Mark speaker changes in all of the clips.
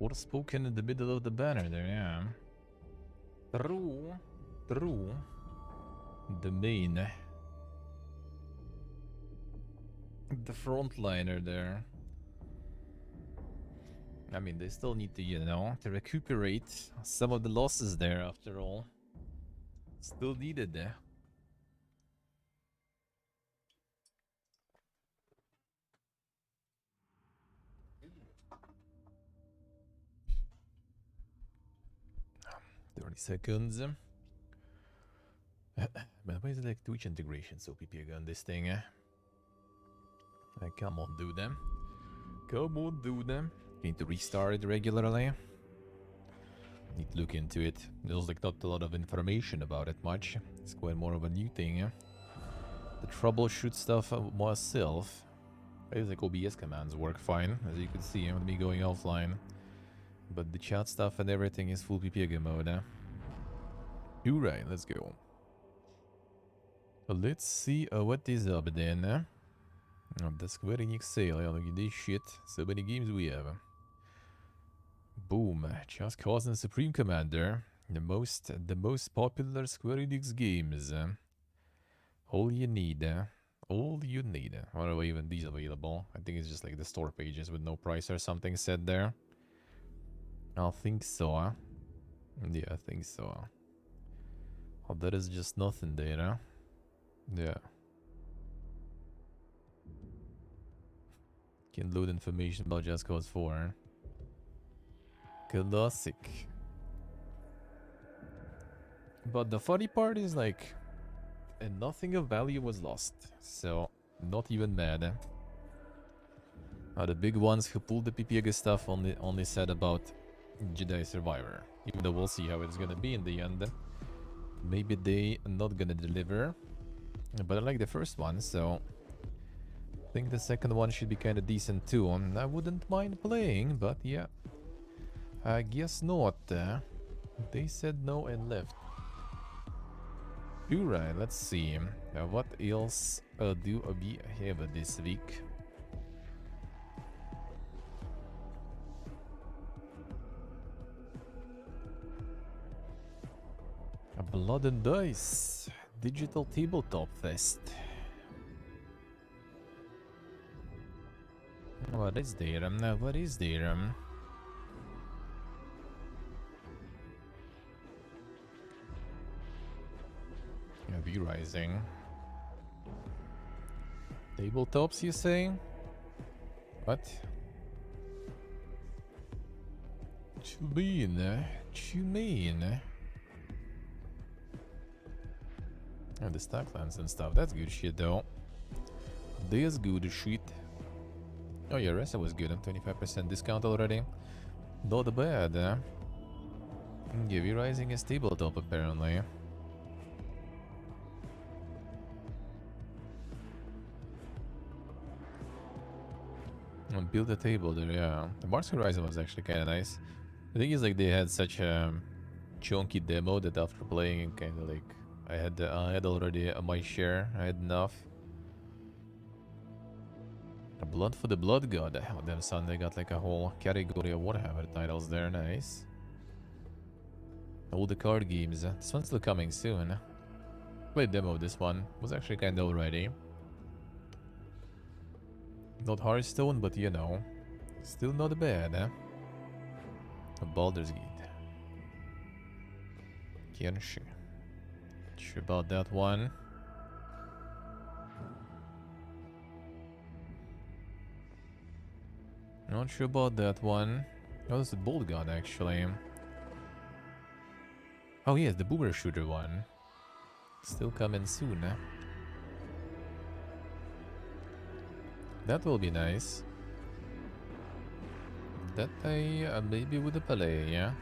Speaker 1: Forspoken in the middle of the banner there, yeah. True. True. The main. The frontliner there. I mean, they still need to, you know, to recuperate some of the losses there after all. Still needed there. $30 seconds. But why is it like Twitch integration so PP on this thing, eh? Like, come on, do them. Come on, do them. You need to restart it regularly. Need to look into it. There's like not a lot of information about it much. It's quite more of a new thing, eh? The troubleshoot stuff myself. I use like OBS commands work fine, as you can see with me going offline. But the chat stuff and everything is full PPG mode, eh? Alright, let's go. Let's see what is up then, eh? The Square Enix sale, yeah, look at this shit. So many games we have. Boom, Just Cause and Supreme Commander. The most popular Square Enix games. All you need, all you need. Or are even these available? I think it's just like the store pages with no price or something set there. I think so. Yeah, I think so. Oh, that is just nothing there, huh? Yeah. Can load information about Just Cause 4. Classic. But the funny part is like, and nothing of value was lost, so not even mad. The big ones who pulled the PPG stuff only said about Jedi Survivor, even though we'll see how it's gonna be in the end. Maybe they are not gonna deliver, but I like the first one, so I think the second one should be kind of decent too. I wouldn't mind playing, but yeah, I guess not. They said no and left. Alright, let's see. What else do we have this week? A Blood and Dice Digital Tabletop Fest. What is there? What is there? V-Rising. Tabletops, you say? What? What you mean? What you mean? And the stack lands and stuff. That's good shit, though. There's good shit. Oh yeah, Ressa was good. I'm 25% discount already. Not bad, eh? Yeah, V-Rising is tabletop, apparently. And build a table there, yeah. The Mars Horizon was actually kind of nice. The thing is, like, they had such a chunky demo that after playing, kind of like, I had already my share. I had enough. A Blood for the Blood God. Oh, damn son, they got like a whole category of Warhammer titles there. Nice. All the card games. This one's still coming soon. Played demo of this one. Was actually kind of already. Not Hearthstone, but you know, still not bad, eh? A Baldur's Gate. Kenshin. Sure about that one. Not sure about that one. Oh, that's the Bolt God, actually. Oh, yes, the Boomer Shooter one. Still coming soon, eh? That will be nice. That I maybe would play, yeah?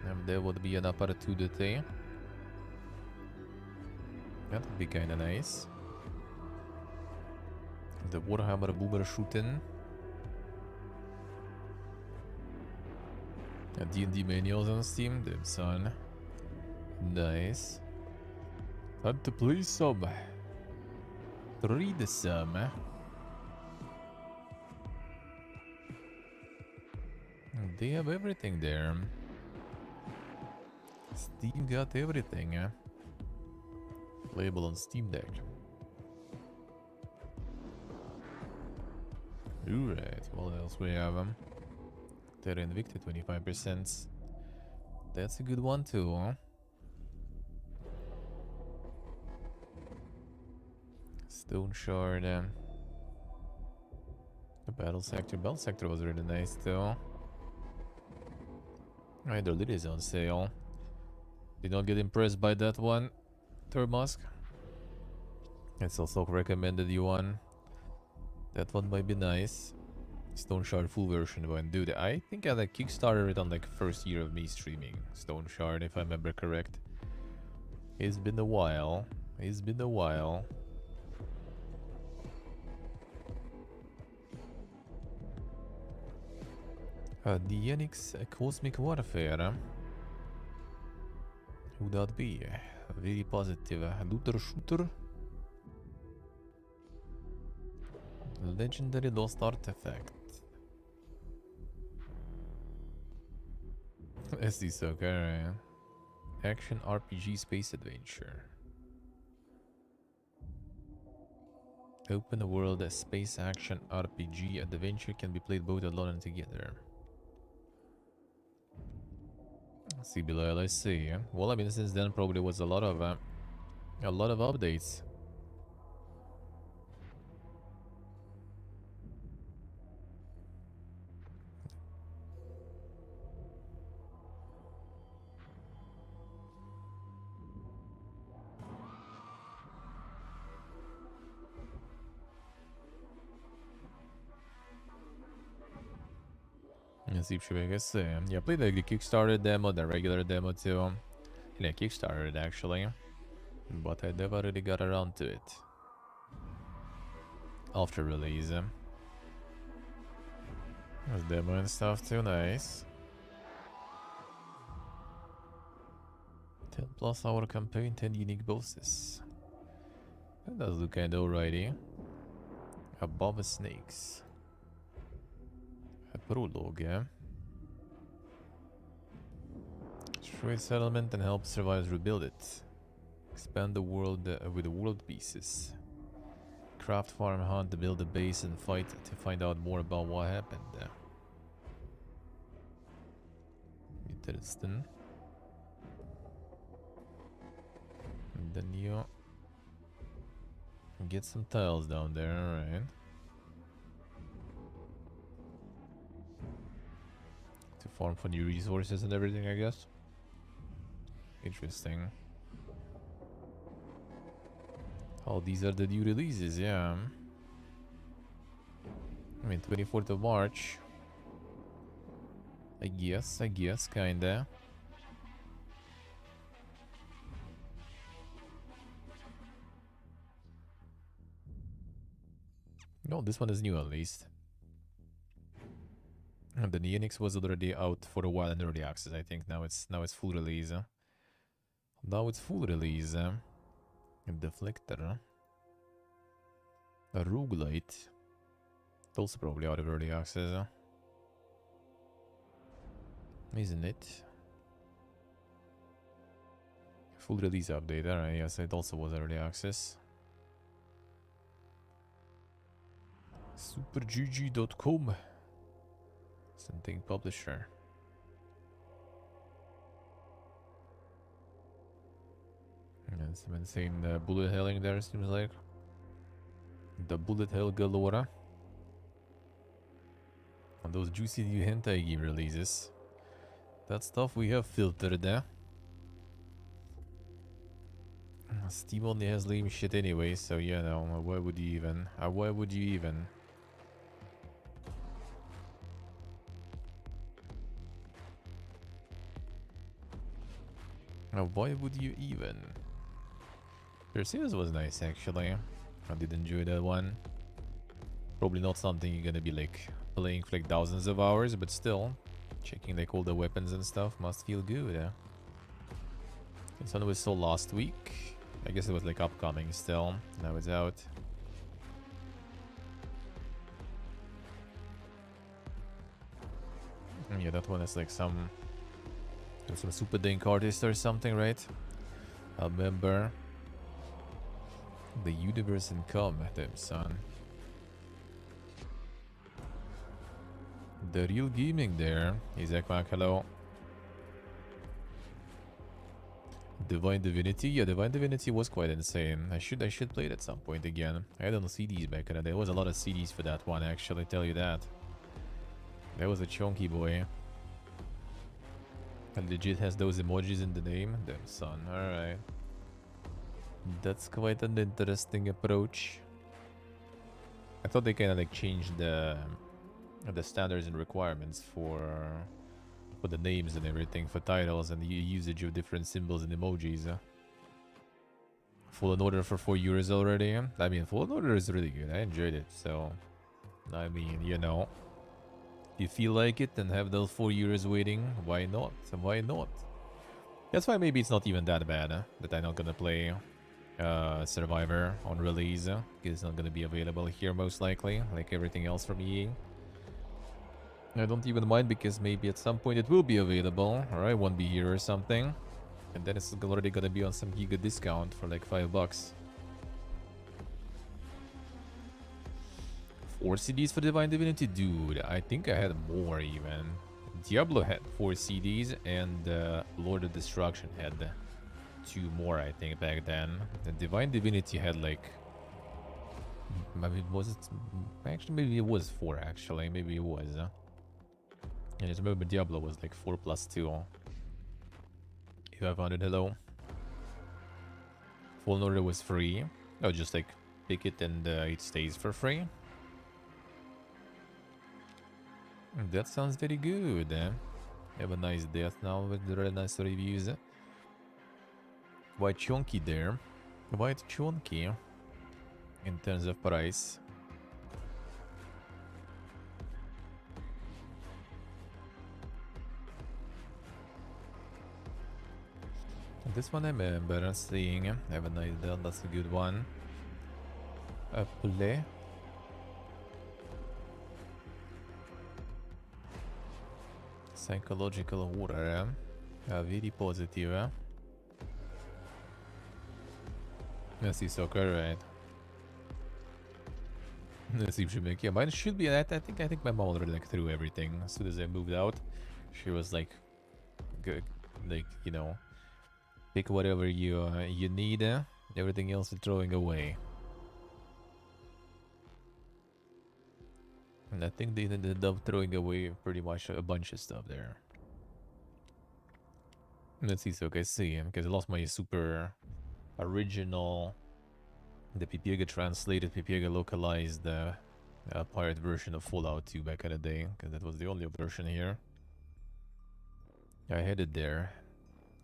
Speaker 1: And there would be an opportunity. That would be kinda nice. The Warhammer Boomer shooting. D&D manuals on Steam, damn son. Nice. Time to play some. To read some. They have everything there. Steam got everything. Playable on Steam Deck. Alright, what else we have? Terra Invicta 25%. That's a good one too, huh? Stone Shard. The Battle Sector was really nice too. Alright, the lid is on sale. Did not get impressed by that one, Turmusk. It's also recommended you one. That one might be nice. Stone Shard full version one. Dude, I think I like Kickstarted it on like first year of me streaming Stone Shard, if I remember correct. It's been a while. It's been a while. The Enix Cosmic Warfare. Who that be? Very positive. Looter shooter. Legendary Lost Artifact. SD Soccer. Action RPG Space Adventure. Open world space action RPG adventure can be played both alone and together. See below, let's see. Well, I mean, since then probably was a lot of updates. Let's see if I can say. Yeah, I played like the Kickstarter demo, the regular demo too. Yeah, Kickstarted actually. But I never really got around to it. After release. There's demo and stuff too, nice. 10+ hour campaign, 10 unique bosses. That does look kinda alrighty. Above the snakes. A prologue, yeah. Destroy settlement and help survivors rebuild it. Expand the world with the world pieces. Craft, farm, hunt, build a base and fight to find out more about what happened. Interesting. And then you get some tiles down there, alright. To farm for new resources and everything, I guess. Interesting. Oh, these are the new releases, yeah. I mean, 24th of March. I guess, kinda. No, this one is new at least. And the Neonix was already out for a while in early access, I think. Now it's full release. Now it's full release. A Deflector. A Roguelite. Also probably out of early access. Isn't it? Full release update, alright, yes, it also was early access. supergg.com. Something publisher. And some insane bullet helling there, seems like. The bullet hell galore. And those juicy new hentai game releases. That stuff we have filtered there. Steam only has lame shit anyway, so yeah, no, why would you even? Why would you even? Why would you even? Perseus was nice actually. I did enjoy that one. Probably not something you're gonna be like playing for like thousands of hours, but still, checking like all the weapons and stuff must feel good. This one was sold last week. I guess it was like upcoming still. Now it's out. Yeah, that one is like some super dink artist or something, right? I remember the universe and come, damn son. The real gaming there. Isaac Mac, hello. Divine Divinity? Yeah, Divine Divinity was quite insane. I should play it at some point again. I had on CDs back in the day. There was a lot of CDs for that one, actually, I tell you that. That was a chunky boy. And legit has those emojis in the name. Damn son, alright. That's quite an interesting approach. I thought they kinda like changed the standards and requirements for the names and everything, for titles and the usage of different symbols and emojis. Fallen Order for €4 already. I mean, Fallen Order is really good. I enjoyed it, so I mean, you know, if you feel like it and have those €4 waiting, why not? Why not? That's why maybe it's not even that bad that I'm not gonna play Survivor on release, because it's not gonna be available here most likely, like everything else from EA. I don't even mind, because maybe at some point it will be available, or I won't be here or something. And then it's already gonna be on some giga discount for like $5. 4 CDs for Divine Divinity? Dude, I think I had more even. Diablo had 4 CDs and Lord of Destruction had 2 more, I think, back then. The Divine Divinity had like... Maybe was it... Actually, maybe it was 4, actually. Maybe it was. I just remember Diablo was like 4 plus 2. If I found it, hello. Fallen Order was free. No, just like pick it and it stays for free. That sounds very good. Have a nice death now with the really nice reviews. Quite chunky there. Quite chunky in terms of price. This one I remember seeing. Have a nice death, that's a good one. A play. Psychological horror. Very positive. Let's see, soccer, right? Let's see if she make. Yeah, mine should be. I think my mom already like threw everything as soon as I moved out. She was like, good, like, you know, pick whatever you need. Everything else is throwing away. And I think they ended up throwing away pretty much a bunch of stuff there. Let's see, so okay, see, because I lost my super original, the Pipiega translated, Pipiega localized pirate version of Fallout 2 back in the day, because that was the only version here. I had it there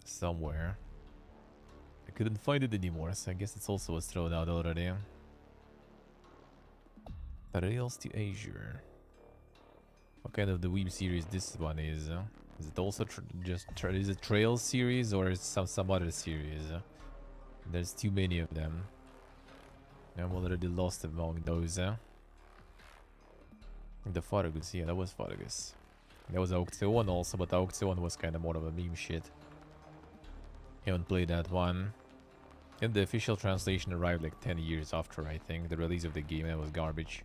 Speaker 1: somewhere. I couldn't find it anymore, so I guess it's also was thrown out already. Rails to Azure. What kind of the Weeb series this one is? Is it also is it Trails series or is some other series? There's too many of them. I'm already lost among those. The Farragus, yeah, that was Farragus. There was Auction also, but Auction was kind of more of a meme shit. Haven't played that one. And the official translation arrived like 10 years after, I think, the release of the game. That was garbage.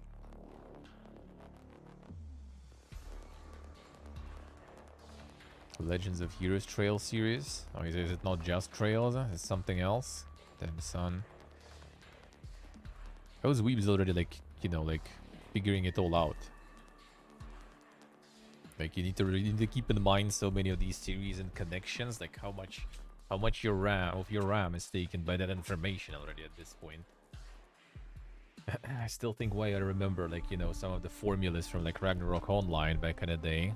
Speaker 1: Legends of Heroes Trail series. Oh, is it not just Trails? It's something else? Damn son. Those weebs already like, you know, like figuring it all out. Like you need to keep in mind so many of these series and connections, like how much your RAM is taken by that information already at this point. I still think why I remember, like, you know, some of the formulas from like Ragnarok Online back in the day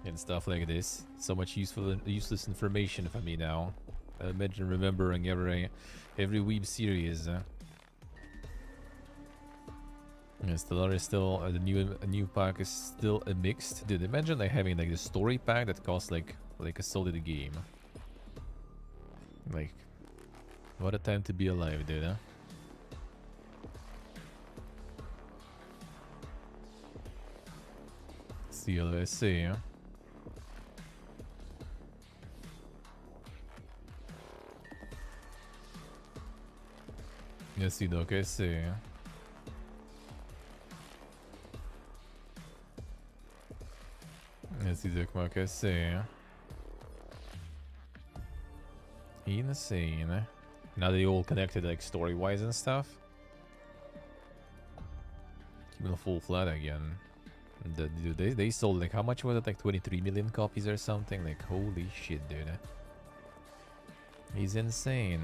Speaker 1: and stuff like this. So much useless information for me now. I imagine remembering every weeb series. Yeah, Stellar is still the new pack is still a mixed. Dude, imagine like having like the story pack that costs like a solid game. Like, what a time to be alive, dude, huh? CLSC, huh? sì, no, che sì. Sì, ma che sì. Insane. Now they all connected like story-wise and stuff. Keeping a full flat again. Dude, they sold like how much was it? Like 23 million copies or something? Like holy shit, dude. He's insane.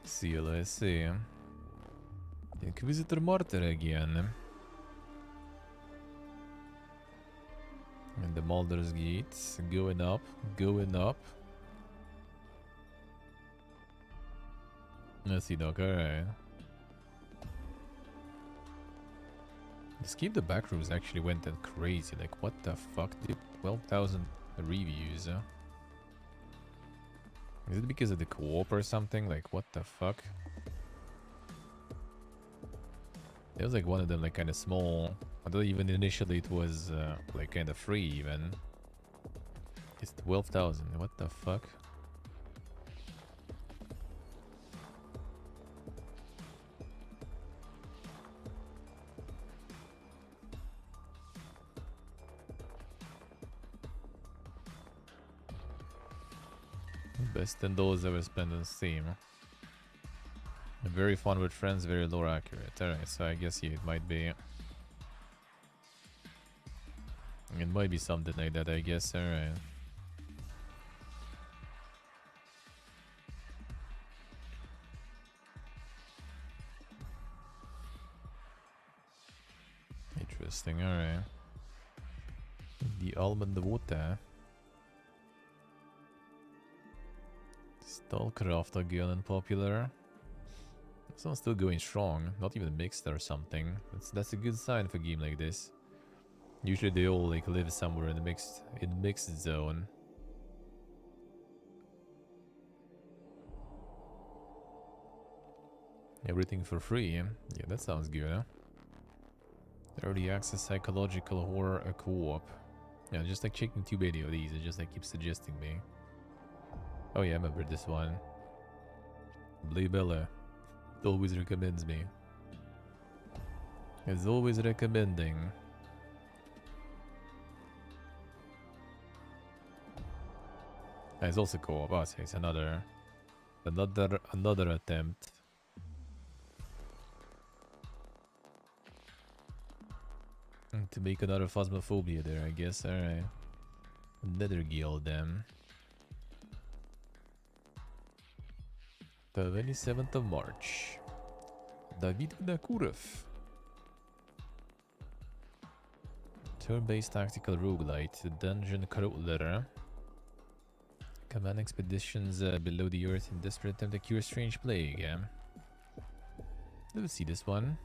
Speaker 1: See, let's see. Inquisitor Martyr again. And the Mulder's Gate going up, going up. Let's see, Doc. Alright. The Escape the Backrooms actually went that crazy. Like, what the fuck, dude? 12,000 reviews. Is it because of the co-op or something? Like, what the fuck? It was like one of them, like, kind of small. Although even initially it was, like, kind of free even. It's 12,000. What the fuck? Best $10 ever spent on Steam. Very fun with friends, very lore accurate. Alright, so I guess yeah, it might be... It might be something like that, I guess. Alright. Interesting, alright. The almond water. Stalkercraft again unpopular. This one's still going strong, not even mixed or something. That's a good sign for a game like this. Usually they all like live somewhere in the mixed zone. Everything for free. Yeah, that sounds good, huh? Early access psychological horror a co-op. Yeah, just like checking too many of these, it just like keeps suggesting me. Oh yeah, I remember this one. Bella. It always recommends me. It's always recommending. It's also co-op. Oh, so it's another attempt. To make another Phasmophobia there, I guess. Alright. Another guild then. 27th of March. David Nakurov. Turn-based tactical roguelite. Dungeon crawler. Command expeditions below the earth in desperate attempt to cure strange plague. Let's see this one.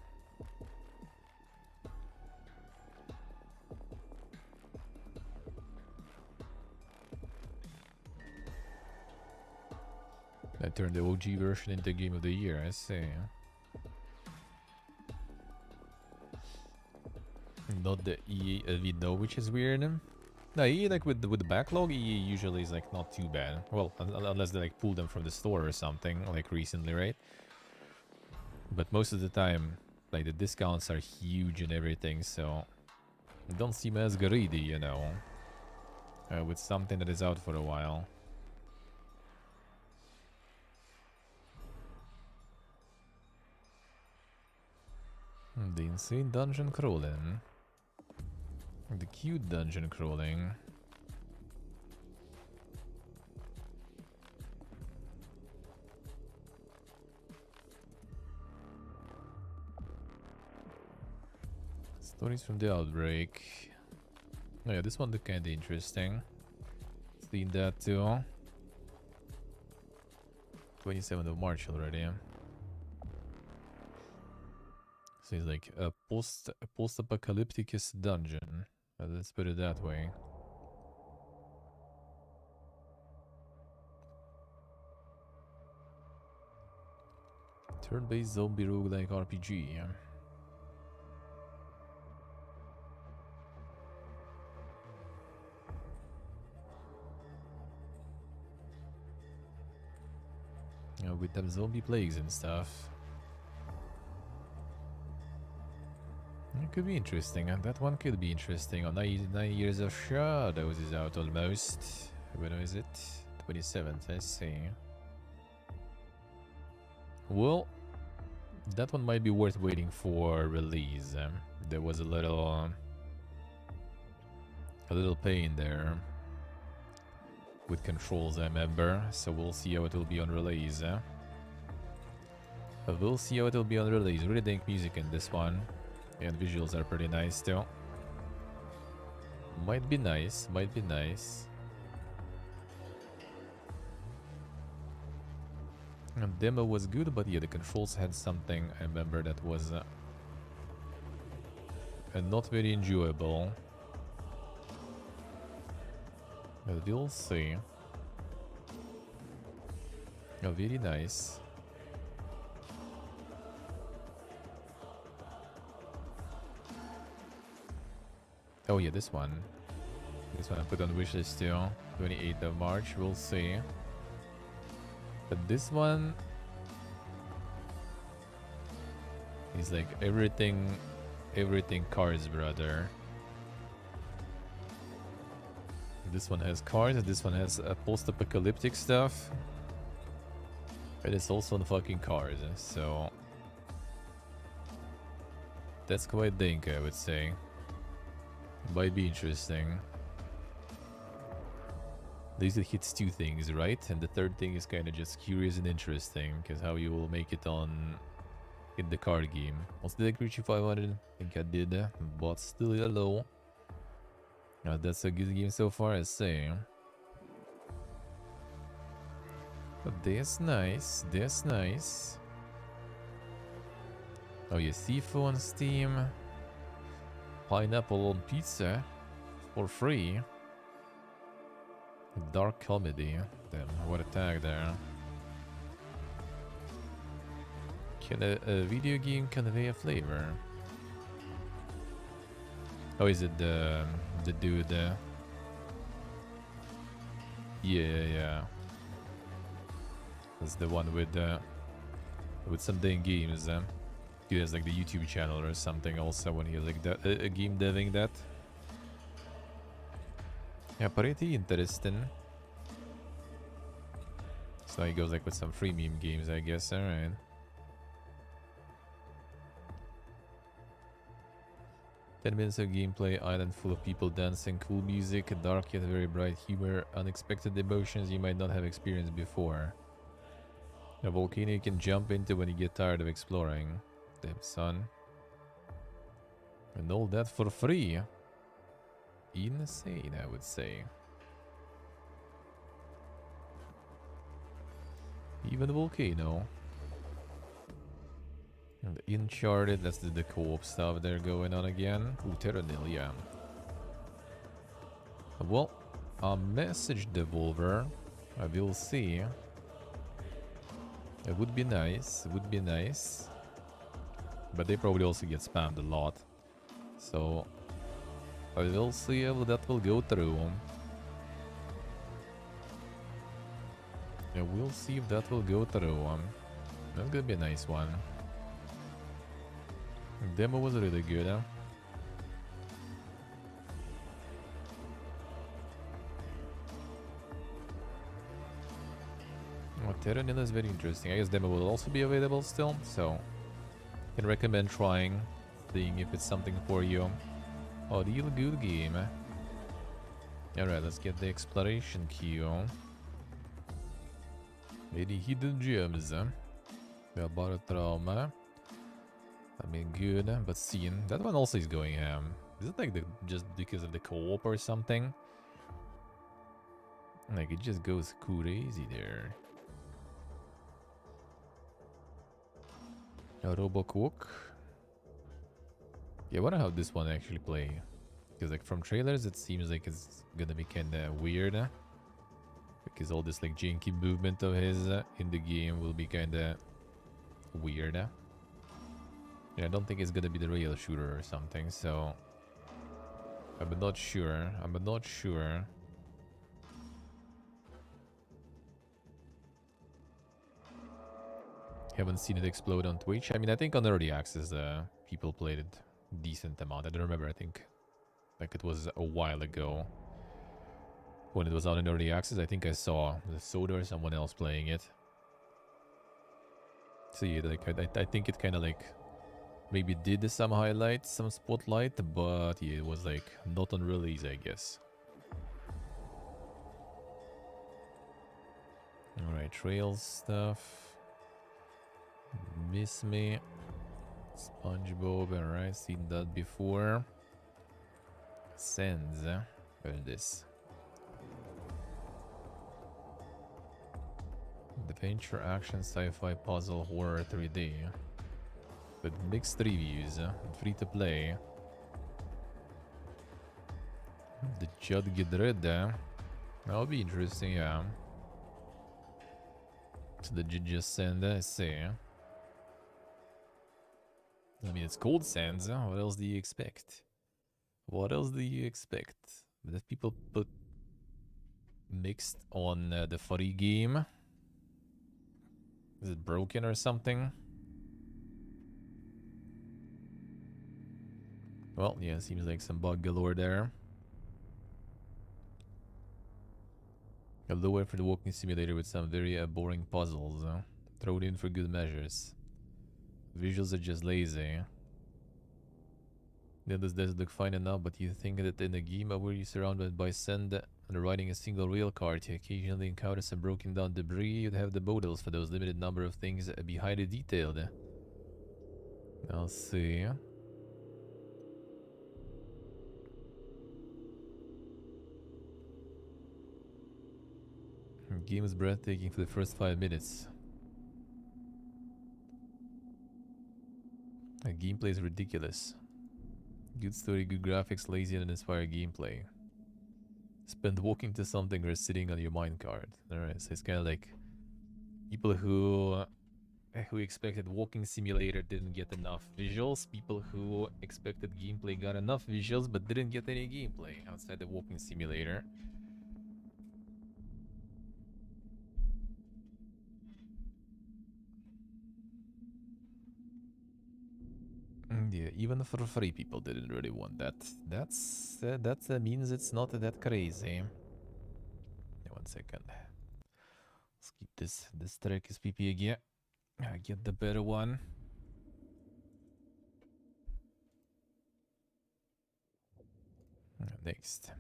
Speaker 1: I turned the OG version into Game of the Year, I see. Not the EA window, which is weird. No, EA, like with the backlog, EA usually is like not too bad. Well, unless they like pull them from the store or something, like recently, right? But most of the time, like the discounts are huge and everything, so don't seem as greedy, you know, with something that is out for a while. The insane dungeon crawling. The cute dungeon crawling. Stories from the Outbreak. Oh yeah, this one looked kinda interesting. Seen that too. 27th of March already. So it's like a post-apocalyptic dungeon. Let's put it that way. Turn-based zombie roguelike RPG. with them zombie plagues and stuff. It could be interesting, and that one could be interesting. On 9 Years of Shadows is out almost. When is it? 27th, I see. Well, that one might be worth waiting for release. There was a little pain there with controls, I remember. So we'll see how it will be on release. We'll see how it will be on release. Really think music in this one. And visuals are pretty nice too. Might be nice, might be nice. And demo was good, but yeah, the controls had something, I remember, that was not very enjoyable. But we'll see. Very nice. Oh yeah, this one. This one I put on wishlist too. 28th of March, we'll see. But this one is like everything cars, brother. This one has cars, this one has post-apocalyptic stuff. And it's also on fucking cars, so that's quite dank, I would say. Might be interesting. At least it hits two things, right? And the third thing is kind of just curious and interesting, because how you will make it on in the card game. Also, did I reach you 500? I think I did, but still low. That's a good game so far, I say. But that's nice. That's nice. Oh yeah, Thiefo on Steam. Pineapple on pizza for free. Dark comedy. Damn, what a tag there. Can a video game convey a flavor? Oh, is it the dude? Yeah. That's the one with some dang games. He has like the YouTube channel or something also when he has like a game deving that. Yeah, pretty interesting. So he goes like with some free meme games, I guess. Alright. "10 minutes of gameplay, island full of people dancing, cool music, dark yet very bright humor, unexpected emotions you might not have experienced before. A volcano you can jump into when you get tired of exploring. Damn, son. And all that for free. Insane, I would say. Even a volcano. And Uncharted, that's the co-op stuff there going on again. Ooh, Terranil, yeah. Well, a message Devolver. I will see. It would be nice. It would be nice. But they probably also get spammed a lot. So I will see how that will go through. And we'll see if that will go through. That's gonna be a nice one. The demo was really good, huh? Oh, Terranil is very interesting. I guess demo will also be available still, so can recommend trying, seeing if it's something for you. Oh, real good game. Alright, let's get the exploration queue. Any hidden gems. Bara trauma. I mean, good, but seen. That one also is going ham. Is it like just because of the co-op or something? Like, it just goes crazy there. A Robocook. Yeah, I wonder how this one actually play. Because like from trailers, it seems like it's gonna be kinda weird. Because all this like janky movement of his in the game will be kinda weird. Yeah, I don't think it's gonna be the real shooter or something, so I'm not sure. I'm not sure. Haven't seen it explode on Twitch. I mean, I think on early access, people played it decent amount. I don't remember. I think like it was a while ago when it was out in early access. I think I saw the Soda or someone else playing it. So yeah, like I think it kind of like maybe did some highlights, some spotlight, but yeah, it was like not on release, I guess. Alright, trail stuff. Miss Me. SpongeBob, alright, seen that before. Sands, what is this? Adventure, action, sci-fi, puzzle, horror, 3D. With mixed reviews, free to play. The Judd Get Red, that'll be interesting, yeah. So the just send, I see. I mean, it's called Sands, what else do you expect? What else do you expect? But if people put mixed on the furry game, is it broken or something? Well, yeah, seems like some bug galore there. A low effort walking simulator with some very boring puzzles. Throw it in for good measures. Visuals are just lazy. Yeah, this does look fine enough, but you think that in a game where you're surrounded by sand and riding a single rail cart, you occasionally encounter some broken down debris, you'd have the models for those limited number of things be highly detailed. I'll see. Game is breathtaking for the first 5 minutes. The gameplay is ridiculous. Good story, good graphics, lazy and uninspired gameplay. Spend walking to something or sitting on your minecart. Alright, so it's kind of like people who expected walking simulator didn't get enough visuals. People who expected gameplay got enough visuals but didn't get any gameplay outside the walking simulator. Yeah, even for free people didn't really want that. That means it's not that crazy. One second. Let's keep this track is PP again. I get the better one. Next.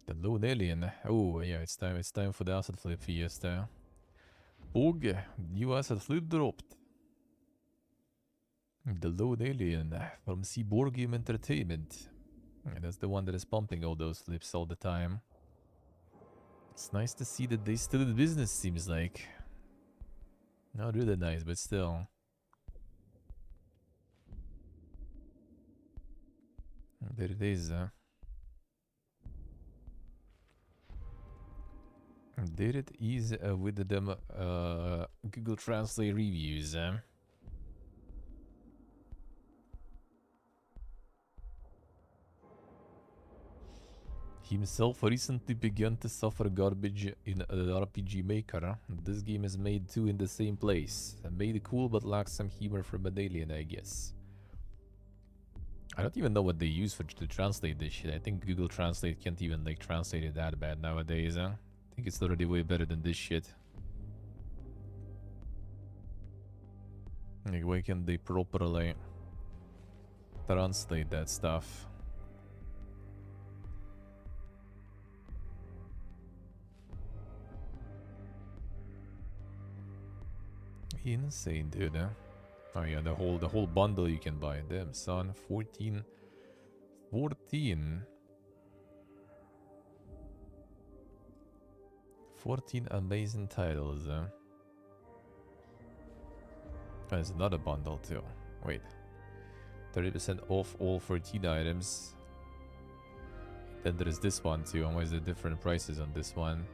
Speaker 1: The Lone Alien. Oh yeah, it's time for the asset flip fiesta. Bog, new asset flip dropped. The Lone Alien from Seaboard Game Entertainment. And that's the one that is pumping all those flips all the time. It's nice to see that they still in business, seems like. Not really nice, but still. There it is, There it is with them Google Translate reviews, Himself recently began to suffer garbage in an RPG Maker. This game is made too in the same place. Made cool but lacks some humor from an alien, I guess. I don't even know what they use to translate this shit. I think Google Translate can't even like translate it that bad nowadays, I think it's already way better than this shit. Like, why can't they properly translate that stuff? Insane, dude. Oh yeah, the whole bundle you can buy. Damn, son. 14 amazing titles. There's another bundle too. Wait. 30% off all 14 items. Then there's this one too. And why is there different prices on this one?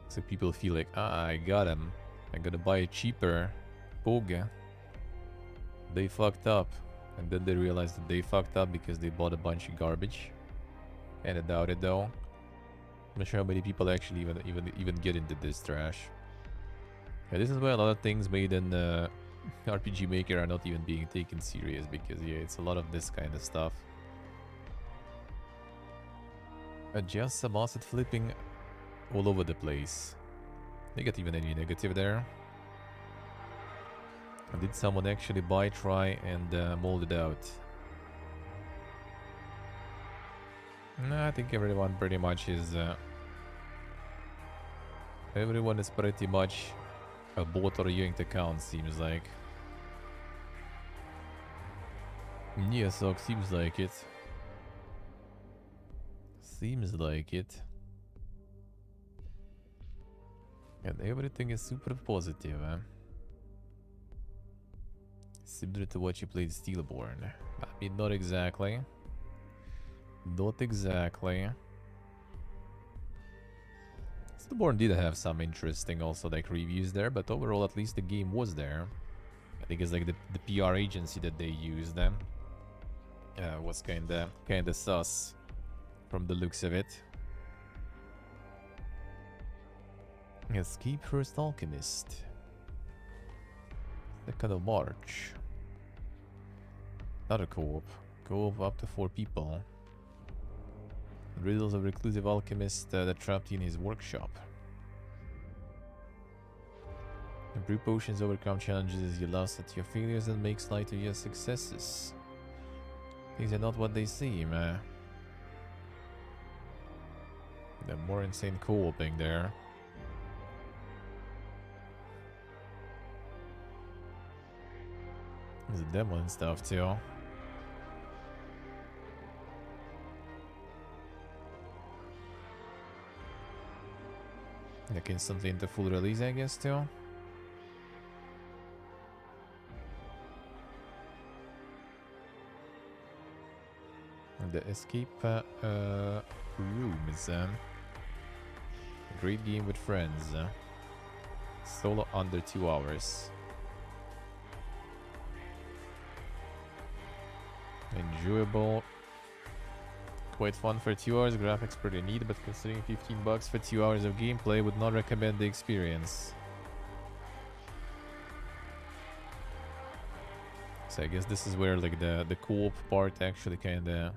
Speaker 1: So people feel like, I got him. I'm gonna buy it cheaper. Boga. They fucked up. And then they realized that they fucked up because they bought a bunch of garbage. And I doubt it though. I'm not sure how many people actually even get into this trash. Yeah, this is why a lot of things made in RPG Maker are not even being taken serious, because yeah, it's a lot of this kind of stuff. Just some asset flipping all over the place. Negative and any negative there. Did someone actually buy, try, and mold it out? No, I think everyone pretty much is... everyone is pretty much a bot or yanked account, seems like. Yeah, so seems like it. Seems like it. And everything is super positive, eh? Similar to what you played Steelborn. I mean, not exactly. Not exactly. Steelborn did have some interesting also like reviews there, but overall at least the game was there. I think it's like the PR agency that they used was kinda sus from the looks of it. Escape First Alchemist. 2nd of March. Another co-op. Co-op up to 4 people. Riddles of reclusive alchemist that trapped in his workshop. Brew potions, overcome challenges as you lost at your failures, and makes light of your successes. Things are not what they seem. The more insane co-oping there. There's a demo and stuff too. Like instantly into full release, I guess, too. And the escape room is a great game with friends. Solo under 2 hours. Enjoyable. Quite fun for 2 hours. Graphics pretty neat, but considering $15 for 2 hours of gameplay, would not recommend the experience. So I guess this is where like the co-op part actually kinda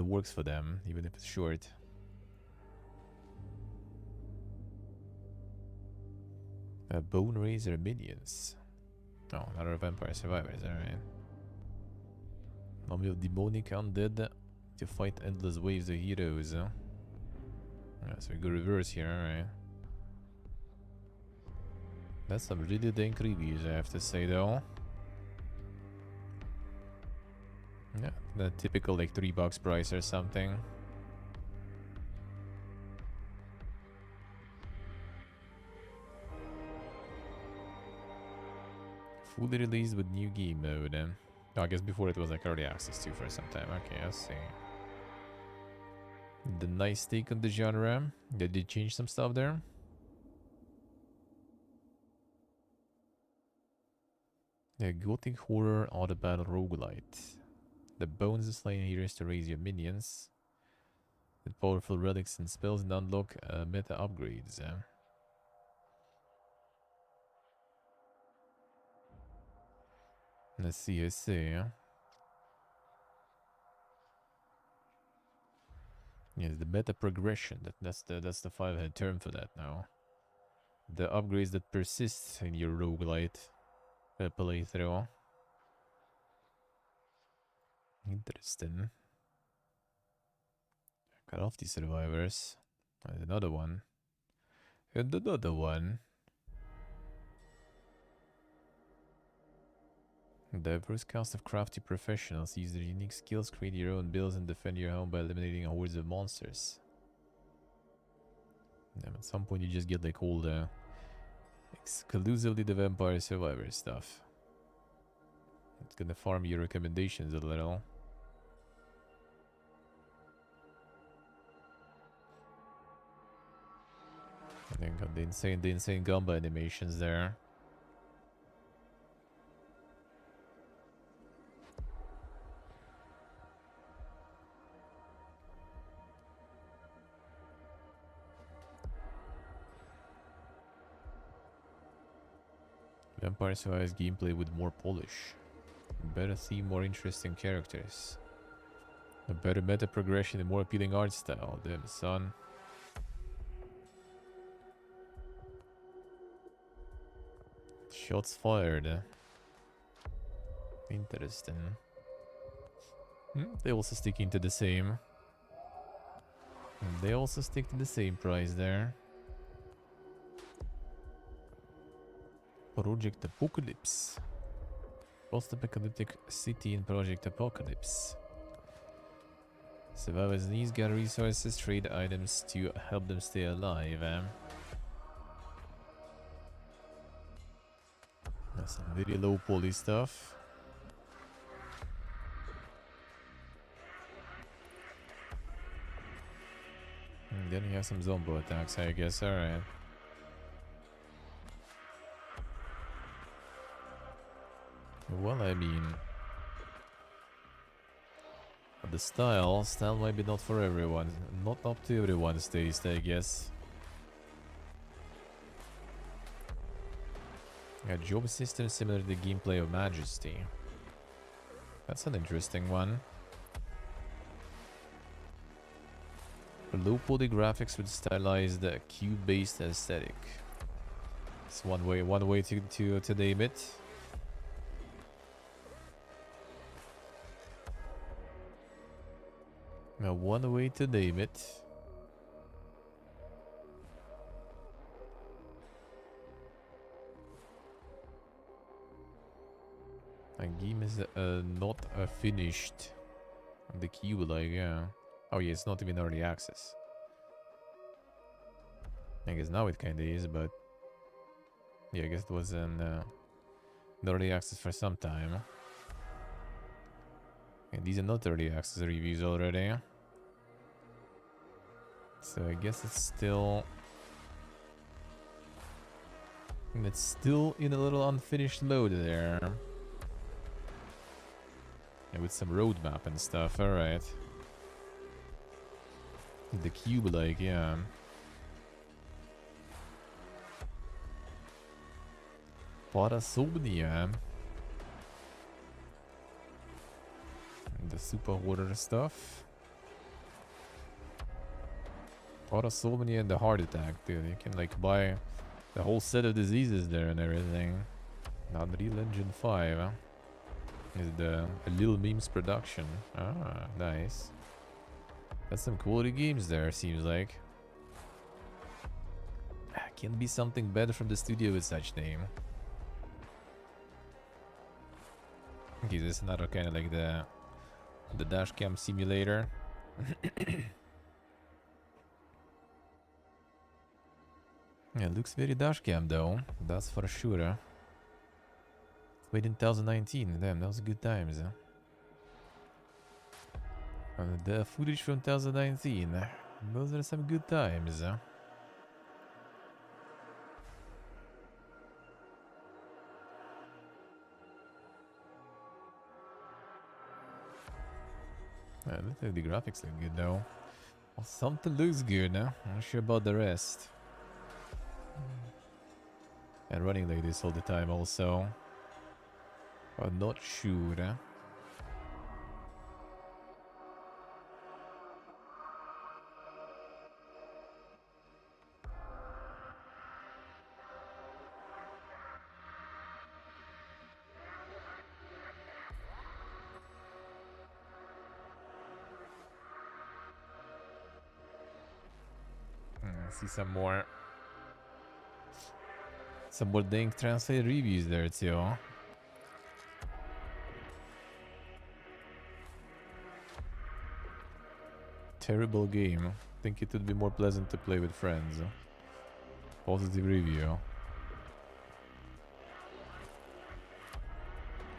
Speaker 1: works for them, even if it's short. Bone Razor minions. Oh, another Vampire Survivors, alright. Army of demonic undead to fight endless waves of heroes. Yeah, so we go reverse here, alright. That's some really dank reviews, I have to say, though. Yeah, the typical like $3 price or something. Fully released with new game mode. Oh, I guess before it was like early access too for some time. Okay, I see. The nice take on the genre. They did change some stuff there. The gothic horror auto battle roguelite. The bones of slain heroes to raise your minions. With powerful relics and spells and unlock meta upgrades. Let's see, I see. Yes, the meta progression. That's the 5-head term for that now. The upgrades that persist in your roguelite playthrough. Interesting. Cut off the survivors. There's another one. And another one. Diverse cast of crafty professionals use their unique skills, create your own builds, and defend your home by eliminating hordes of monsters. Damn, at some point you just get like all the exclusively the Vampire Survivor stuff. It's gonna farm your recommendations a little. I think got the insane Gamba animations there. Vampire Survivors gameplay with more polish. Better theme, more interesting characters. A better meta progression and more appealing art style. Damn, son. Shots fired. Interesting. They also sticking to the same. And they also stick to the same price there. Project Apocalypse. Post-apocalyptic city in Project Apocalypse. Survivors needs gather resources, trade items to help them stay alive. That's some very low poly stuff. And then you have some zombie attacks, I guess. Alright. Well, I mean, the style might be not for everyone, not up to everyone's taste, I guess. A job system similar to the gameplay of Majesty. That's an interesting one. Low poly graphics with stylized cube-based aesthetic. It's one way to name it. Now, one way to name it. A game is not finished. The cube, like, yeah. Oh yeah, it's not even early access. I guess now it kinda is, but yeah, I guess it was in early access for some time. And these are not early access reviews already. So I guess it's still... it's still in a little unfinished mode there. Yeah, with some roadmap and stuff, alright. The cube, like, yeah. Parasomnia. The super horror stuff. Parasomnia and the heart attack, dude. You can, like, buy the whole set of diseases there and everything. Unreal Engine 5, huh? Is the Little Memes production. Ah, nice. That's some quality games there, seems like. Can be something better from the studio with such name. Okay, this is another kind of like the dashcam simulator. Yeah, it looks very dashcam though, that's for sure. Wait, in 2019, damn, that was good times. The footage from 2019, those are some good times. The graphics look good though. Well, something looks good, huh? I'm not sure about the rest. And running like this all the time also. I'm not sure, huh? See some more dang translate reviews there too. Terrible game. Think it would be more pleasant to play with friends. Positive review.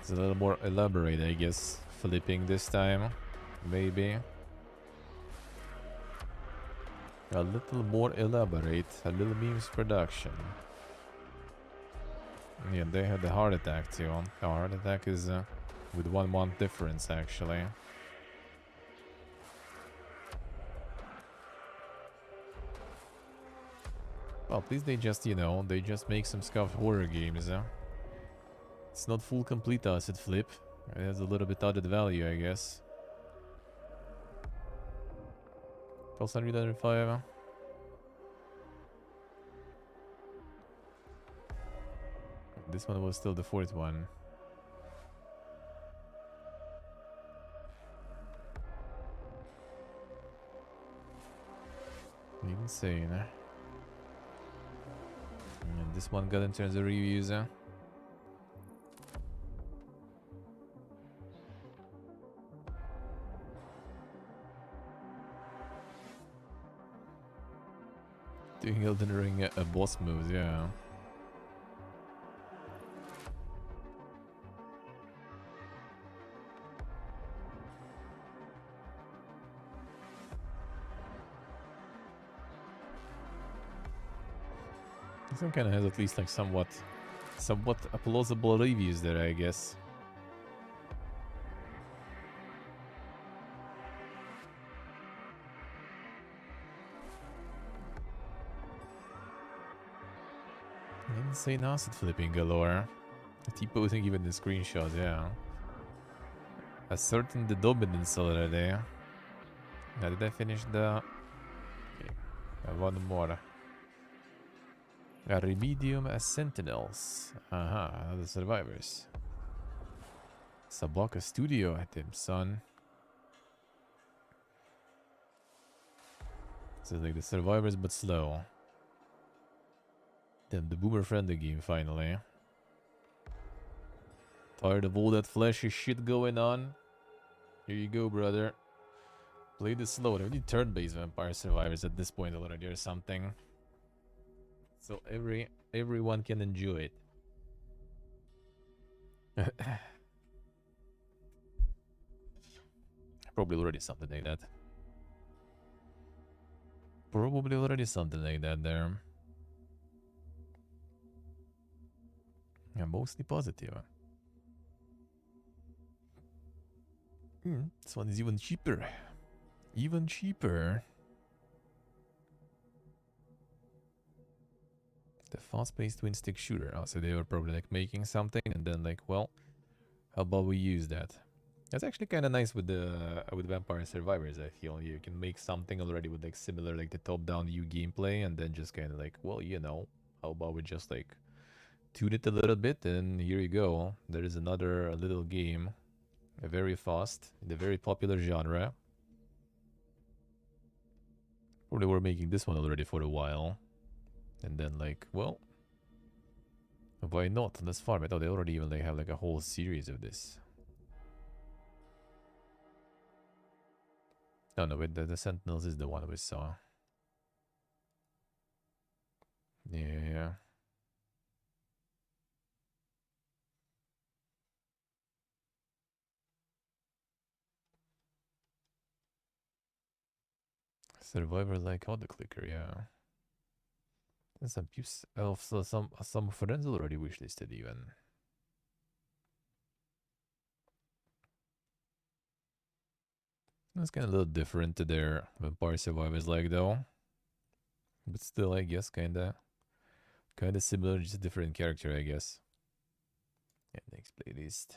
Speaker 1: It's a little more elaborate, I guess. Flipping this time, maybe. A little more elaborate. A Little Memes production. Yeah, they had the heart attack too. The heart attack is with 1 month difference actually. Well, please they just, you know, they just make some scuffed horror games. It's not full complete asset flip. It has a little bit added value, I guess. Plus 105. This one was still the fourth one. Insane. And this one got in terms of reviews. Doing Elden Ring boss moves, yeah. This one kind of has at least like somewhat plausible reviews there, I guess. Insane asset flipping galore. T-posing even the screenshots, yeah. Asserting the dominance already. Now did I finish the... Okay. One more. A Remedium as Sentinels. Aha, the survivors. Sabaka Studio at him, son. This is like the survivors, but slow. Damn, the boomer friendly game, finally. Tired of all that flashy shit going on? Here you go, brother. Play this slow. They need turn-based vampire survivors at this point already or something. So everyone can enjoy it. Probably already something like that. Probably already something like that there. Yeah, mostly positive. This one is even cheaper. Even cheaper. The fast-paced twin-stick shooter. Oh, so they were probably like making something and then like, well, how about we use that? That's actually kind of nice with the Vampire Survivors. I feel you can make something already with like similar like the top-down view gameplay, and then just kind of like, well, you know, how about we just like tune it a little bit, and here you go. There is another little game, very fast, in the very popular genre. Probably were making this one already for a while. And then like, well, why not? Let's farm it. Oh, they already even like have like a whole series of this. No, no, wait, the Sentinels is the one we saw. Yeah. Survivor like auto clicker, yeah. And some use also some friends already wishlisted even. That's kind of a little different to their Vampire Survivors like though. But still, I guess kinda similar, just a different character, I guess. Yeah, next playlist.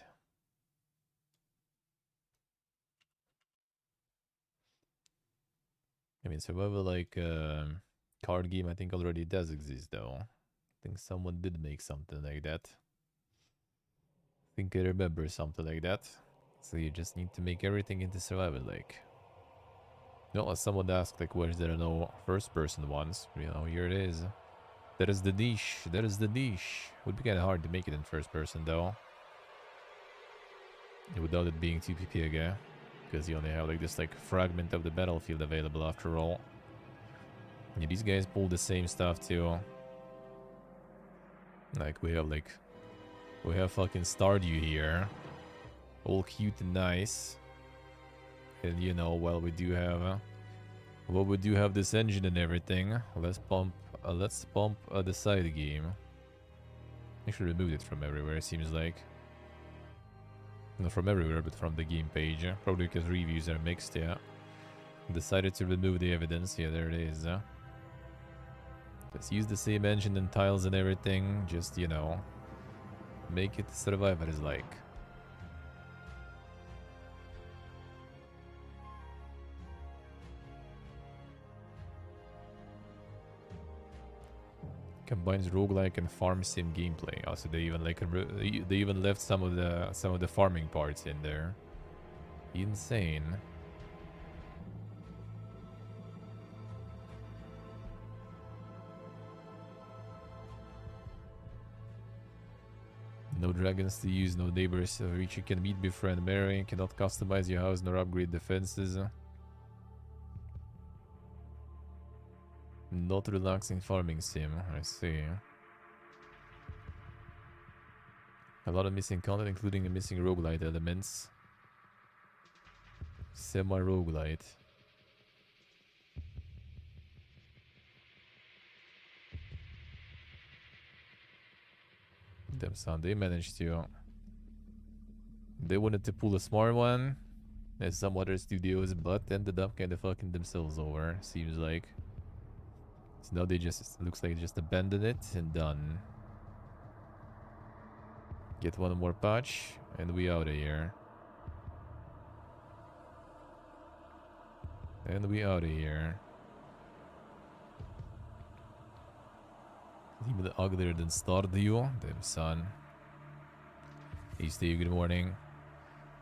Speaker 1: I mean, Survivor like card game I think already does exist though. I think someone did make something like that. I think I remember something like that. So you just need to make everything into Survivor like. No, as someone asked like where's there no first person ones? You know, here it is. That is the niche. That is the niche. Would be kinda hard to make it in first person though. Without it being 2 PP again. Because you only have like this like fragment of the battlefield available after all. Yeah, these guys pull the same stuff too. Like we have fucking Stardew here. All cute and nice. And you know, well we do have this engine and everything. Let's pump the side game. Actually removed it from everywhere, it seems like. Not from everywhere, but from the game page. Probably because reviews are mixed, yeah. Decided to remove the evidence. Yeah, there it is. Let's use the same engine and tiles and everything. Just, you know, Make it Survivors-like. Combines roguelike and farm sim gameplay. Also, they even like they even left some of the farming parts in there. Insane. No dragons to use, no neighbors which you can meet, befriend, marry. Cannot customize your house nor upgrade defenses. Not relaxing farming sim, I see. A lot of missing content, including the missing roguelite elements. Semi-roguelite. Damn son, they managed to... They wanted to pull a smart one, as some other studios, but ended up kind of fucking themselves over, seems like. So now they just, looks like just abandoned it and done. Get one more patch, and we out of here. And we out of here. Even uglier than Stardew. Damn son. Hey Steve, good morning.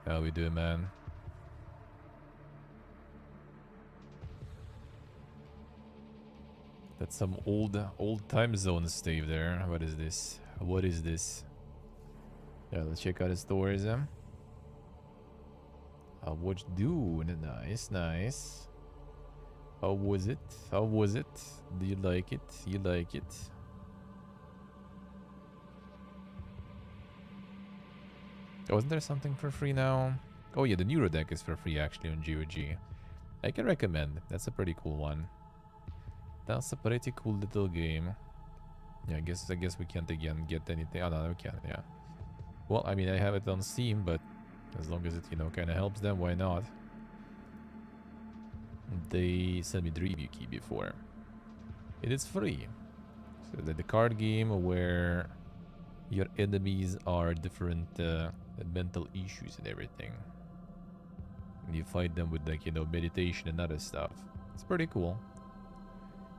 Speaker 1: How we doing, man? That's some old time zone Steve there. What is this? What is this? Yeah, let's check out his stores. What you doing? Nice, nice. How was it? How was it? Do you like it? You like it? Oh, isn't there something for free now? Oh yeah, the Neuro deck is for free actually on GOG. I can recommend. That's a pretty cool one. That's a pretty cool little game. Yeah, I guess we can't again get anything. Oh no, we can. Yeah. Well, I mean, I have it on Steam, but as long as it, you know, kind of helps them, why not? They sent me the review key before. It is free. So the card game where your enemies are different mental issues and everything. And you fight them with, like, you know, meditation and other stuff. It's pretty cool.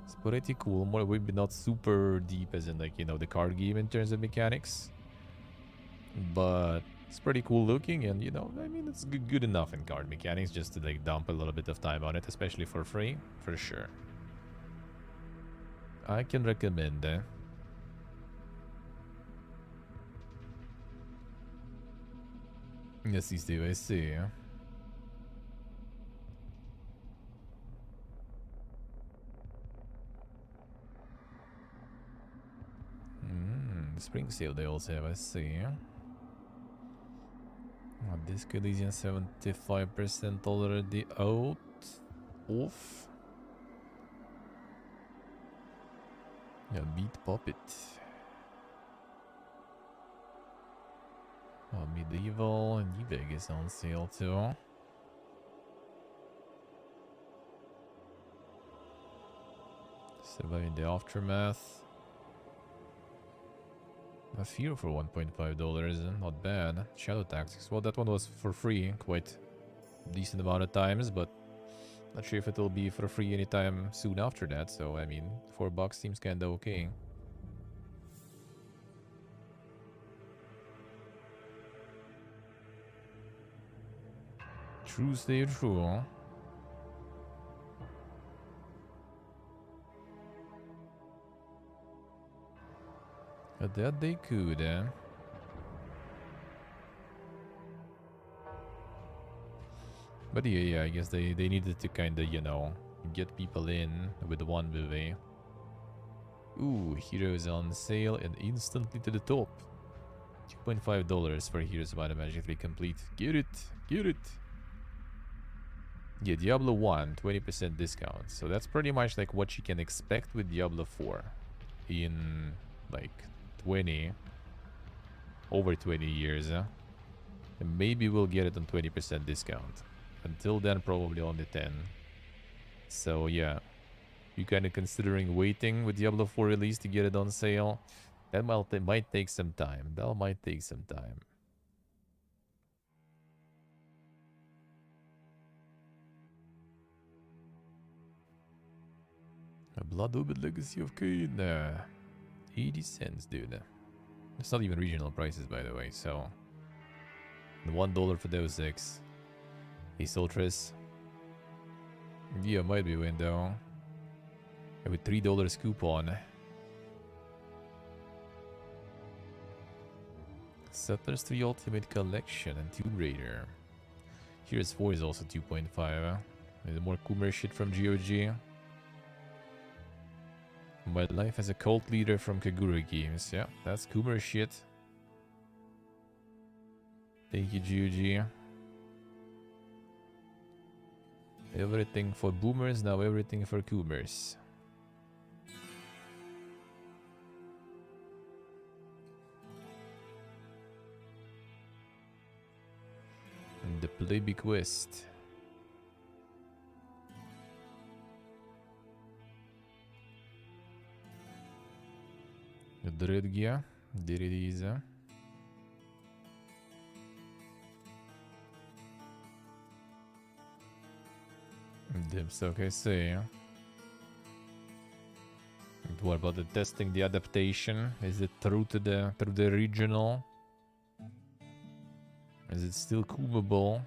Speaker 1: It's pretty cool. More, maybe not super deep as in, like, you know, the card game in terms of mechanics. But it's pretty cool looking, and, you know, I mean, it's good enough in card mechanics just to, like, dump a little bit of time on it, especially for free, for sure. I can recommend. Yes, Steve, I see. Spring sale they also have, I see. Disc Elysian 75% already out. Off. Yeah, Beat Puppet. Medieval and eBay is on sale too. Surviving the Aftermath. A Fear for $1.5, not bad. Shadow Tactics, well, that one was for free quite decent amount of times, but not sure if it'll be for free anytime soon after that, so I mean, $4 seems kinda okay. True, stay true. That they could, But yeah, I guess they needed to kinda, you know, get people in with one movie. Ooh, Heroes on sale and instantly to the top. $2.5 for Heroes automatically complete. Get it, get it. Yeah, Diablo 1, 20% discount. So that's pretty much like what you can expect with Diablo 4 in like 20, over 20 years. And maybe we'll get it on 20% discount. Until then, probably only 10. So yeah, you kind of considering waiting with Diablo 4 release to get it on sale? That might take some time. That might take some time. A Blood Orbit Legacy of Cain. 80 cents, dude. It's not even regional prices, by the way, so... $1 for those 6. Ace Ultras. Yeah, might be window. With $3 coupon. Settlers 3 Ultimate Collection and Tomb Raider. Here's 4 is also 2.5. There's more Coomer shit from GOG. My life as a cult leader from Kagura Games. Yeah, that's Coomer shit. Thank you, GOG. Everything for boomers, now everything for Coomers. And the play bequest. Dredgia, there it is. Dips, okay, see. And what about the testing, the adaptation? Is it through to the regional? Is it still coomable?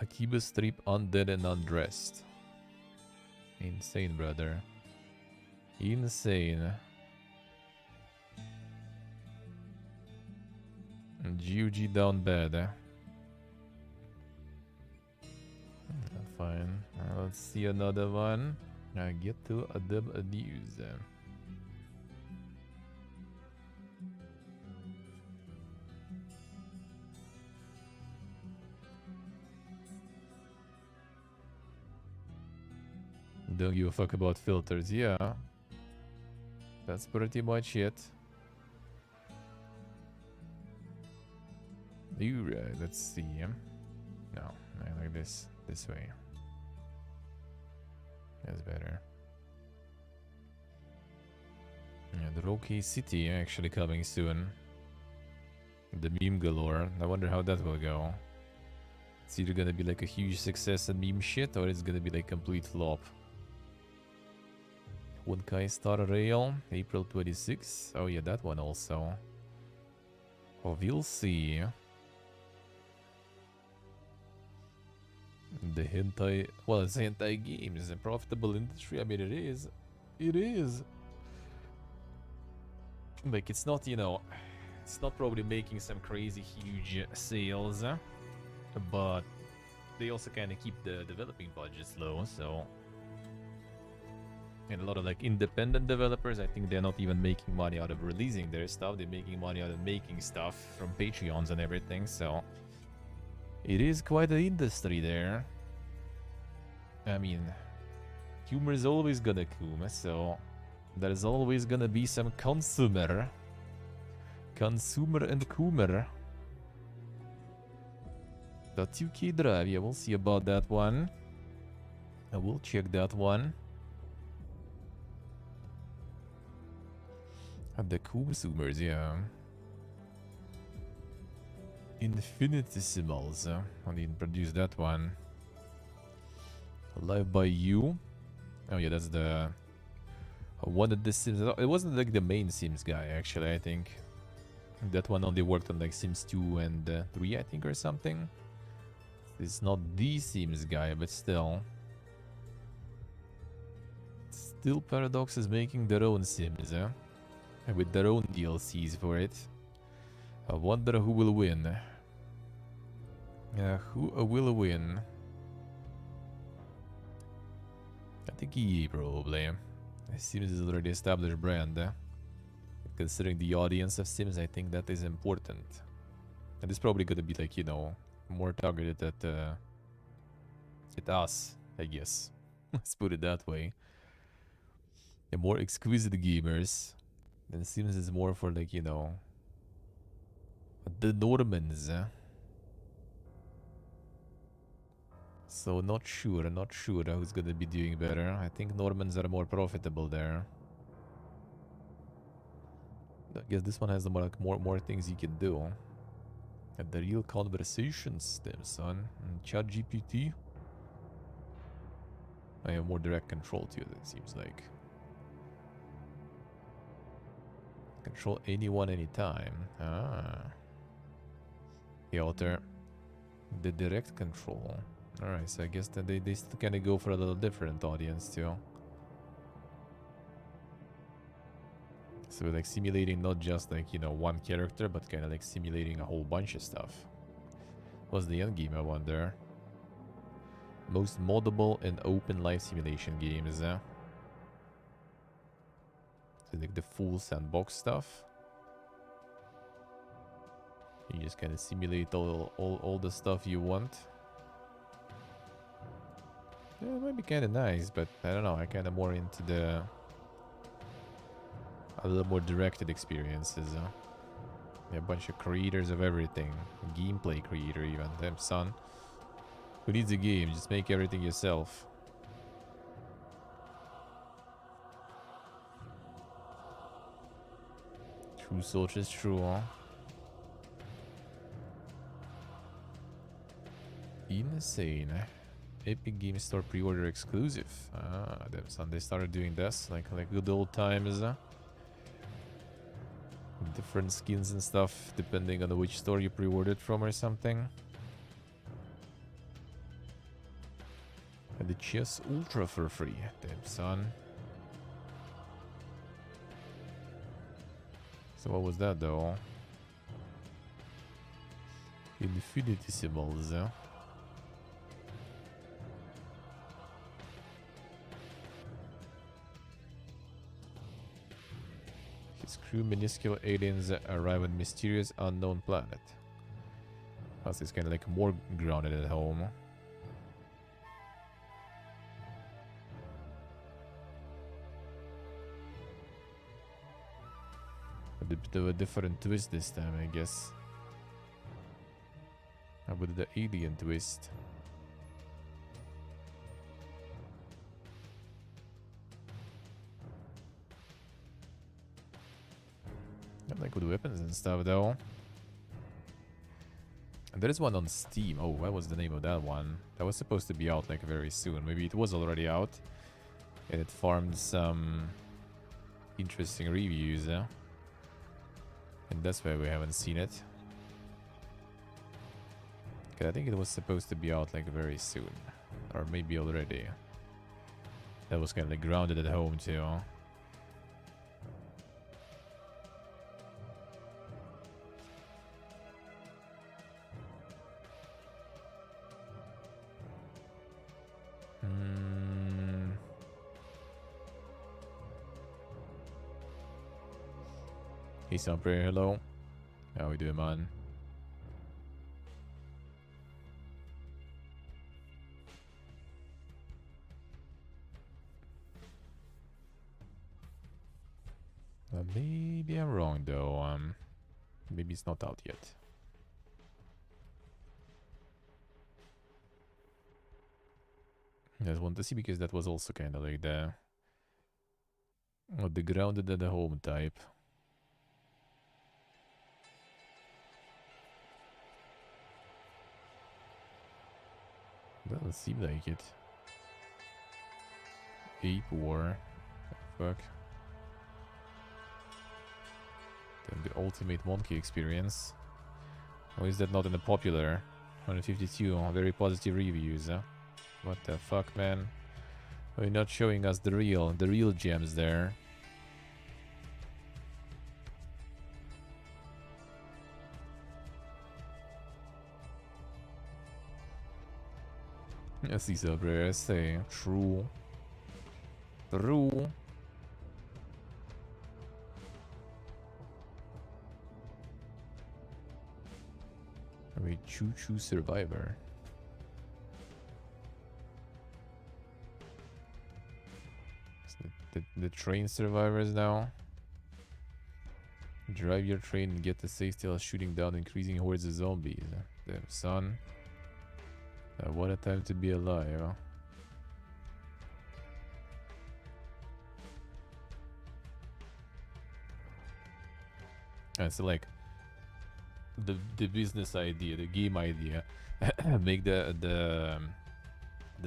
Speaker 1: Akiba Strip, Undead and Undressed. Insane, brother. Insane. GOG down bad. Fine. Let's see another one. I get to a news. Don't give a fuck about filters, yeah. That's pretty much it. Alright, let's see. No, I like this way. That's better. Yeah, the Rocky City actually coming soon. The meme galore. I wonder how that will go. It's either gonna be like a huge success and meme shit, or it's gonna be like complete flop. Wonkai Star Rail, April 26. Oh yeah, that one also. Oh, we'll see. The hentai, well, it's hentai games, a profitable industry. I mean, it is. It is. Like, it's not, you know, it's not probably making some crazy huge sales, but they also kind of keep the developing budgets low, so. And a lot of like independent developers, I think they're not even making money out of releasing their stuff. They're making money out of making stuff from Patreons and everything, so. It is quite an industry there. I mean, humor is always gonna come, so there's always gonna be some consumer and coomer. The 2K drive, yeah, we'll see about that one. I will check that one. And the consumers, yeah. Infinitissimals. I didn't produce that one. Live by You. Oh yeah, that's the one of the Sims. It wasn't like the main Sims guy, actually, I think. That one only worked on like Sims 2 and 3, I think, or something. It's not the Sims guy, but still. Still Paradox is making their own Sims, with their own DLCs for it. I wonder who will win. Who will win? I think EA probably. Sims is already established brand. Considering the audience of Sims, I think that is important. And it's probably gonna be like, you know, more targeted at us, I guess. Let's put it that way. And more exquisite gamers. Then Sims is more for like, you know, the Normans. So not sure who's gonna be doing better. I think Normans are more profitable there. I guess this one has more, like, more things you can do. And the real conversations, damn son. And Chat GPT. I have more direct control to it, it seems like. Control anyone, anytime. Ah. The alter. The direct control. Alright, so I guess that they still kind of go for a little different audience too. So like simulating not just like, you know, one character, but kind of like simulating a whole bunch of stuff. What's the end game, I wonder? Most moddable and open life simulation games, So like the full sandbox stuff. You just kind of simulate all the stuff you want. Yeah, it might be kind of nice, but I don't know. I kind of more into the a little more directed experiences. Yeah, a bunch of creators of everything, gameplay creator even. Damn son, who needs a game? Just make everything yourself. True soldiers, true, huh? Insane. Epic Game Store pre-order exclusive. Ah, damn son, they started doing this like good old times. Different skins and stuff depending on which store you pre-ordered from or something. And the Chess Ultra for free. Damn son. So what was that though? Infinitissimals, huh? His crew, minuscule aliens, arrive on mysterious unknown planet. Plus, it's kind of like more grounded at home. A bit of a different twist this time, I guess. How about the alien twist? Got like good weapons and stuff though. And there is one on Steam. Oh, what was the name of that one? That was supposed to be out like very soon. Maybe it was already out. And it farmed some interesting reviews. And that's why we haven't seen it. I think it was supposed to be out like very soon. Or maybe already. That was kind of like grounded at home too. Hey Sunprayer, hello. How we doing, man? Maybe I'm wrong though. Maybe it's not out yet. I just want to see because that was also kind of like the grounded at the home type. Doesn't seem like it. Ape War. Fuck. Damn, the ultimate monkey experience. Why is that not in the popular? 152 very positive reviews, huh? What the fuck, man? Why are you not showing us the real gems there? Yes, these are very say true. True. Wait, Choo-Choo Survivor. The train survivors now. Drive your train and get the safety while shooting down increasing hordes of zombies. Damn son. What a time to be alive. And so like the business idea, the game idea, make the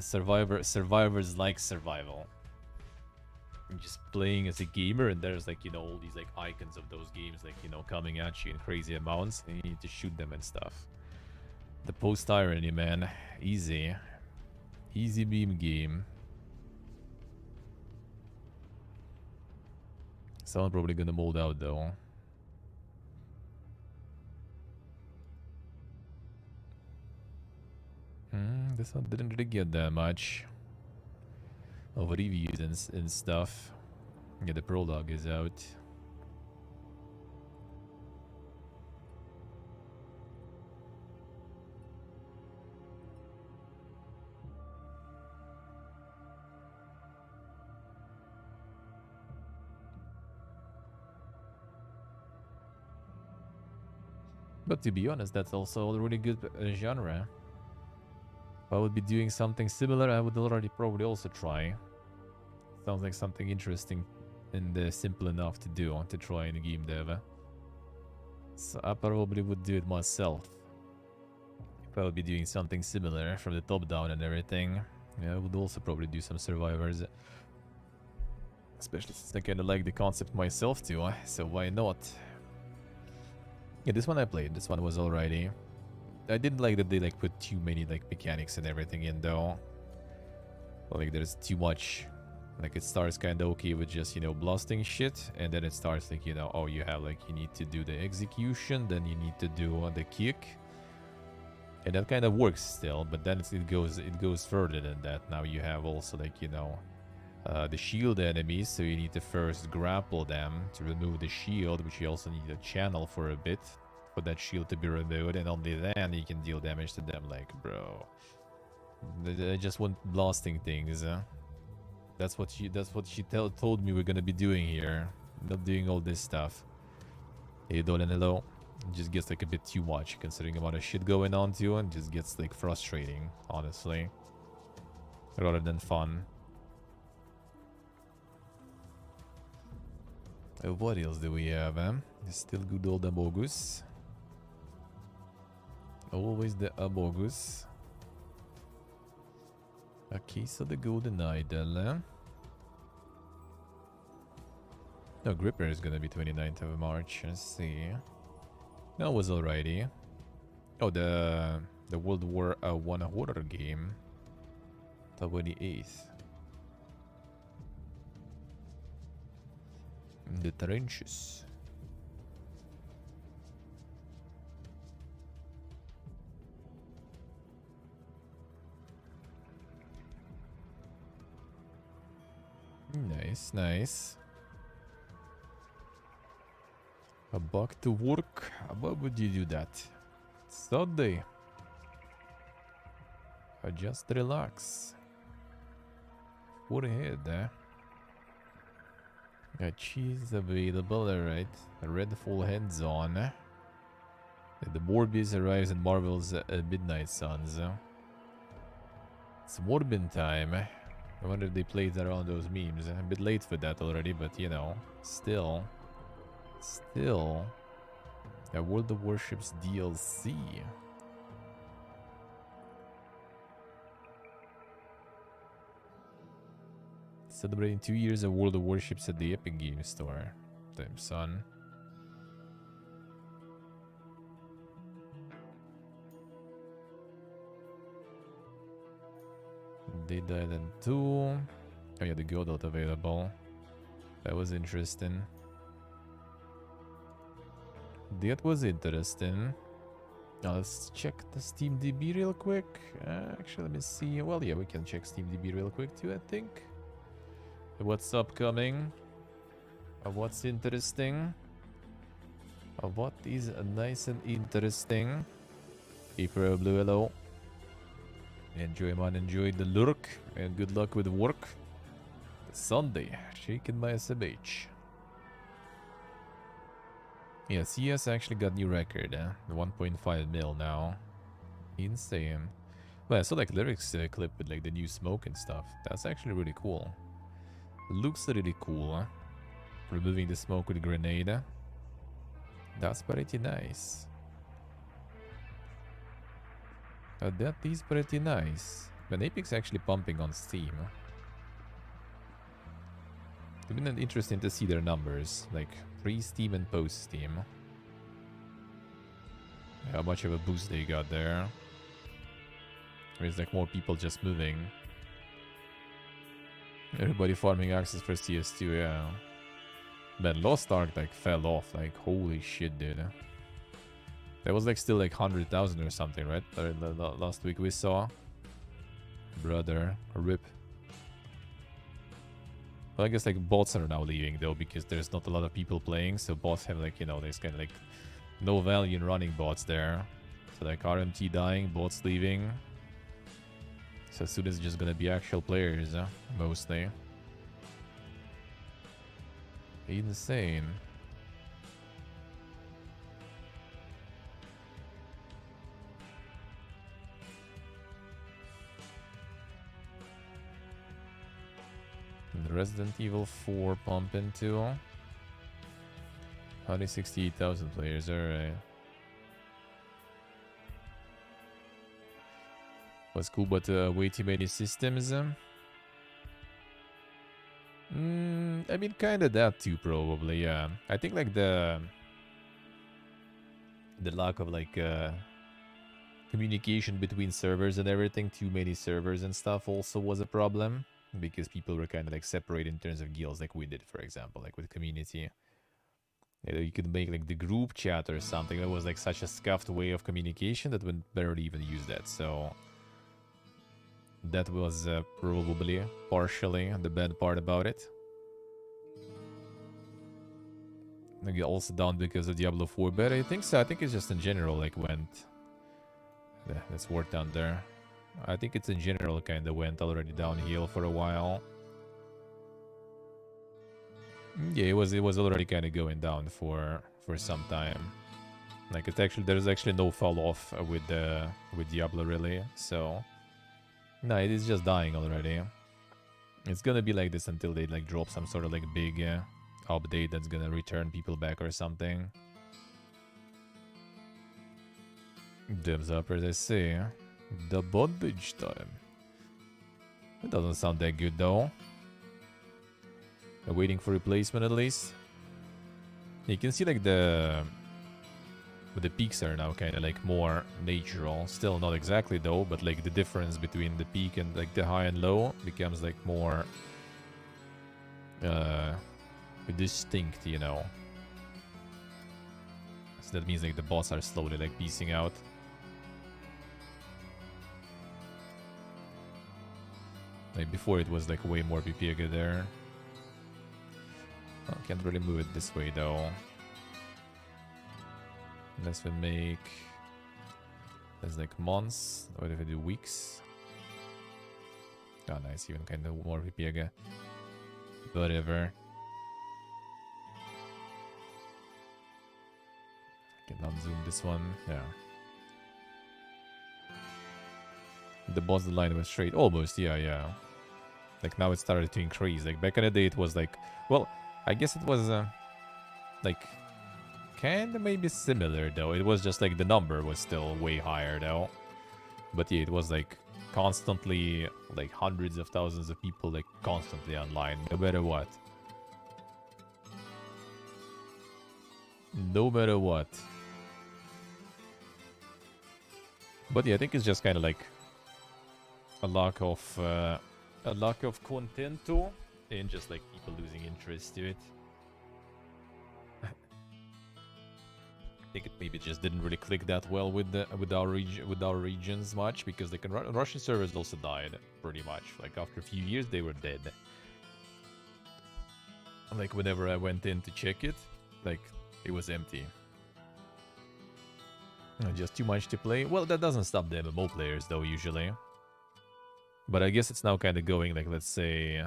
Speaker 1: survivors like survival. You're just playing as a gamer, and there's like, you know, all these like icons of those games, like, you know, coming at you in crazy amounts, and you need to shoot them and stuff. The post irony, man, easy beam game. Someone probably gonna mold out though. This one didn't really get that much of reviews and stuff. Yeah, the prologue is out. But to be honest, that's also a really good genre. If I would be doing something similar, I would already probably also try. Sounds like something interesting and simple enough to do, to try in a game dev. So I probably would do it myself. If I would be doing something similar from the top down and everything. Yeah, I would also probably do some survivors. Especially since I kinda like the concept myself too, so why not? Yeah, this one I played. This one was alrighty. I didn't like that they like put too many like mechanics and everything in though. Like there's too much. Like it starts kind of okay with just, you know, blasting shit, and then it starts like, you know, oh, you have like, you need to do the execution, then you need to do the kick, and that kind of works still. But then it goes further than that. Now you have also like, you know, the shield enemies, so you need to first grapple them to remove the shield, which you also need a channel for a bit for that shield to be removed, and only then you can deal damage to them. Like, bro, I just want blasting things. That's what she told me we're gonna be doing here. Not doing all this stuff. Hey, Dolan, hello. It just gets like a bit too much considering the amount of shit going on too, and just gets like frustrating, honestly, rather than fun. What else do we have, Still good old Amogus. Always the Amogus. A case of the Golden Idol, No, Gripper is gonna be 29th of March. Let's see. That was alrighty. Oh, the World War I horror game. 28th. The trenches. Nice, nice. Back to work. Why would you do that? Sunday. Just relax. Forehead, cheese available, alright. Red full hands on. The Morbius arrives in Marvel's Midnight Suns. It's Morbin time. I wonder if they played around those memes. A bit late for that already, but you know, still. A World of Warships DLC. Celebrating 2 years of World of Warships at the Epic Games Store. Damn, son. Dead Island 2. Oh yeah, the Godot available. That was interesting. That was interesting. Now let's check the Steam DB real quick. Actually, let me see. Well, yeah, we can check Steam DB real quick too, I think. What's upcoming? What's interesting? What is nice and interesting? April Blue, hello. Enjoy, man. Enjoy the lurk. And good luck with work. Sunday. Shaken by SMH. Yeah, CS actually got new record. 1.5 mil now. Insane. Well, I saw like lyrics clip with like the new smoke and stuff. That's actually really cool. Looks really cool. Huh? Removing the smoke with grenade. That's pretty nice. That is pretty nice. But Apex actually pumping on Steam. It's been interesting to see their numbers, like pre-Steam and post-Steam. How much of a boost they got there. There's like more people just moving. Everybody farming access for CS2, yeah. Man, Lost Ark like fell off, like holy shit, dude. That was like still like 100,000 or something, right? Last week we saw. Brother, rip. Well, I guess like bots are now leaving though, because there's not a lot of people playing, so bots have like, you know, there's kind of like no value in running bots there. So like RMT dying, bots leaving. So soon it's just gonna be actual players, mostly. Insane. And Resident Evil 4 pumping too. 168,000 players, alright. Was cool, but way too many systems. I mean, kind of that too, probably. Yeah, I think like the lack of like communication between servers and everything. Too many servers and stuff also was a problem because people were kind of like separated in terms of guilds, like we did, for example, like with community. You could make like the group chat or something. That was like such a scuffed way of communication that we barely even use that. So. That was probably partially the bad part about it. Maybe also down because of Diablo 4, but I think so. I think it's just in general like went. Yeah, let's work down there. I think it's in general kind of went already downhill for a while. Yeah, it was already kind of going down for some time. Like there's actually no fall off with Diablo really. So. No, it is just dying already. It's gonna be like this until they like drop some sort of like big update that's gonna return people back or something. Dibs up as I say. The bondage time. It doesn't sound that good though. Waiting for replacement at least. You can see like the peaks are now kind of like more natural. Still not exactly though, but like the difference between the peak and like the high and low becomes like more distinct, you know. So that means like the boss are slowly like piecing out. Like before it was like way more PP there. Oh, can't really move it this way though. Unless we make... There's like months. What if we do weeks? Oh, nice. Even kind of more PP. Whatever. Can unzoom this one. Yeah. The boss line was straight. Almost. Yeah, yeah. Like now it started to increase. Like back in the day it was like... Well, I guess it was... like... Kinda maybe similar though. It was just like the number was still way higher though. But yeah, it was like constantly like hundreds of thousands of people like constantly online, no matter what. No matter what. But yeah, I think it's just kind of like a lack of content too, and just like people losing interest to it. I think it maybe just didn't really click that well with our regions much, because like Russian servers also died pretty much. Like after a few years they were dead. Like whenever I went in to check it, like it was empty. Just too much to play. Well, that doesn't stop the MMO players though usually. But I guess it's now kind of going like, let's see.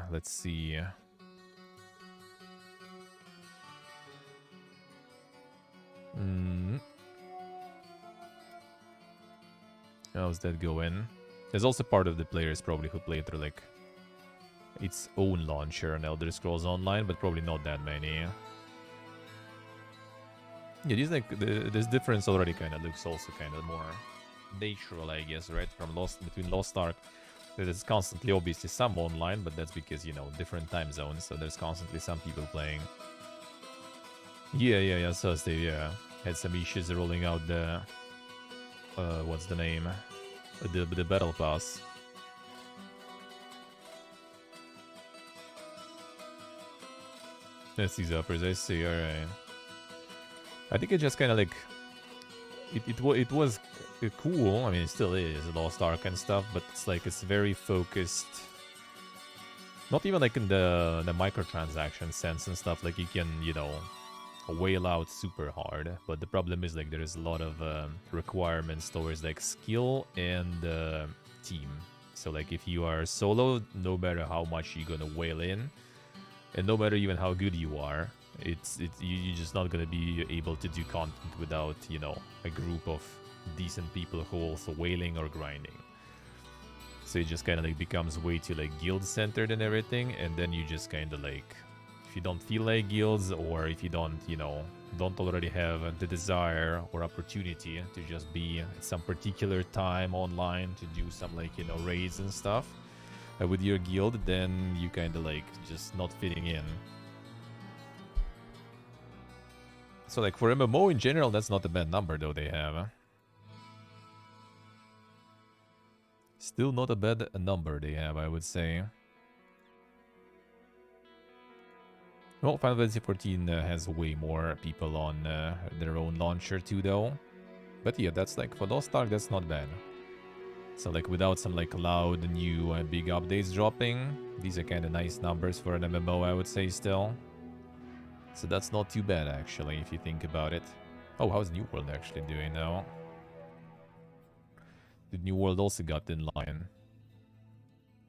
Speaker 1: How's that going? There's also part of the players probably who play through like its own launcher on Elder Scrolls Online, but probably not that many. Yeah, these like this difference already kind of looks also kind of more natural, I guess, right? From between Lost Ark, there's constantly obviously some online, but that's because, you know, different time zones, so there's constantly some people playing. Yeah. So they had some issues rolling out the what's the name? The battle pass. That's these uppers, I see. All right. I think it just kind of like it was cool. I mean, it still is Lost Ark and stuff, but it's like it's very focused. Not even like in the microtransaction sense and stuff. Like you can, you know, whale out super hard, but the problem is like there is a lot of requirements towards like skill and team. So like if you are solo, no matter how much you're gonna whale in, and no matter even how good you are, you're just not gonna be able to do content without, you know, a group of decent people who are also whaling or grinding. So it just kind of like becomes way too like guild centered and everything, and then you just kind of like, if you don't feel like guilds, or if you don't, you know, don't already have the desire or opportunity to just be at some particular time online to do some like, you know, raids and stuff with your guild, then you kind of like just not fitting in. So like for MMO in general, that's not a bad number though they have. Still not a bad number they have, I would say. Well, Final Fantasy XIV has way more people on their own launcher too, though. But yeah, that's like, for Lost Ark, that's not bad. So like, without some like loud new big updates dropping, these are kind of nice numbers for an MMO, I would say still. So that's not too bad, actually, if you think about it. Oh, how's New World actually doing now? The New World also got in line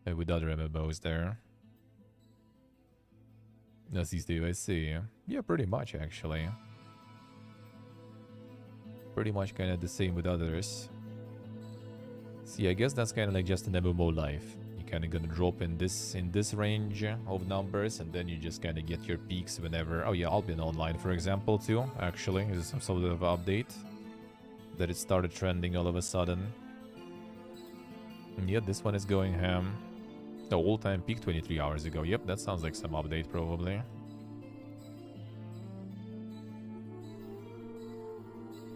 Speaker 1: with other MMOs there. As these do, I see. Yeah, pretty much, actually. Pretty much kind of the same with others. See, I guess that's kind of like just an MMO life. You're kind of gonna drop in this range of numbers, and then you just kind of get your peaks whenever. Oh yeah, Albion Online, for example, too. Actually, is some sort of update that it started trending all of a sudden. And yeah, this one is going ham. The all-time peak 23 hours ago. Yep, that sounds like some update, probably.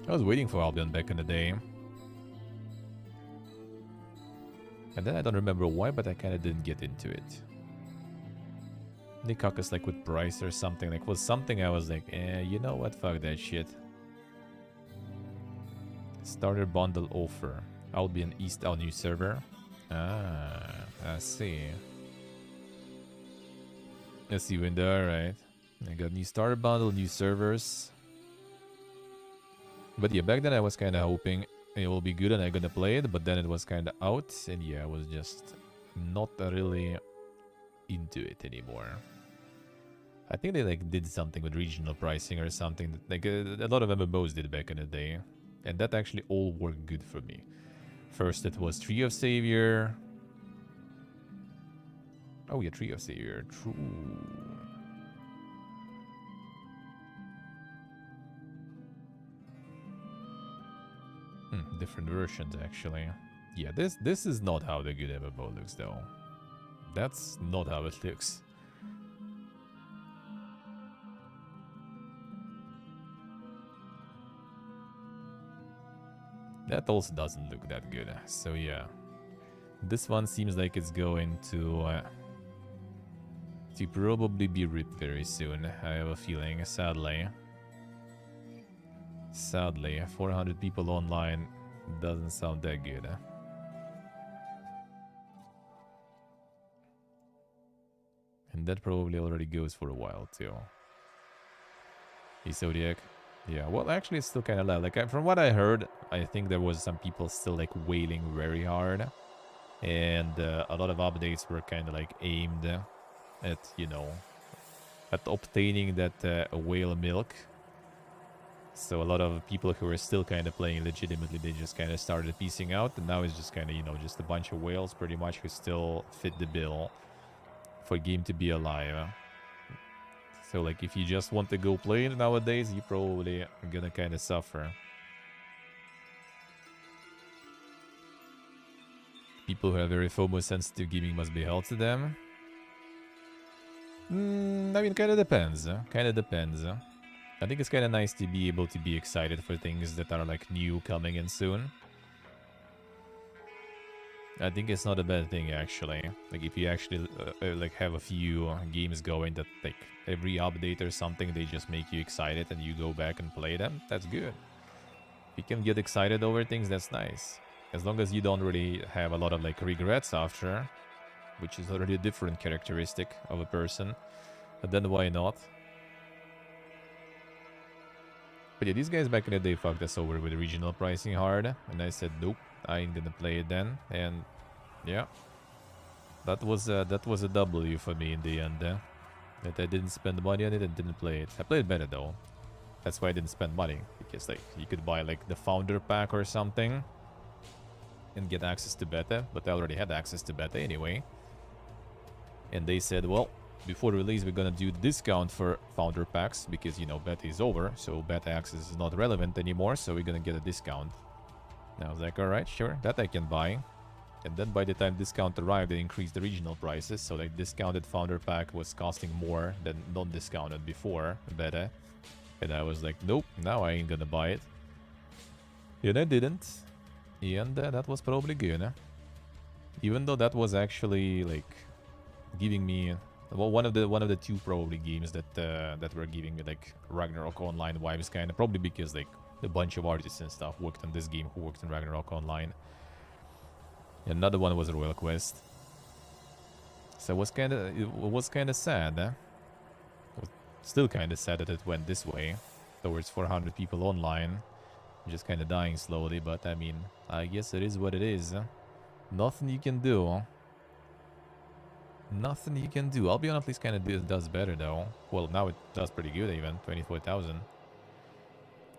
Speaker 1: I was waiting for Albion back in the day. And then I don't remember why, but I kind of didn't get into it. Nikaka's like with price or something. Like, was something I was like, you know what? Fuck that shit. Starter bundle offer. Albion East, our new server. Ah, I see. I see window, alright. I got new starter bundle, new servers. But yeah, back then I was kind of hoping it will be good and I'm gonna play it, but then it was kind of out, and yeah, I was just not really into it anymore. I think they like did something with regional pricing or something that like a lot of MMOs did back in the day, and that actually all worked good for me. First it was Tree of Savior. Oh yeah, Tree of Savior, true. Different versions actually. Yeah, this is not how the good MMO looks though. That's not how it looks. That also doesn't look that good. So yeah, this one seems like it's going to probably be ripped very soon. I have a feeling, sadly. Sadly, 400 people online doesn't sound that good. And that probably already goes for a while too. Hey Zodiac. Yeah, well actually it's still kind of loud. Like from what I heard, I think there was some people still like wailing very hard. And a lot of updates were kind of like aimed at, you know, at obtaining that whale milk. So a lot of people who are still kind of playing legitimately, they just kind of started piecing out. And now it's just kind of, you know, just a bunch of whales pretty much who still fit the bill for game to be alive. So like if you just want to go play it nowadays, you probably are gonna kind of suffer. People who are very FOMO sensitive, gaming must be held to them. I mean, kind of depends. Kind of depends. I think it's kind of nice to be able to be excited for things that are like new coming in soon. I think it's not a bad thing actually. Like if you actually like have a few games going that like every update or something, they just make you excited and you go back and play them, that's good. If you can get excited over things, that's nice. As long as you don't really have a lot of like regrets after, which is already a different characteristic of a person, then why not? But yeah, these guys back in the day fucked us over with regional pricing hard, and I said nope, I ain't gonna play it then. And yeah, that was a W for me in the end. That I didn't spend money on it and didn't play it. I played better though. That's why I didn't spend money, because like you could buy like the founder pack or something and get access to beta, but I already had access to beta anyway. And they said, well, before release we're gonna do discount for founder packs because, you know, beta is over, so beta access is not relevant anymore, so we're gonna get a discount. And I was like, alright, sure, that I can buy. And then by the time discount arrived, they increased the regional prices, so like discounted founder pack was costing more than non-discounted before beta. And I was like, nope, now I ain't gonna buy it. And I didn't. And that was probably good. Even though that was actually like giving me, well, one of the two probably games that that were giving me like Ragnarok Online vibes, kind of, probably because like a bunch of artists and stuff worked on this game who worked on Ragnarok Online. Another one was Royal Quest. So it was kind of sad. It was still kind of sad that it went this way, towards 400 people online, just kind of dying slowly. But I mean, I guess it is what it is. Nothing you can do. Nothing you can do. Albion at least kind of does better though. Well, now it does pretty good even, 24,000.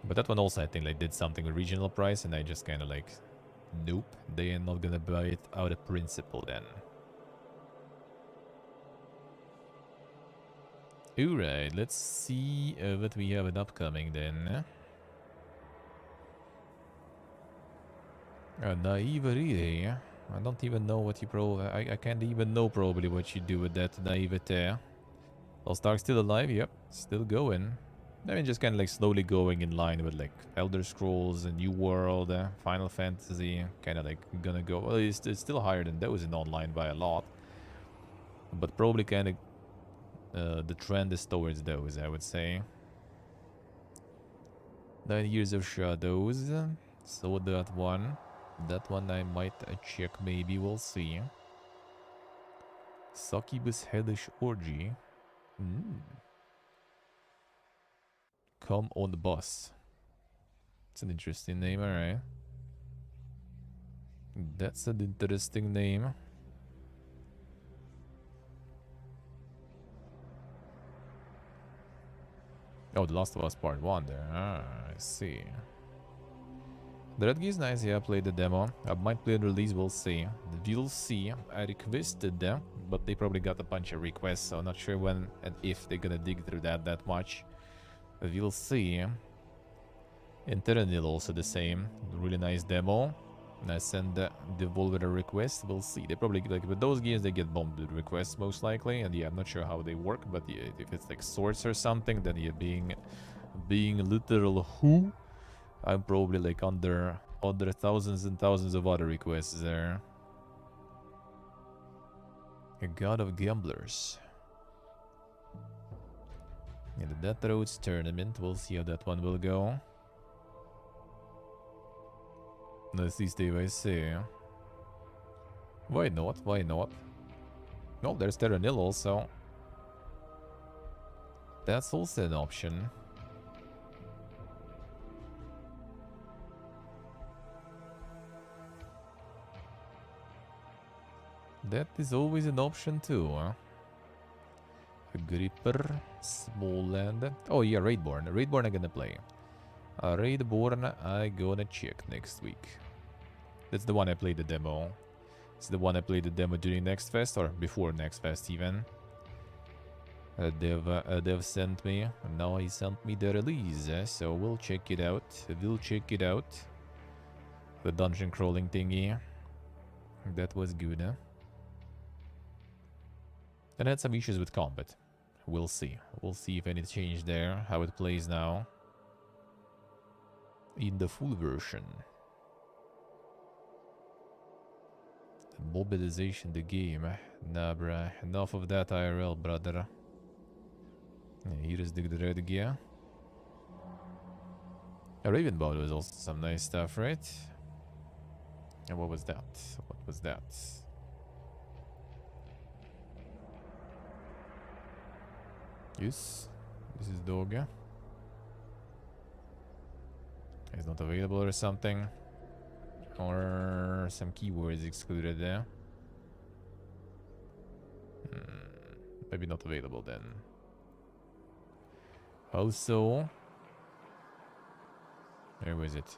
Speaker 1: But that one also I think like did something with regional price, and I just kind of like, nope, they are not gonna buy it out of principle then. Alright, let's see what we have an upcoming then. Naive really. I don't even know what you I can't even know probably what you do with that naivete. Lost Ark still alive? Yep, still going. I mean, just kind of like slowly going in line with like Elder Scrolls, a New World, Final Fantasy. Kind of like gonna go. Well, it's still higher than those in online by a lot. But probably kind of the trend is towards those, I would say. 9 Years of Shadows. So that one. That one I might check, maybe, we'll see. Succubus Hellish Orgy. Come on the bus. It's an interesting name, alright. That's an interesting name. Oh, The Last of Us Part 1 there. Ah, I see. The Red Gear is nice, yeah, I played the demo. I might play the release, we'll see. We'll see. I requested them, but they probably got a bunch of requests, so I'm not sure when and if they're gonna dig through that much. But we'll see. And Terranil also the same. Really nice demo. And I send the Devolver a request, we'll see. They probably, like, with those games, they get bombed with requests most likely. And yeah, I'm not sure how they work, but yeah, if it's like Swords or something, then yeah, being literal who? I'm probably like under thousands and thousands of other requests there. A God of Gamblers. In the Death Roads tournament, we'll see how that one will go. Let's see, Steve, I see. Why not? Why not? No, there's Terranil also. That's also an option. That is always an option too, huh? A Gripper, Small Land. Oh yeah, Raidborn. Raidborn I'm gonna play. Raidborn, I gonna check next week. That's the one I played the demo. It's the one I played the demo during Next Fest, or before Next Fest even. Dev sent me, and now he sent me the release, so we'll check it out. We'll check it out. The dungeon crawling thingy. That was good, huh? And I had some issues with combat. We'll see. We'll see if any change there, how it plays now. In the full version. Mobilization the game. Nah, bruh. Enough of that IRL, brother. Yeah, here is the red gear. A Ravenbound was also some nice stuff, right? And what was that? What was that? Yes. This is Doga. It's not available or something. Or some keywords excluded there. Maybe not available then. Also, where was it?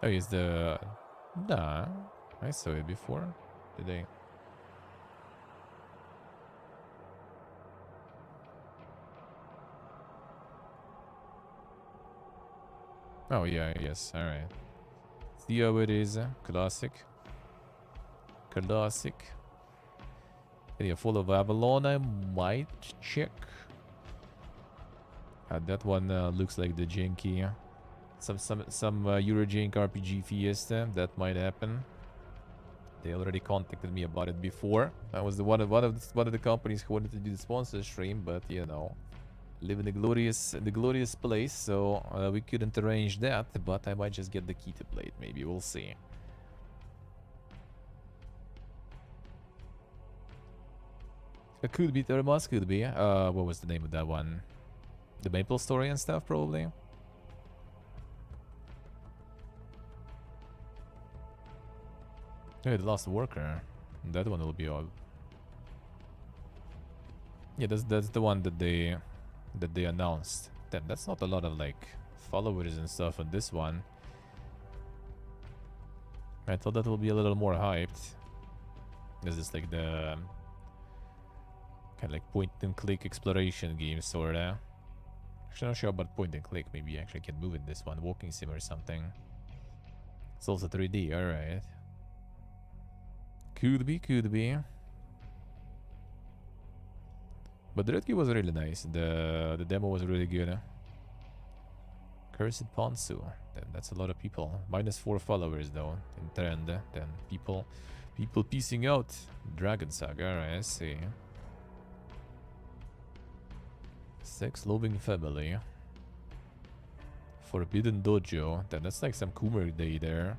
Speaker 1: Oh, is the... Nah, I saw it before. Did I? Oh, yeah, yes, alright. See how it is. Classic. Classic. Yeah, full of Avalon, I might check. That one looks like the janky. Some Eurojank RPG Fiesta. That might happen. They already contacted me about it before. I was the one of the companies who wanted to do the sponsor stream, but you know, live in the glorious place, so we couldn't arrange that. But I might just get the key to play it. Maybe we'll see. It could be Thermos, could be. What was the name of that one? The Maple Story and stuff, probably. Yeah, the Last Worker. That one will be odd. Yeah, that's the one that they announced. Then that's not a lot of like followers and stuff on this one. I thought that will be a little more hyped. This is like the kind of like point and click exploration game, sorta. Actually, not sure about point and click. Maybe you actually can move in this one, walking sim or something. It's also 3D. All right. Could be, could be. But the red key was really nice. The demo was really good. Cursed Ponsu. That's a lot of people. -4 followers though in trend. Then people piecing out. Dragon Saga. Alright, I see. Sex-loving family. Forbidden Dojo. Then that's like some Coomer Day there.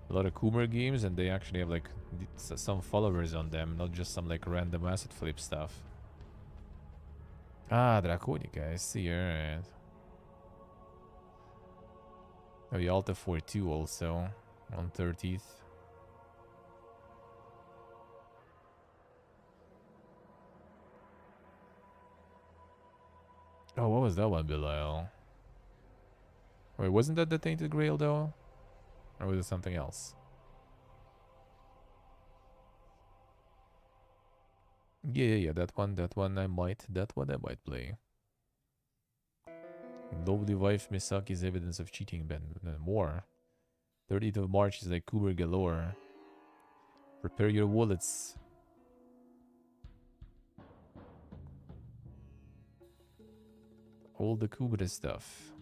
Speaker 1: A lot of Coomer games, and they actually have like some followers on them, not just some like random asset flip stuff. Ah, Draconica, I see, alright. Oh, the Alta 4-2 also on 30th. Oh, what was that one, Belial? Wait, wasn't that the Tainted Grail though? Or was it something else? Yeah, that one I might play. Lovely wife Misaki's evidence of cheating, Ben. More. 30th of March is like Coomer galore. Prepare your wallets. All the Coomer stuff.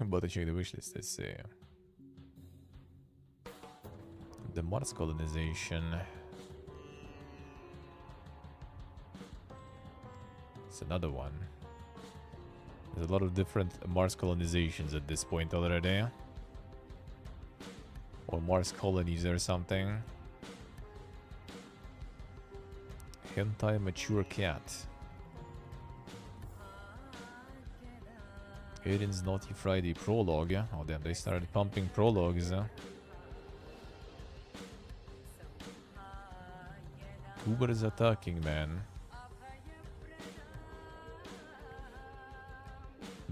Speaker 1: I'm about to check the wishlist. Let's see. The Mars colonization. It's another one. There's a lot of different Mars colonizations at this point already. Or Mars colonies or something. Hentai mature cat. Aiden's Naughty Friday prologue. Oh damn, they started pumping prologues. Uber is attacking, man.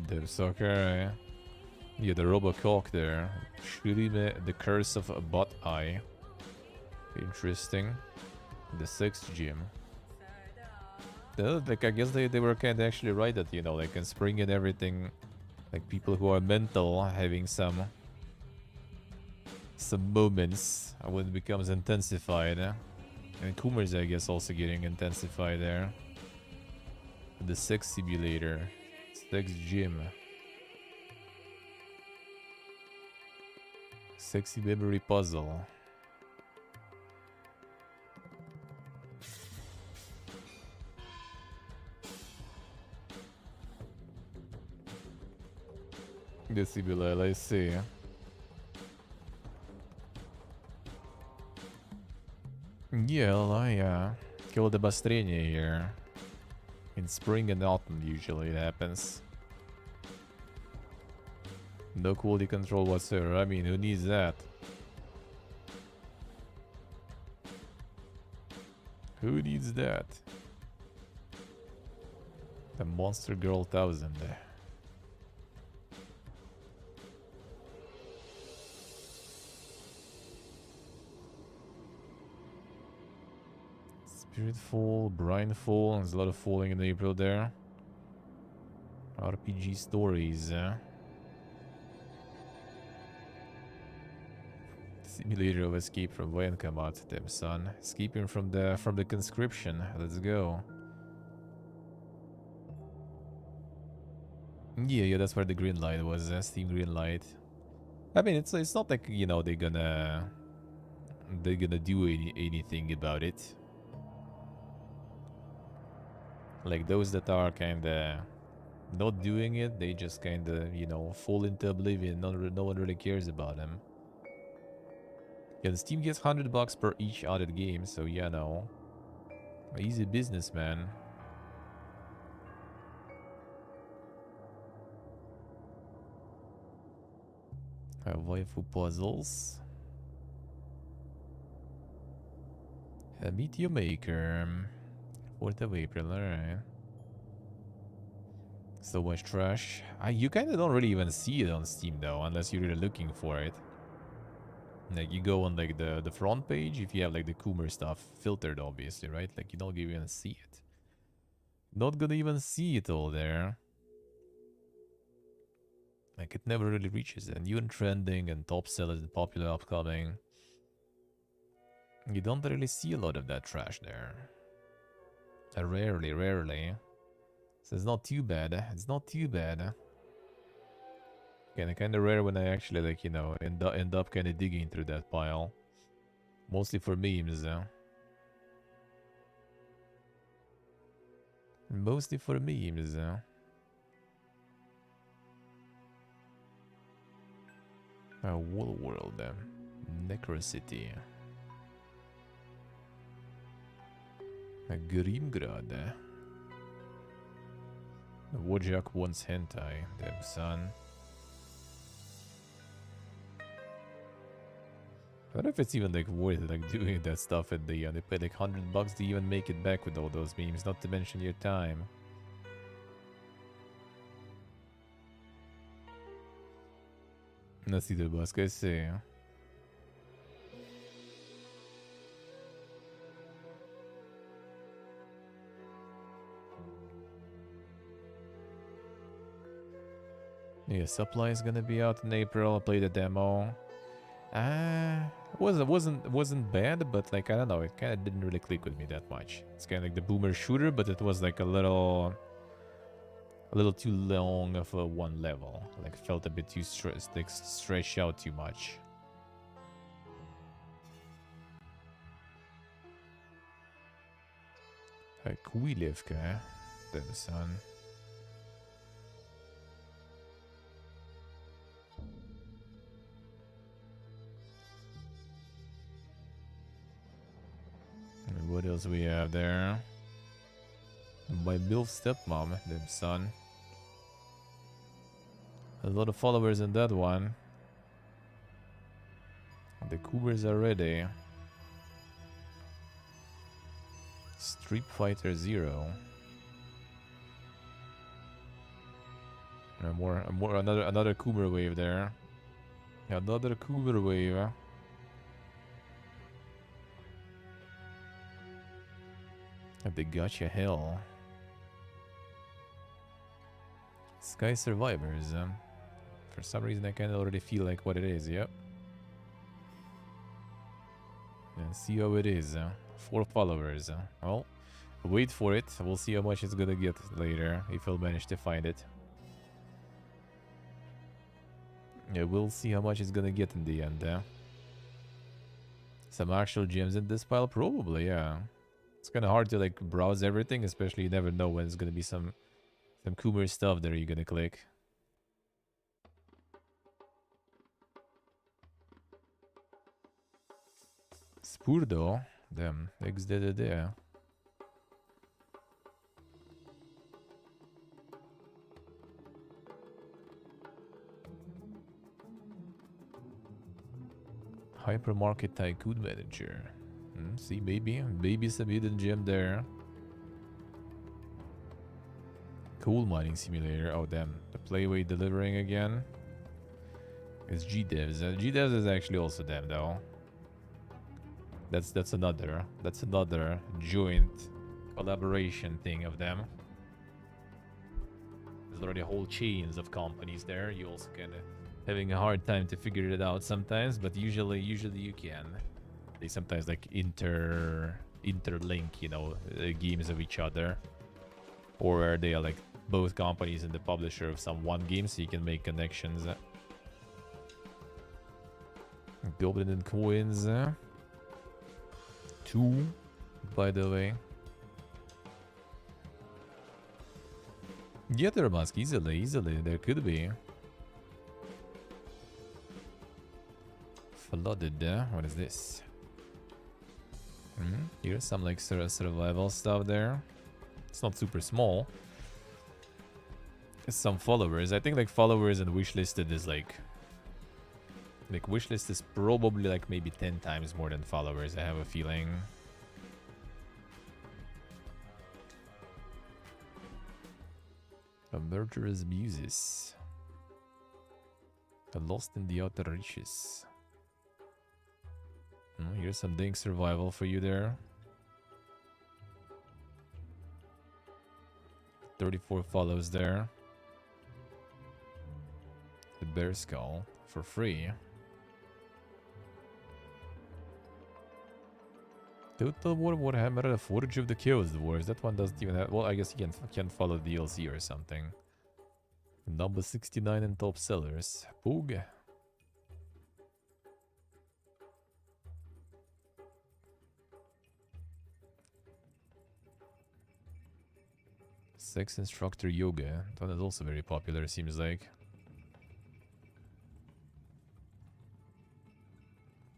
Speaker 1: Dev Soccer. Yeah, the Robocock there. Shurime, the Curse of a Bot Eye. Interesting. The sixth gym. Like, I guess they were kind of actually right that, you know, like in spring and everything, like people who are mental having some moments when it becomes intensified. And Kummer's, I guess, also getting intensified there. The sex simulator. Sex gym. Sexy memory puzzle. The simulator, I see. Yeah, killed the Bastrenia here. In spring and autumn usually it happens. No quality control whatsoever. I mean, who needs that? Who needs that? The Monster Girl 1000. Spiritfall, Brindfall, there's a lot of falling in April there. RPG stories. Simulator of escape from Voyankamat, damn son. Escaping from the conscription. Let's go. Yeah, that's where the green light was. Steam green light. I mean, it's not like, you know, they're gonna do anything about it. Like those that are kinda not doing it, they just kinda, you know, fall into oblivion. No one really cares about them. Yeah, the Steam gets $100 per each added game, so yeah, no. Easy business, man. Waifu puzzles. Meteor Maker. 4th of April, alright. So much trash. You kinda don't really even see it on Steam though, unless you're really looking for it. Like you go on like the front page, if you have like the Coomer stuff filtered obviously, right? Like you don't even see it. Not gonna even see it all there. Like it never really reaches it. New and trending and top sellers and popular upcoming. You don't really see a lot of that trash there. Rarely. So it's not too bad. It's not too bad. Kind of rare when I actually, like, you know, end up kind of digging through that pile. Mostly for memes, Mostly for memes, Wall World, Necrocity. Grimgrad. Wojak wants hentai, damn son. I don't know if it's even like worth it, like doing that stuff at the they pay like $100 to even make it back with all those memes, not to mention your time. Nasci del Bosque, I see. Yeah, Supply is gonna be out in April. I played the demo. Wasn't bad, but like I don't know, it kind of didn't really click with me that much. It's kind of like the boomer shooter, but it was like a little too long of a one level. Like felt a bit too stretched out too much. Kuilevka, damn son. What else we have there? My MILF stepmom, damn son. A lot of followers in that one. The Cougars are ready. Street Fighter 0. Another Cougar wave there. Another Cougar wave. The Gotcha Hell. Sky Survivors. For some reason I kind of already feel like what it is, yep. And see how it is. 4 followers. Well, wait for it. We'll see how much it's gonna get later, if I'll manage to find it. Yeah, we'll see how much it's gonna get in the end. Some actual gems in this pile? Probably, yeah. It's kind of hard to like browse everything, especially you never know when it's gonna be some cooler stuff that you're gonna click. Spurdo? Damn, XDDD. Hypermarket Tycoon Manager. See, maybe some hidden gem there. Coal mining simulator. Oh damn, the Playway delivering again. It's GDevs. GDevs is actually also them though. That's another joint collaboration thing of them. There's already whole chains of companies there. You also kind of having a hard time to figure it out sometimes, but usually you can. They sometimes like interlink, you know, games of each other, or they are like both companies and the publisher of some one game, so you can make connections. Goblin and coins. 2, by the way. Yeah, there must easily. There could be. Flooded. What is this? Here's some like survival stuff there. It's not super small. It's some followers. I think like followers and wishlisted is like wishlist is probably like maybe 10 times more than followers, I have a feeling. A murderous muses. A lost in the outer reaches. Here's some dang survival for you there. 34 follows there. The bear skull for free. Total Warhammer, the Forge of the Chaos Wars. That one doesn't even have... Well, I guess you can follow DLC or something. Number 69 in top sellers. Poog. Sex Instructor Yoga. That is also very popular, seems like.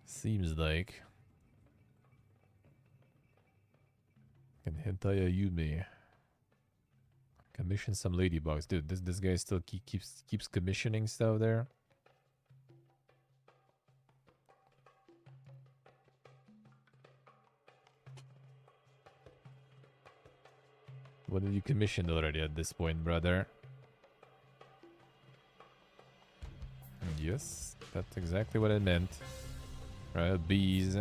Speaker 1: Seems like. And Hentai Ayume. Commission some ladybugs. Dude, this guy still keeps commissioning stuff there. What have you commissioned already at this point, brother? Yes, that's exactly what I meant. Right, bees.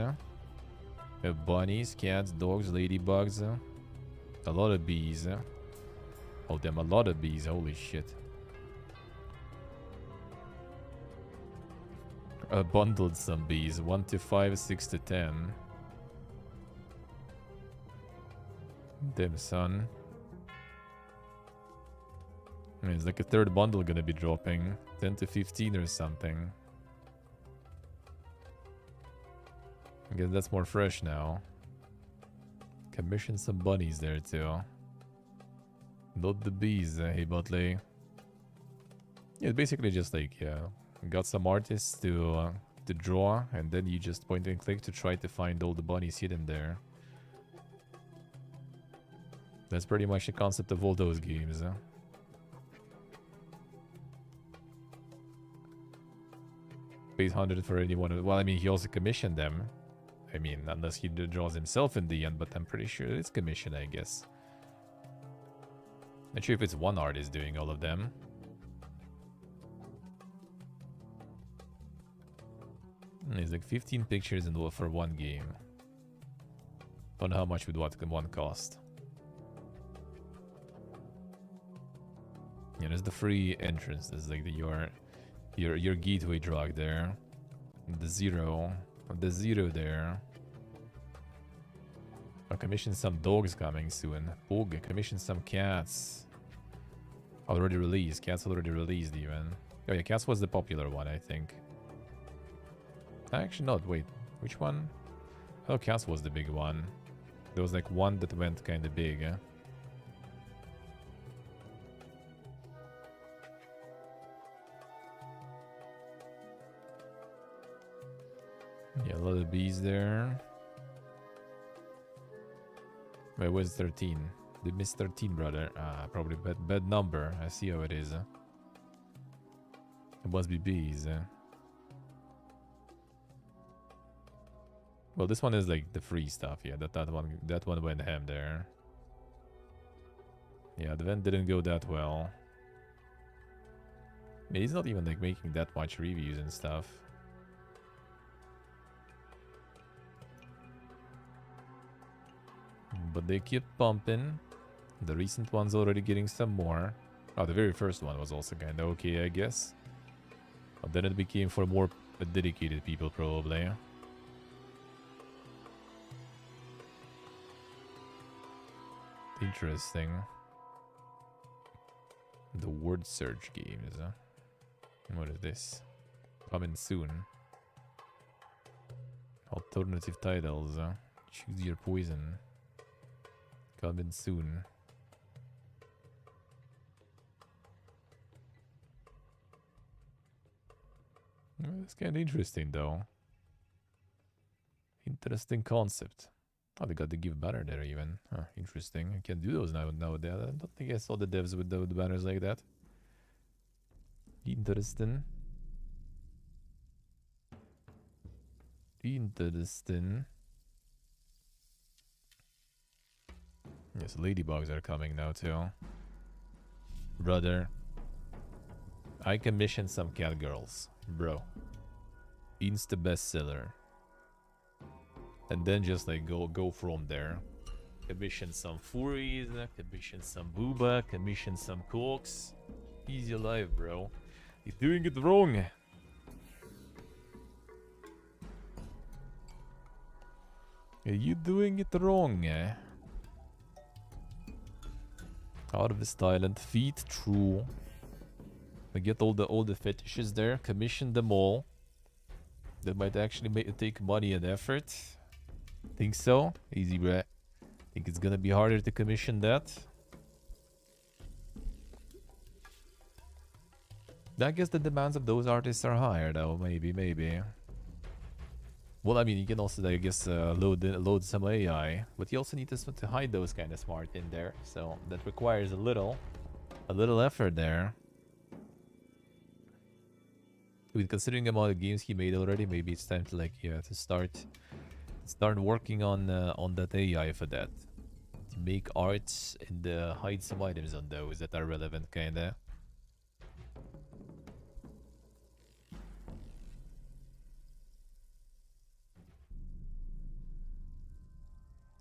Speaker 1: Bunnies, cats, dogs, ladybugs. A lot of bees. Oh damn, a lot of bees. Holy shit. I bundled some bees. 1 to 5, 6 to 10. Damn, son. I mean, it's like a third bundle gonna be dropping. 10 to 15 or something. I guess that's more fresh now. Commission some bunnies there too. Not the bees, hey Butley. Yeah, it's basically just like, yeah, got some artists to draw, and then you just point and click to try to find all the bunnies hidden there. That's pretty much the concept of all those games. pays 100 for anyone. Well, I mean, he also commissioned them. I mean, unless he draws himself in the end, but I'm pretty sure it's commission, I guess. Not sure if it's one artist doing all of them. It's like 15 pictures in for one game. Don't know how much would what can one cost. Yeah, there's the free entrance. There's like your gateway drug there. The zero there. I'll commission some dogs coming soon. Pug, commission some cats. Already released. Cats already released even. Oh yeah, cats was the popular one, I think. Actually not, wait. Which one? Oh, cats was the big one. There was like one that went kind of big. Yeah, a lot of bees there. Wait, where's 13? They missed 13, brother. Ah, probably bad number. I see how it is. It must be bees. Well, this one is like the free stuff. Yeah, that one went ham there. Yeah, the event didn't go that well. I mean, he's not even like making that much reviews and stuff. But they keep pumping. The recent one's already getting some more. Oh, the very first one was also kind of okay, I guess. But then it became for more dedicated people, probably. Interesting. The word search games. What is this? Coming soon. Alternative titles. Choose your poison. Coming soon. It's kind of interesting, though. Interesting concept. Oh, they got the give banner there even. Huh, interesting. I can do those nowadays. I don't think I saw the devs with the banners like that. Interesting. Interesting. Yes, ladybugs are coming now too. Brother, I commissioned some cat girls, bro. Insta bestseller. And then just like go from there. Commission some furries, commission some booba, commission some cooks. Easy life, bro. You're doing it wrong. You're doing it wrong. Harvest Island, feed true. I get all the fetishes there, commission them all. That might actually take money and effort. Think so? Easy, bruh. Think it's gonna be harder to commission that? I guess the demands of those artists are higher, though. Maybe. Well, I mean, you can also, I guess, load some AI, but you also need to hide those kind of smart in there. So that requires a little effort there. I mean, considering the amount of games he made already, maybe it's time to to start working on that AI for that. To make arts and hide some items on those that are relevant, kinda.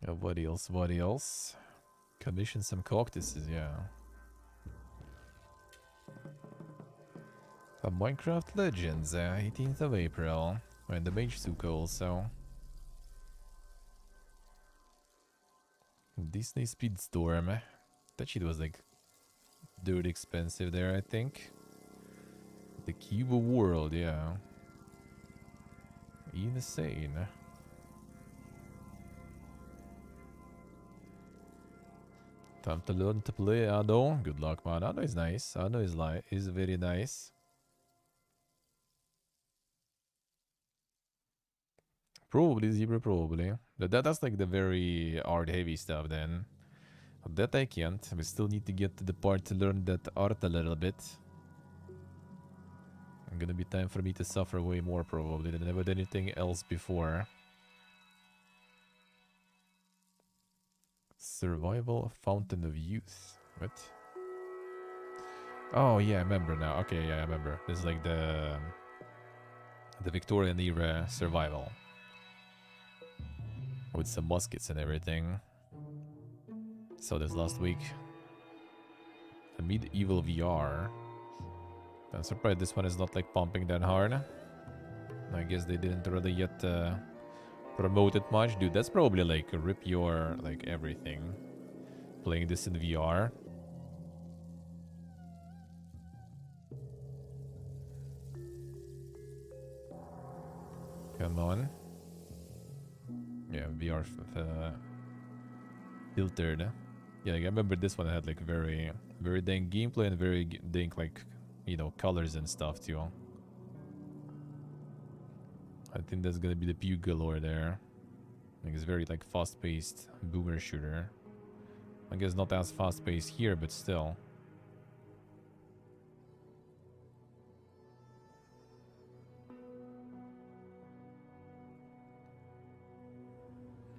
Speaker 1: What else? Commission some cactuses, yeah. Minecraft Legends, 18th of April. And the Mage Suka also. Disney Speedstorm. That shit was like dirt expensive there, I think. The Cuba World, yeah. Insane. Time to learn to play Ado. Good luck, man. Ado is nice. Ado is very nice. Probably Zebra, probably. That's like the very art heavy stuff then. That I can't. We still need to get to the part to learn that art a little bit. Gonna be time for me to suffer way more probably than with anything else before. Survival Fountain of Youth. What? Oh yeah, I remember now. Okay, yeah, I remember. This is like the Victorian era survival. With some muskets and everything. So this last week. A medieval VR. I'm surprised this one is not like pumping that hard. I guess they didn't really yet promote it much. Dude, that's probably like rip your like everything. Playing this in VR. Come on. Yeah, VR filtered. Yeah, like, I remember this one had like very dank gameplay and very dank like, you know, colors and stuff too. I think that's gonna be the pew galore there. Like it's very like fast-paced boomer shooter. I guess not as fast-paced here, but still.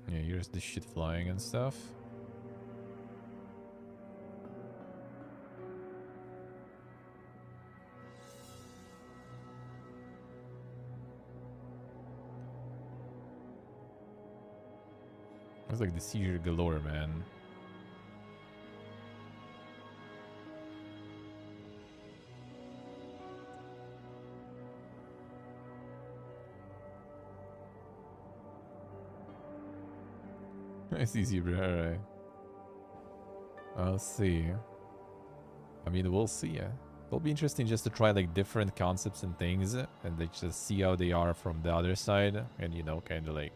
Speaker 1: Yeah, here's the shit flying and stuff. It's like the seizure galore, man. It's easy, bro. Alright. I'll see. I mean, we'll see, yeah. It'll be interesting just to try like different concepts and things and like just see how they are from the other side and, you know, kind of like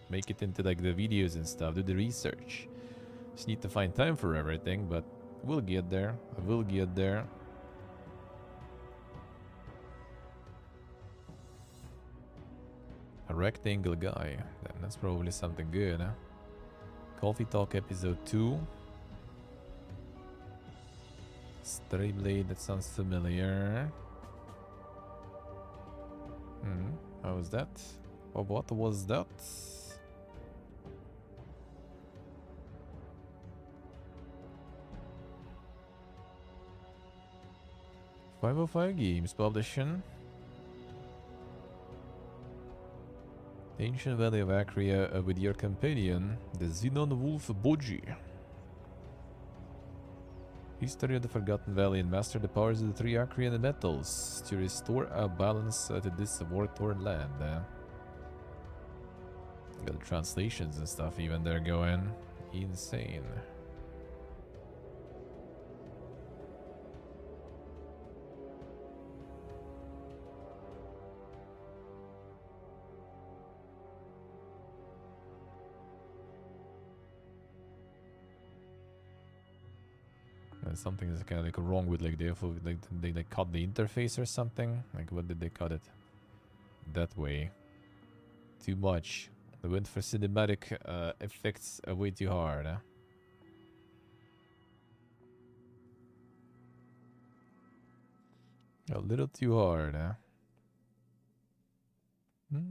Speaker 1: make it into like the videos and stuff, do the research. Just need to find time for everything, but we'll get there. We'll get there. A rectangle guy. Then that's probably something good, huh? Coffee Talk episode 2. Stray Blade, that sounds familiar. How was that? Oh, what was that? 505 Games publishing. The ancient valley of Acria with your companion, the Xenon Wolf Boji. History of the Forgotten Valley and master the powers of the three Acrian metals to restore a balance to this war-torn land. Got the translations and stuff even there going. Insane. Something is kind of like wrong with like they like cut the interface or something. Like what did they cut it that way? Too much. They went for cinematic effects way too hard. Huh? A little too hard. Huh?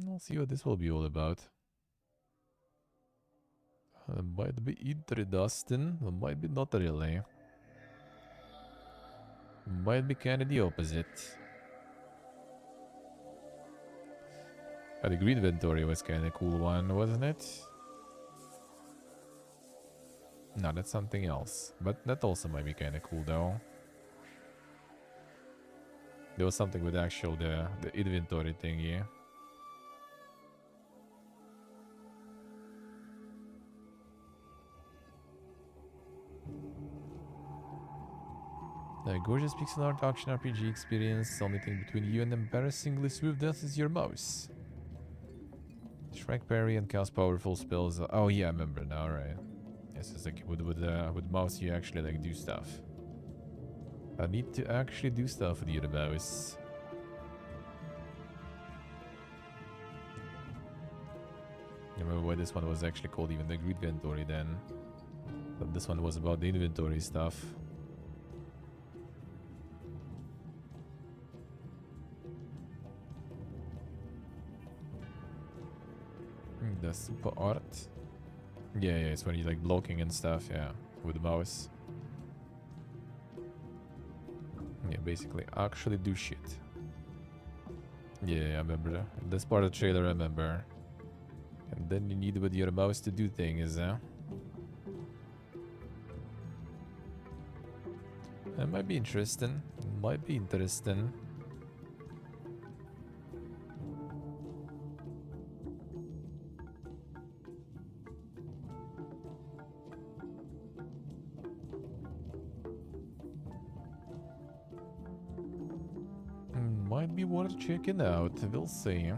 Speaker 1: I'll see what this will be all about. Might be interesting, might be not really. Might be kind of the opposite. The green inventory was kind of a cool one, wasn't it? No, that's something else. But that also might be kind of cool, though. There was something with actual the inventory thingy. A gorgeous pixel art action RPG experience. Only thing between you and embarrassingly smooth death is your mouse. Shrek parry and cast powerful spells. Oh yeah, I remember now, right? Yes, it's like with mouse you actually like do stuff. I need to actually do stuff with the mouse. I remember why this one was actually called even the grid inventory then. But this one was about the inventory stuff. The super art. Yeah, it's when you're like blocking and stuff, yeah, with the mouse. Yeah, basically actually do shit. Yeah, I remember. This part of the trailer I remember. And then you need with your mouse to do things, huh? That might be interesting. Might be interesting. Might be worth checking out. We'll see.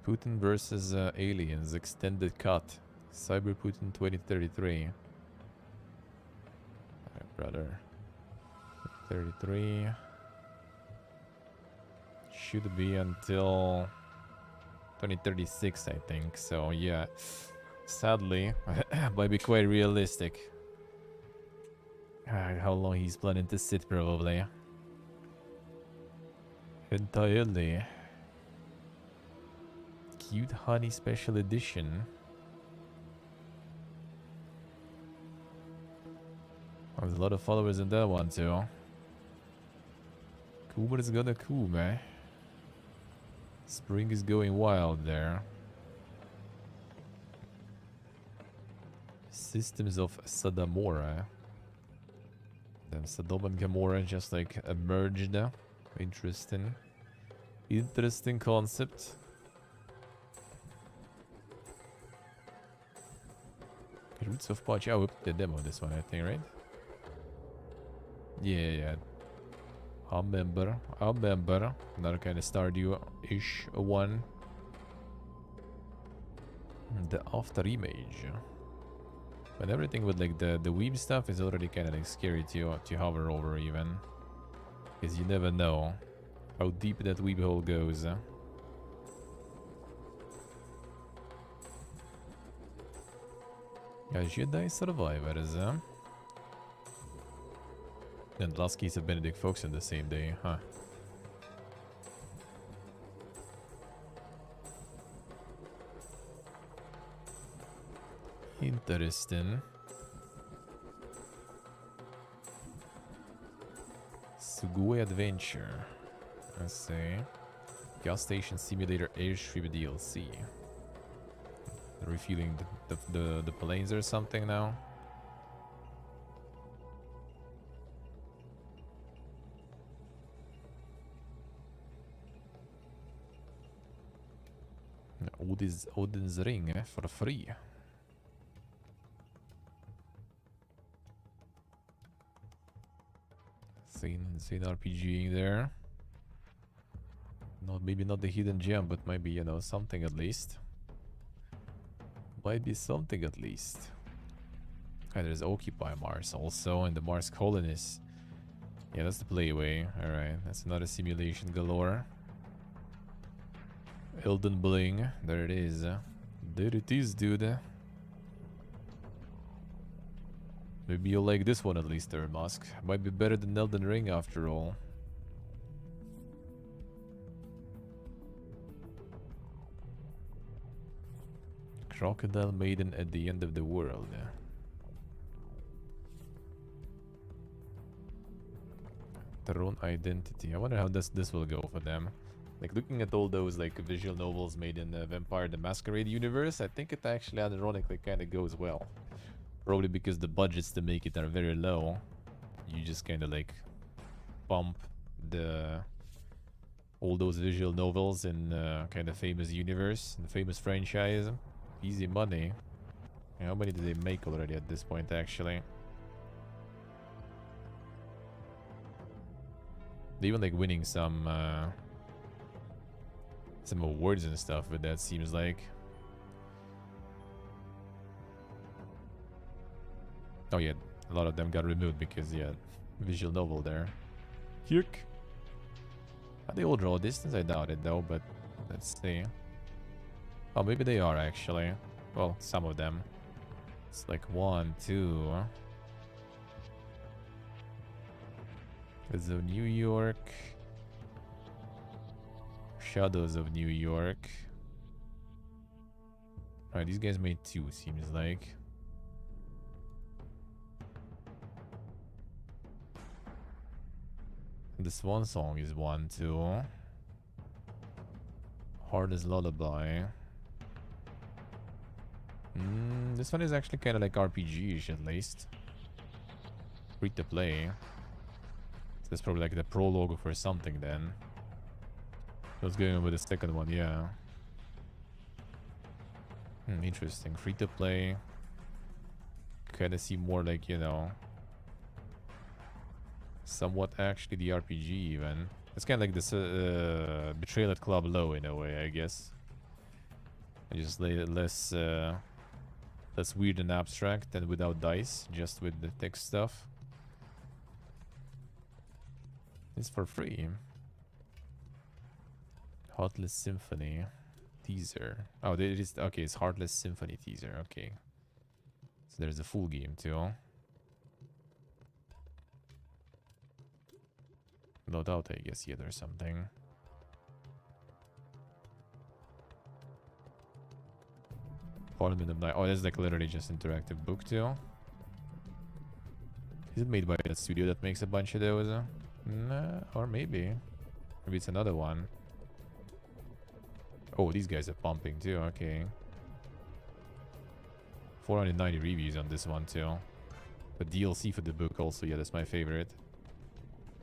Speaker 1: Putin versus aliens extended cut. Cyber Putin 2033. Alright, brother. 33. Should be until 2036, I think. So yeah, sadly, might be quite realistic. How long he's planning to sit, probably. Entirely. Cute Honey Special Edition. Oh, there's a lot of followers in that one too. Coomer is gonna cool, man. Spring is going wild there. Systems of Sadamora. Then Sodom and Gomorrah just like emerged. Interesting. Interesting concept. Roots of Poch. Oh, the demo this one, I think, right? Yeah. I remember. Another kind of Stardew-ish one. The after image. But everything with like the weeb stuff is already kind of like scary to hover over even. Because you never know how deep that weeb hole goes. Jedi survivors, and last case of Benedict Fox on the same day, huh? Interesting. Sugoi Adventure. Let's see. Gas Station Simulator Airstream DLC. Refueling the planes or something now. Odin's Ring for free. Insane RPGing there. Maybe not the hidden gem, but maybe, you know, something at least. Might be something at least. And there's Occupy Mars also, and the Mars Colonists. Yeah, that's the playway. Alright, that's another simulation galore. Elden Bling. There it is. There it is, dude. Maybe you'll like this one at least, there, Musk. Might be better than Elden Ring after all. Crocodile Maiden at the End of the World. Their own identity. I wonder how this will go for them. Like, looking at all those like visual novels made in the Vampire the Masquerade universe, I think it actually ironically kind of goes well. Probably because the budgets to make it are very low. You just kind of like pump all those visual novels in kind of famous universe, the famous franchise. Easy money. How many did they make already at this point, actually? They even like winning some awards and stuff, but that seems like. Oh yeah, a lot of them got removed because, yeah, visual novel there. Yuck. Are they all draw distance? I doubt it though, but let's see. Oh, maybe they are actually. Well, some of them. It's like 1, 2. There's of New York. Shadows of New York. Alright, these guys made 2, seems like. The Swan Song is 1, 2. Hardest Lullaby. This one is actually kind of like RPG-ish at least. Free to play. So that's probably like the prologue for something then. What's going on with the second one? Yeah. Interesting. Free to play. Kind of see more like, you know, somewhat actually the RPG even. It's kind of like this Betrayal at Club Low in a way, I guess. Just less weird and abstract and without dice, just with the text stuff. It's for free. Heartless Symphony teaser. Oh, there it is. Okay, it's Heartless Symphony teaser. Okay, so there's a full game too. No doubt, I guess, yet or something. Parliament of Night. Oh, that's like literally just interactive book too. Is it made by that studio that makes a bunch of those? Nah, or maybe it's another one. Oh, these guys are pumping too. Okay, 490 reviews on this one too. The DLC for the book also. Yeah, that's my favorite.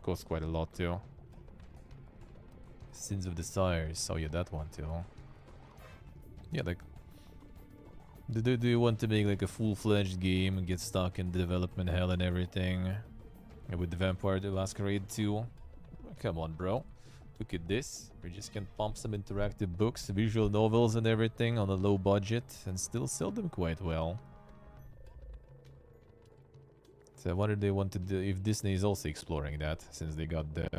Speaker 1: Costs quite a lot too. Sins of the Sires. Oh yeah, that one too. Yeah, like, do you want to make like a full-fledged game and get stuck in development hell and everything? And with the Vampire the Masquerade 2? Come on, bro. Look at this. We just can pump some interactive books, visual novels and everything on a low budget and still sell them quite well. So I wonder if they want to do, if Disney is also exploring that, since they got the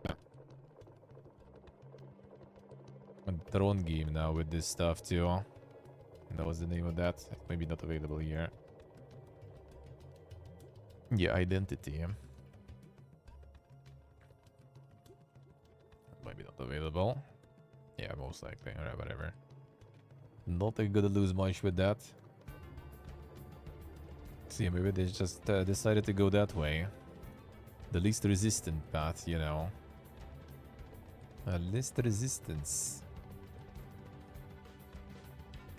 Speaker 1: Throne game now with this stuff too. That was the name of that. Maybe not available here. Yeah, Identity. Maybe not available. Yeah, most likely. Alright, whatever. Not gonna lose much with that. See, maybe they just decided to go that way. The least resistant path, you know. Least resistance.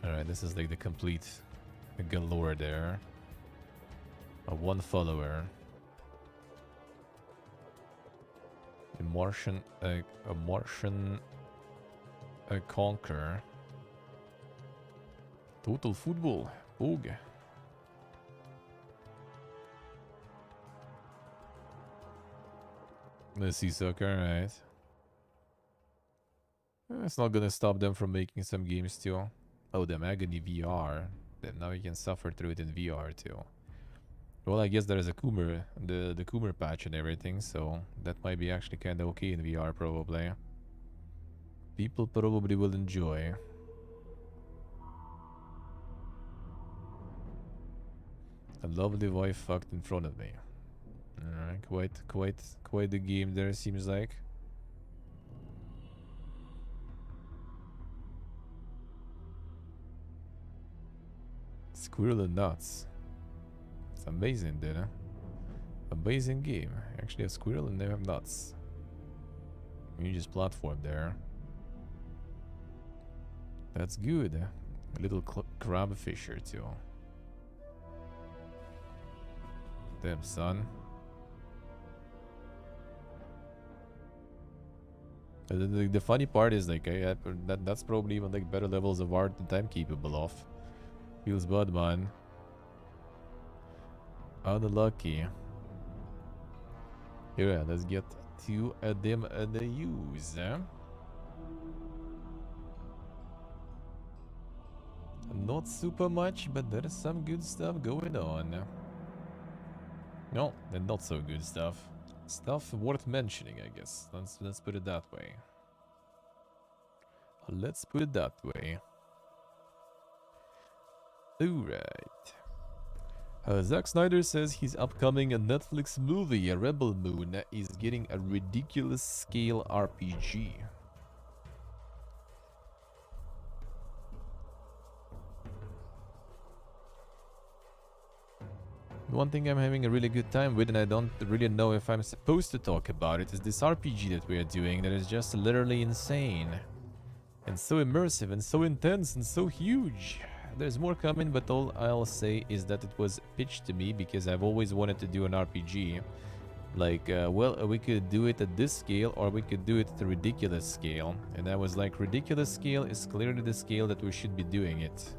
Speaker 1: Alright, this is like the complete galore there. A one follower. A Martian conquer. Total football. Boog. Let's see soccer, right? It's not gonna stop them from making some games too. Oh, the Agony VR. Then now you can suffer through it in VR too. Well, I guess there is a Coomer, the Coomer patch and everything, so that might be actually kind of okay in VR probably. People probably will enjoy. A lovely wife fucked in front of me. Quite the game there, seems like. Squirrel and Nuts. It's amazing, dude. Amazing game. Actually, a squirrel and they have nuts. You just platform there. That's good. A little crab fisher too. Damn, son. The funny part is like that's probably even like better levels of art than I'm capable of. Feels bad, man. Unlucky. Here, let's get to them the use. Not super much, but there is some good stuff going on. No, and not so good stuff. Stuff worth mentioning, I guess. Let's put it that way. Let's put it that way. Alright. Zack Snyder says his upcoming Netflix movie, Rebel Moon, is getting a ridiculous scale RPG. One thing I'm having a really good time with, and I don't really know if I'm supposed to talk about it, is this RPG that we are doing that is just literally insane. And so immersive and so intense and so huge. There's more coming, but all I'll say is that it was pitched to me because I've always wanted to do an RPG. Like, well, we could do it at this scale or we could do it at a ridiculous scale. And I was like, ridiculous scale is clearly the scale that we should be doing it.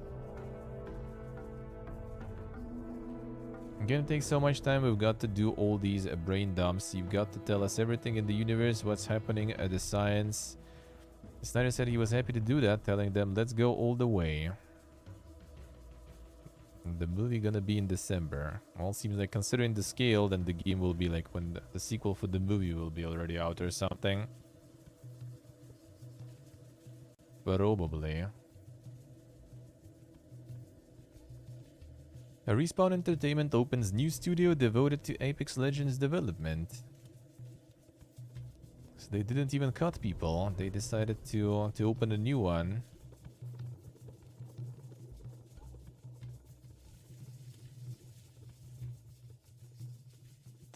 Speaker 1: It's gonna take so much time. We've got to do all these brain dumps. You've got to tell us everything in the universe, what's happening, the science. Snyder said he was happy to do that, telling them, let's go all the way. The movie gonna be in December. All seems like, considering the scale, then the game will be like when the sequel for the movie will be already out or something. Probably. A Respawn Entertainment opens new studio devoted to Apex Legends development. So they didn't even cut people. They decided to open a new one.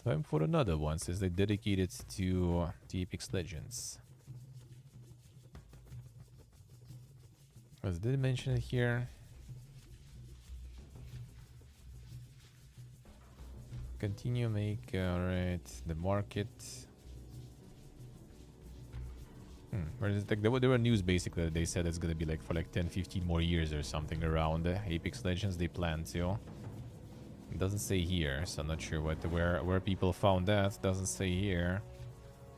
Speaker 1: Time for another one, since they dedicated to Apex Legends. As did mention it here. Continue make alright the market. Where is it? Like, there were news basically that they said it's gonna be like for like 10-15 more years or something around Apex Legends. They plan to. It doesn't say here, so I'm not sure where people found that. Doesn't say here.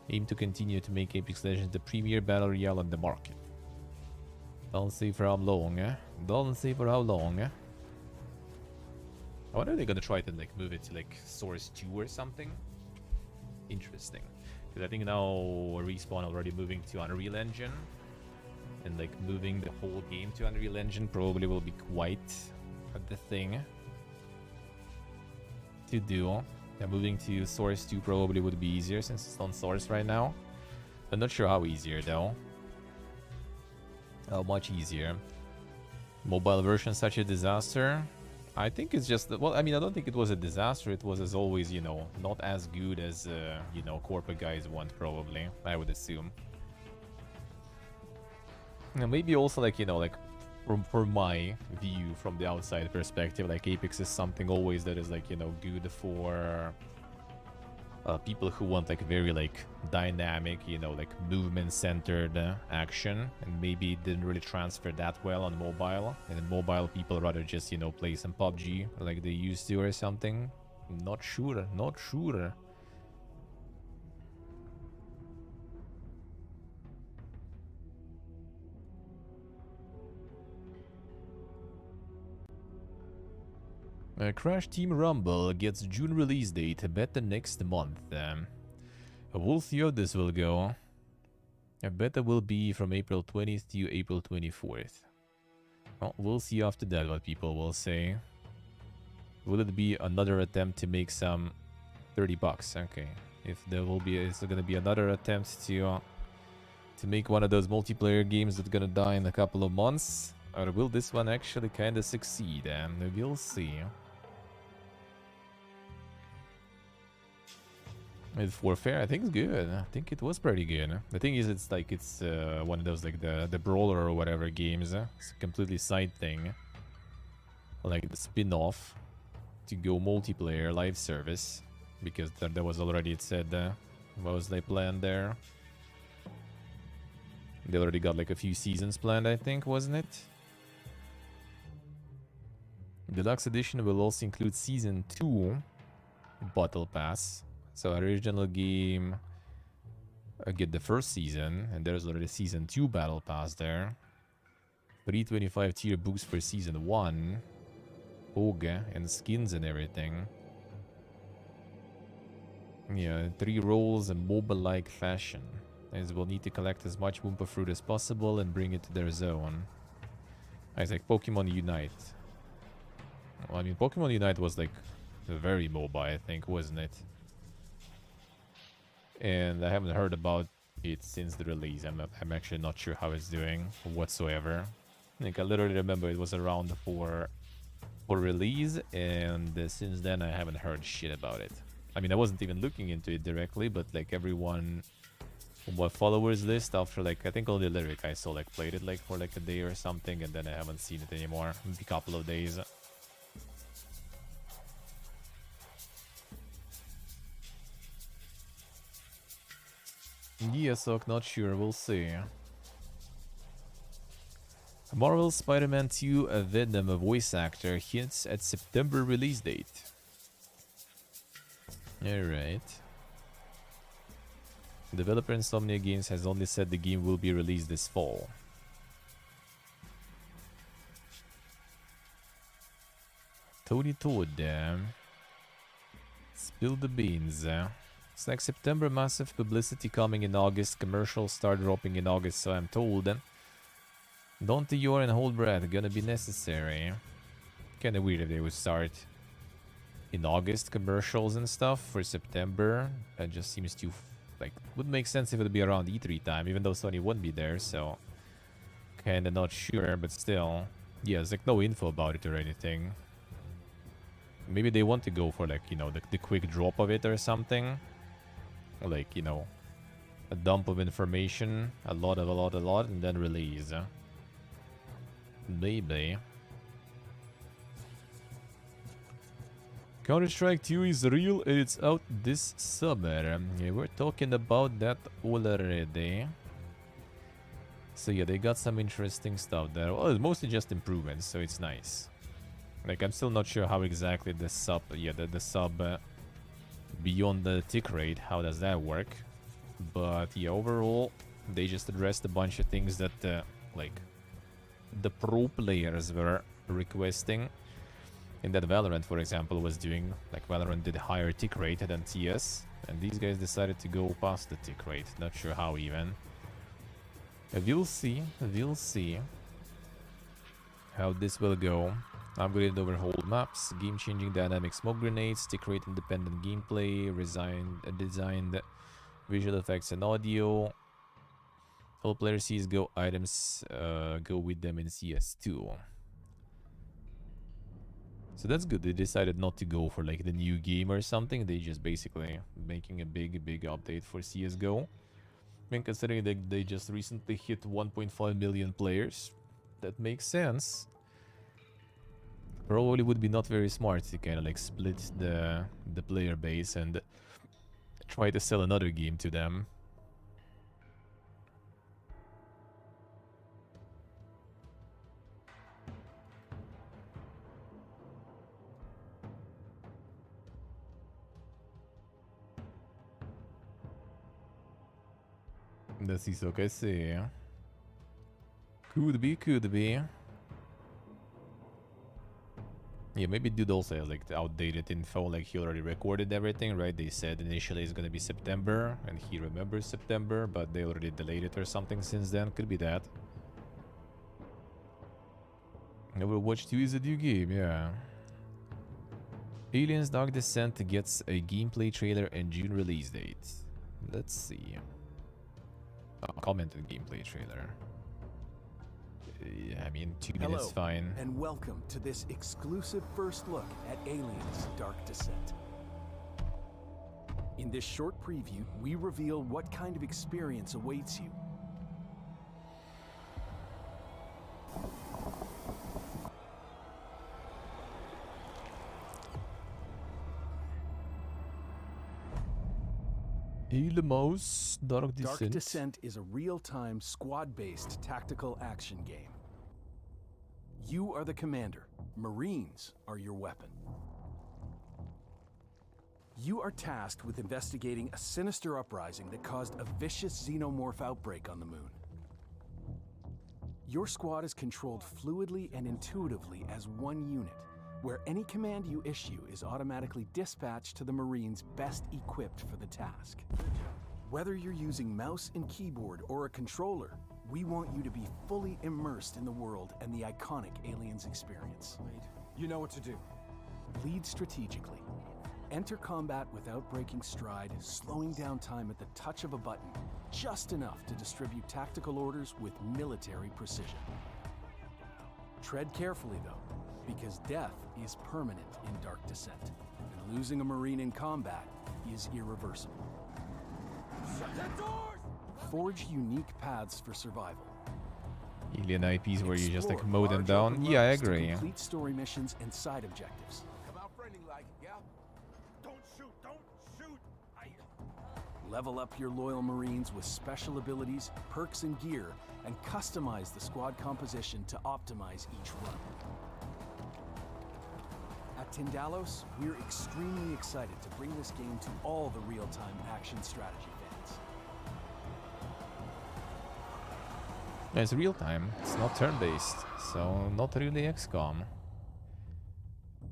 Speaker 1: Aim to continue to make Apex Legends the premier battle royale on the market. Don't say for how long. Don't say for how long. I wonder if they're gonna try to like move it to like Source 2 or something. Interesting. Because I think now Respawn already moving to Unreal Engine. And like moving the whole game to Unreal Engine probably will be quite the thing to do. Yeah, moving to Source 2 probably would be easier since it's on Source right now. I'm not sure how easier though. How much easier. Mobile version such a disaster. I think it's just, well, I mean, I don't think it was a disaster. It was, as always, you know, not as good as, you know, corporate guys want, probably, I would assume. And maybe also, like, you know, like, from my view, from the outside perspective, like, Apex is something always that is, like, you know, good for people who want, like, very, like, dynamic, you know, like, movement-centered action, and maybe it didn't really transfer that well on mobile, and in mobile people rather just, you know, play some PUBG like they used to or something. Not sure, not sure. Crash Team Rumble gets June release date, bet the next month. We'll see how this will go. I bet it will be from April 20th to April 24th. Well, we'll see after that what people will say. Will it be another attempt to make some 30 bucks? Okay. If there will be, is there gonna be another attempt to make one of those multiplayer games that's gonna die in a couple of months? Or will this one actually kinda succeed? We'll see. With Warfare, I think it's good. I think it was pretty good. The thing is, it's like it's one of those like the brawler or whatever games. It's a completely side thing, like the spin-off to go multiplayer live service, because there was already, it said what was their plan there. They already got like a few seasons planned, I think, wasn't it? Deluxe edition will also include season 2 battle pass. So original game, get the first season, and there's already season 2 battle pass there. 325 tier boost for season 1. Oga and skins and everything. Yeah, 3 roles in mobile-like fashion. As will need to collect as much Wumpa fruit as possible and bring it to their zone. It's like Pokemon Unite. Well, I mean, Pokemon Unite was like very mobile, I think, wasn't it? And I haven't heard about it since the release. I'm actually not sure how it's doing whatsoever. Like, I literally remember it was around for release, and since then I haven't heard shit about it. I mean, I wasn't even looking into it directly, but like everyone on my followers list, after like I think only Lyric I saw like played it like for like a day or something, and then I haven't seen it anymore. Maybe a couple of days. Yeah, so not sure. We'll see. Marvel Spider-Man 2 Venom voice actor hints at September release date. Alright. Developer Insomnia Games has only said the game will be released this fall. Tony Toad, spill the beans. It's like September, massive publicity coming in August, commercials start dropping in August, so I'm told. Don't yawn and hold breath, gonna be necessary. Kinda weird if they would start in August commercials and stuff for September. That just seems too, like, would make sense if it would be around E3 time, even though Sony wouldn't be there, so kinda not sure, but still. Yeah, there's like no info about it or anything. Maybe they want to go for like, you know, the quick drop of it or something. Like, you know, a dump of information, a lot, and then release. Maybe. Counter-Strike 2 is real and it's out this summer. Yeah, we're talking about that already. So yeah, they got some interesting stuff there. Well, it's mostly just improvements, so it's nice. Like, I'm still not sure how exactly the sub, the sub beyond the tick rate, how does that work? But yeah, overall, they just addressed a bunch of things that, like, the pro players were requesting. And that Valorant, for example, was doing. Like, Valorant did a higher tick rate than TS, and these guys decided to go past the tick rate. Not sure how even. We'll see how this will go. Upgraded overhauled maps, game-changing dynamic smoke grenades, tick rate independent gameplay, designed visual effects and audio. All player CSGO items go with them in CS2. So that's good. They decided not to go for like the new game or something. They just basically making a big update for CSGO. I mean, considering that they just recently hit 1.5 million players, that makes sense. Probably would be not very smart to kind of like split the player base and try to sell another game to them. Nesi so che sì. Could be. Yeah, maybe dude also has like the outdated info, like he already recorded everything, right? They said initially it's gonna be September, and he remembers September, but they already delayed it or something since then. Could be that. Overwatch 2 is a new game, yeah. Aliens Dark Descent gets a gameplay trailer and June release date. Let's see. Commented gameplay trailer. Yeah, I mean, 2 minutes fine.
Speaker 2: And welcome to this exclusive first look at Aliens Dark Descent. In this short preview, we reveal what kind of experience awaits you.
Speaker 1: Aliens Dark Descent.
Speaker 2: Dark Descent is a real-time, squad-based tactical action game. You are the commander. Marines are your weapon. You are tasked with investigating a sinister uprising that caused a vicious xenomorph outbreak on the moon. Your squad is controlled fluidly and intuitively as one unit, where any command you issue is automatically dispatched to the Marines best equipped for the task. Whether you're using mouse and keyboard or a controller, we want you to be fully immersed in the world and the iconic Aliens experience. You know what to do. Lead strategically. Enter combat without breaking stride, slowing down time at the touch of a button, just enough to distribute tactical orders with military precision. Tread carefully, though, because death is permanent in Dark Descent, and losing a Marine in combat is irreversible. Shut the doors! Forge unique paths for survival.
Speaker 1: Alien IPs where you just like
Speaker 2: Explore
Speaker 1: mow them
Speaker 2: large
Speaker 1: down.
Speaker 2: open
Speaker 1: Yeah, I
Speaker 2: maps to
Speaker 1: agree.
Speaker 2: complete story missions and side objectives.
Speaker 3: Come out friendly like, yeah? Don't shoot, don't shoot!
Speaker 2: Level up your loyal Marines with special abilities, perks, and gear, and customize the squad composition to optimize each run. At Tindalos, we're extremely excited to bring this game to all the real-time action strategy fans.
Speaker 1: It's real time. It's not turn-based, so not really XCOM.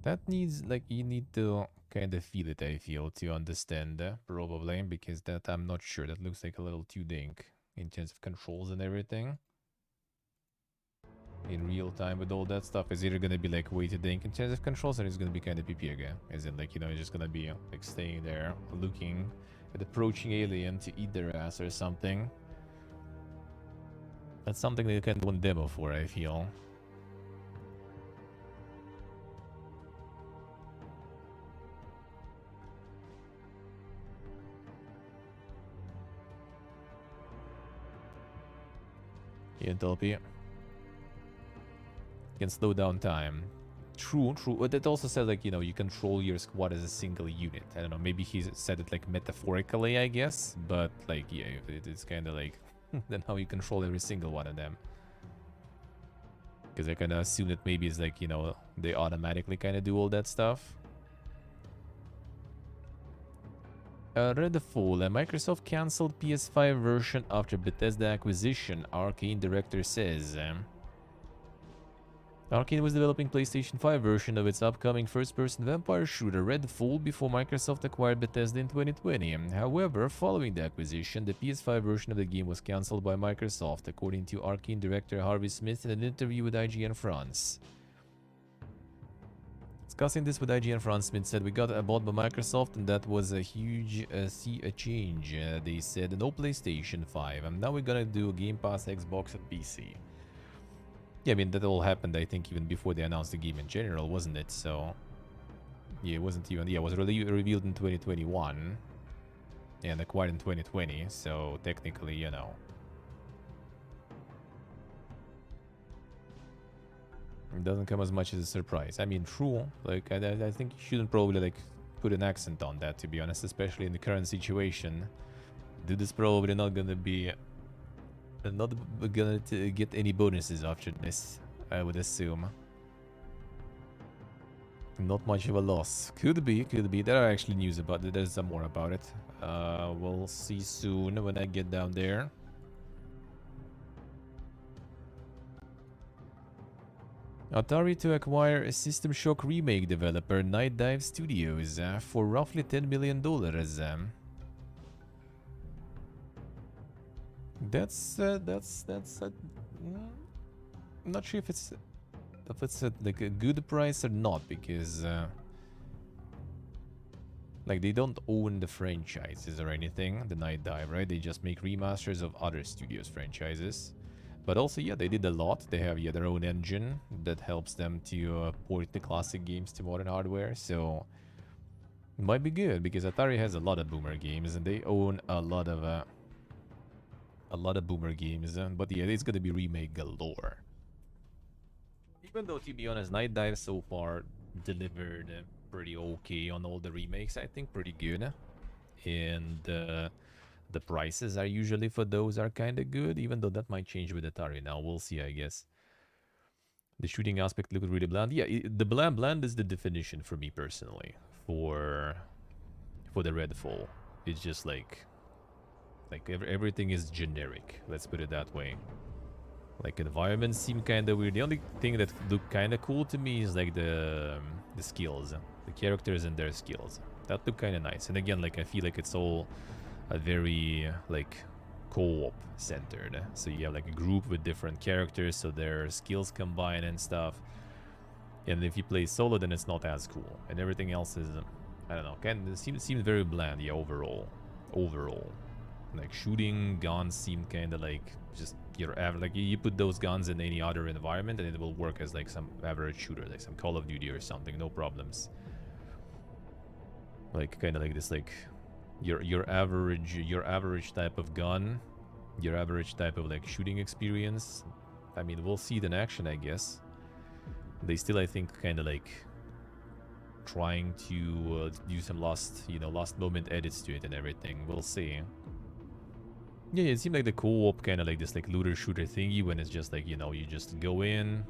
Speaker 1: That needs, like, you need to kind of feel it, I feel, to understand, probably, because that I'm not sure. That looks like a little too dink in terms of controls and everything. In real time with all that stuff, is either gonna be like way too dink in terms of controls, or it's gonna be kind of PP again. As in, like, you know, it's just gonna be like staying there, looking at approaching alien to eat their ass or something. That's something they can do one demo for, I feel. Enthalpy can slow down time. True, true. But it also says, like, you know, you control your squad as a single unit. I don't know, maybe he said it like metaphorically, I guess. But like, yeah, it's kind of like then how you control every single one of them. Because I kind of assume that maybe it's like, you know, they automatically kind of do all that stuff. Redfall, Microsoft cancelled PS5 version after Bethesda acquisition, Arcane director says. Arcane was developing PlayStation 5 version of its upcoming first-person vampire shooter Redfall before Microsoft acquired Bethesda in 2020. However, following the acquisition, the PS5 version of the game was cancelled by Microsoft, according to Arcane director Harvey Smith in an interview with IGN France. Discussing this with IGN France, Smith said, "We got bought by Microsoft and that was a huge change. They said, no PlayStation 5. And now we're gonna do Game Pass, Xbox and PC. Yeah, I mean, that all happened, I think, even before they announced the game in general, wasn't it? So, yeah, it wasn't even... Yeah, it was revealed in 2021 and acquired in 2020. So, technically, you know... It doesn't come as much as a surprise. I mean, true. Like, I think you shouldn't probably, like, put an accent on that, to be honest, especially in the current situation. Dude is probably not gonna be... Not gonna get any bonuses after this, I would assume. Not much of a loss. Could be, could be. There are actually news about it. There's some more about it. We'll see soon when I get down there. Atari to acquire a System Shock remake developer Night Dive Studios for roughly $10 million. That's I'm not sure if it's like a good price or not, because like they don't own the franchises or anything, the Night Dive, right? They just make remasters of other studios' franchises. But also, yeah, they did a lot. They have, yeah, their own engine that helps them to port the classic games to modern hardware. So it might be good, because Atari has a lot of boomer games and they own a lot of boomer games. But yeah, it's gonna be remake galore. Even though, to be honest, Night Dive so far delivered pretty okay on all the remakes. I think pretty good, and the prices are usually for those are kind of good, even though that might change with Atari now. We'll see, I guess. The shooting aspect looked really bland. Yeah, the bland is the definition for me personally for the Redfall. It's just like everything is generic. Let's put it that way. Like, environments seem kind of weird. The only thing that looked kind of cool to me is like the skills, the characters and their skills. That looked kind of nice. And again, like, I feel like it's all a very like co-op centered, so you have like a group with different characters, so their skills combine and stuff. And if you play solo, then it's not as cool. And everything else is, I don't know, seems very bland, yeah, overall. Like, shooting, guns seem kind of like just your average. Like, you put those guns in any other environment and it will work as like some average shooter, like some Call of Duty or something, no problems. Like, kind of like this, like, your average type of gun, your average type of, like, shooting experience. I mean, we'll see it in action, I guess. They still, I think, kind of like trying to do some last moment edits to it and everything. We'll see. Yeah, it seemed like the co-op kind of like this like looter shooter thingy when it's just like, you know, you just go in,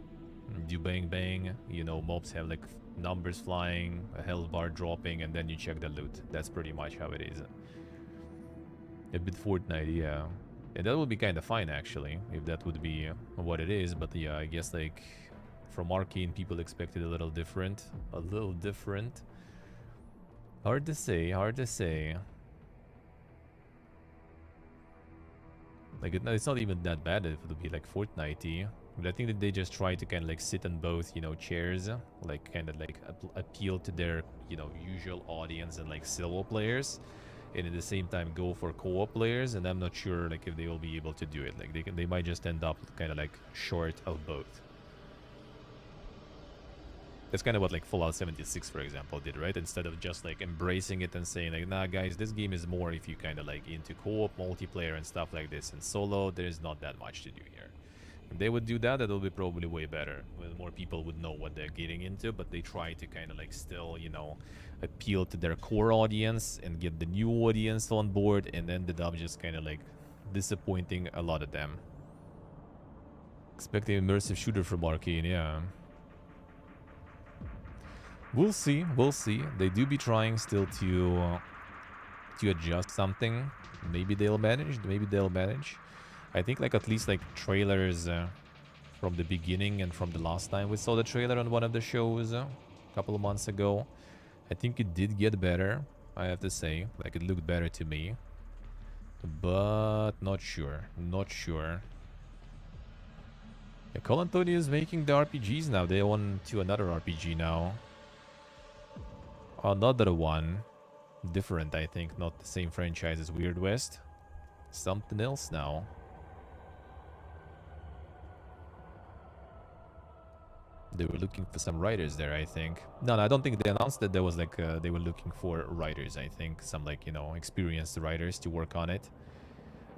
Speaker 1: do bang bang, you know, mobs have like numbers flying, a health bar dropping, and then you check the loot. That's pretty much how it is. A bit Fortnite, yeah. And that would be kind of fine actually, if that would be what it is, but yeah, I guess like from Arcane, people expected a little different. Hard to say. Like, it's not even that bad if it would be like Fortnite-y. But I think that they just try to kind of like sit on both, you know, chairs. Like, kind of like appeal to their, you know, usual audience and like solo players. And at the same time go for co-op players. And I'm not sure like if they will be able to do it. Like, they might just end up kind of like short of both. That's kind of what like Fallout 76, for example, did, right? Instead of just like embracing it and saying like, nah, guys, this game is more if you kind of like into co-op, multiplayer and stuff like this. And solo, there's not that much to do here. If they would do that, that would be probably way better. Well, more people would know what they're getting into, but they try to kind of like still, you know, appeal to their core audience and get the new audience on board, and ended up just kind of like disappointing a lot of them. Expecting immersive shooter from Arcane, yeah. We'll see. They do be trying still to adjust something. Maybe they'll manage. I think like at least like trailers from the beginning and from the last time we saw the trailer on one of the shows a couple of months ago. I think it did get better, I have to say. Like, it looked better to me. But not sure. Yeah, Call Antonio is making the RPGs now. They on to another RPG now. Another one. Different, I think. Not the same franchise as Weird West. Something else now. They were looking for some writers there, I think. No, I don't think they announced that there was like they were looking for writers. I think some like, you know, experienced writers to work on it,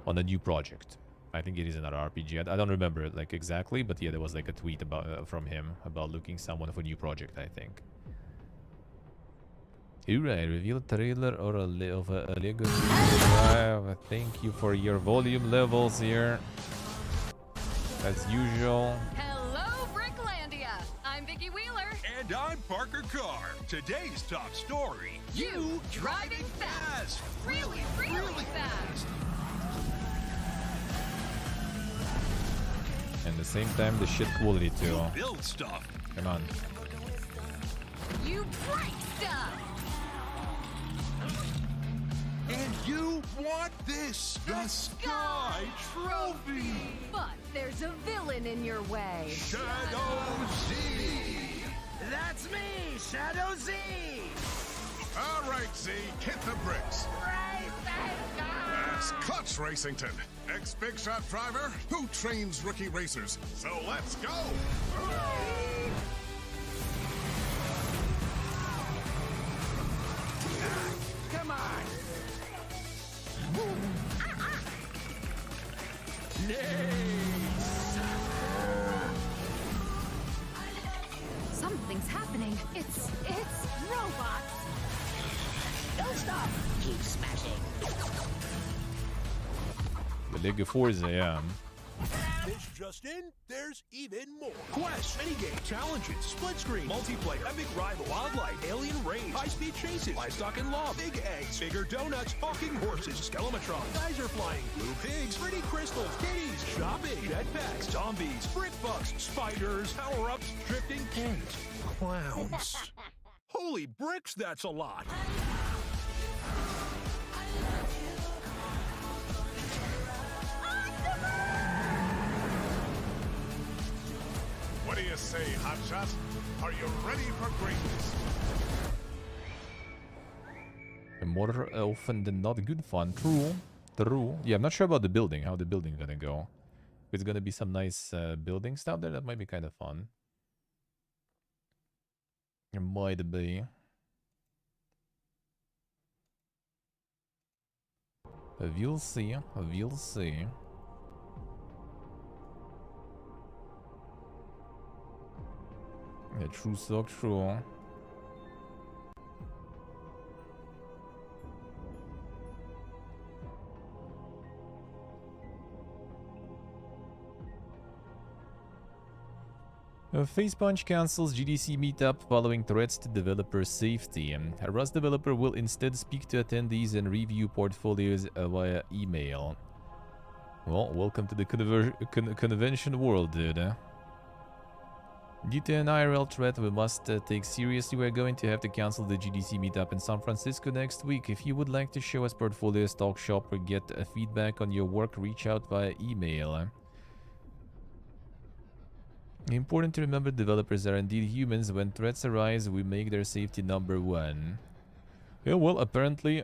Speaker 1: on a new project. I think it is another RPG. I don't remember it like exactly, but yeah, there was like a tweet about from him about looking someone for a new project, I think. Alright, reveal a trailer or a Lego Drive. Thank you for your volume levels here. As usual.
Speaker 4: Hello, Bricklandia. I'm Vicky Wheeler.
Speaker 3: And I'm Parker Carr. Today's top story.
Speaker 4: You driving fast. Really fast.
Speaker 1: And at the same time, the shit quality too.
Speaker 3: Build stuff.
Speaker 1: Come on.
Speaker 4: You break stuff.
Speaker 3: And you want this, the Sky Trophy.
Speaker 4: But there's a villain in your way.
Speaker 3: Shadow Z.
Speaker 5: That's me, Shadow Z.
Speaker 3: All right, Z, hit the bricks. That's Clutch Racington, ex-big shot driver who trains rookie racers. So let's go.
Speaker 5: Come on.
Speaker 4: Something's happening. It's robots.
Speaker 5: Don't stop. Keep smashing.
Speaker 1: The Lego Forza, yeah.
Speaker 3: This just in, there's even more. Quests, minigame, challenges, split screen, multiplayer, epic rival, wildlife, alien raids, high-speed chases, livestock and law, big eggs, bigger donuts, talking horses, skelematron, geyser flying, blue pigs, pretty crystals, kitties, shopping, jetpacks, zombies, brick bucks, spiders, power-ups, drifting pins, clowns. Holy bricks, that's a lot.
Speaker 6: What do you say, Hotshot? Are you ready for greatness?
Speaker 1: More often than not good fun. True. True. Yeah, I'm not sure about the building. How the building gonna go. If it's gonna be some nice building stuff there, that might be kind of fun. It might be. We'll see. We'll see. Yeah, true, so true. Facepunch cancels GDC meetup following threats to developer safety. A Rust developer will instead speak to attendees and review portfolios via email. Well, welcome to the convention world, dude. Due to an IRL threat we must take seriously, we're going to have to cancel the GDC meetup in San Francisco next week. If you would like to show us portfolios, talk shop, or get feedback on your work, reach out via email. Important to remember, developers are indeed humans. When threats arise, we make their safety #1. Yeah, well, apparently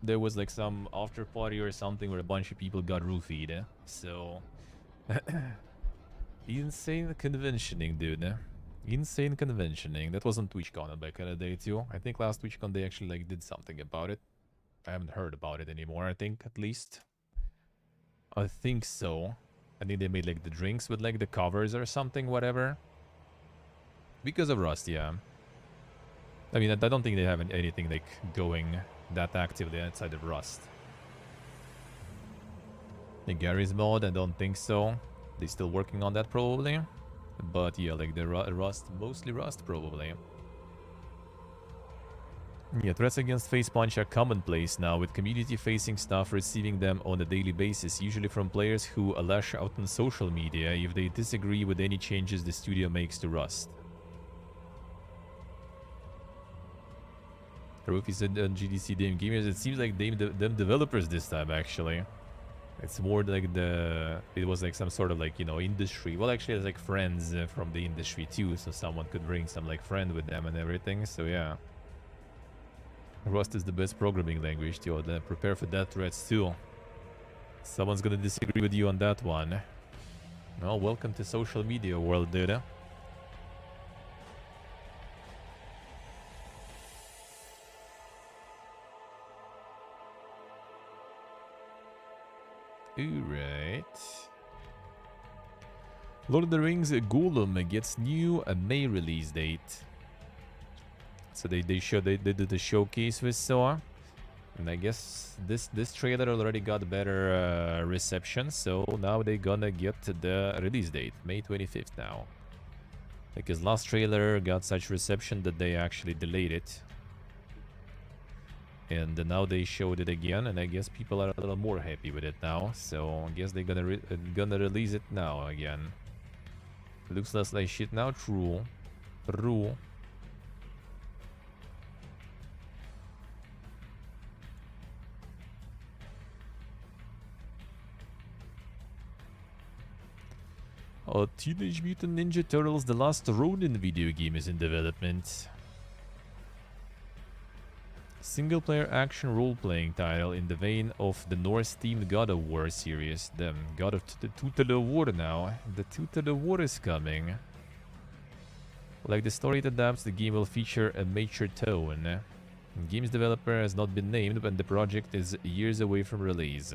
Speaker 1: there was like some after party or something where a bunch of people got roofied. So, insane conventioning, dude. Insane conventioning. That was on TwitchCon back in the day too. I think last TwitchCon they actually like did something about it. I haven't heard about it anymore, I think, at least. I think so. I think they made like the drinks with like the covers or something, whatever. Because of Rust, yeah. I mean, I don't think they have anything like going that actively outside of Rust. The Gary's mod, I don't think so. They're still working on that probably. But yeah, like the Rust, mostly Rust probably. Yeah, threats against Facepunch are commonplace now, with community-facing staff receiving them on a daily basis, usually from players who lash out on social media if they disagree with any changes the studio makes to Rust. Rufi said on GDC Dame Gamers, it seems like them developers this time, actually. It's more like it was like some sort of like, you know, industry. Well, actually, it's like friends from the industry too, so someone could bring some like friend with them and everything, so yeah. Rust is the best programming language, too. Prepare for death threats, too. Someone's gonna disagree with you on that one. Well, welcome to social media world, dude. Alright. Lord of the Rings Gollum gets new May release date. So they did the showcase we saw, and I guess this trailer already got better reception. So now they're gonna get the release date, May 25th now. Because last trailer got such reception that they actually delayed it, and now they showed it again, and I guess people are a little more happy with it now. So I guess they're gonna release it now again. Looks less like shit now. True. Teenage Mutant Ninja Turtles: The Last Ronin video game is in development. Single-player action role-playing title in the vein of the Norse-themed God of War series. The God of the Total War now. The Total War is coming. Like the story it adapts, the game will feature a mature tone. The game's developer has not been named, and the project is years away from release.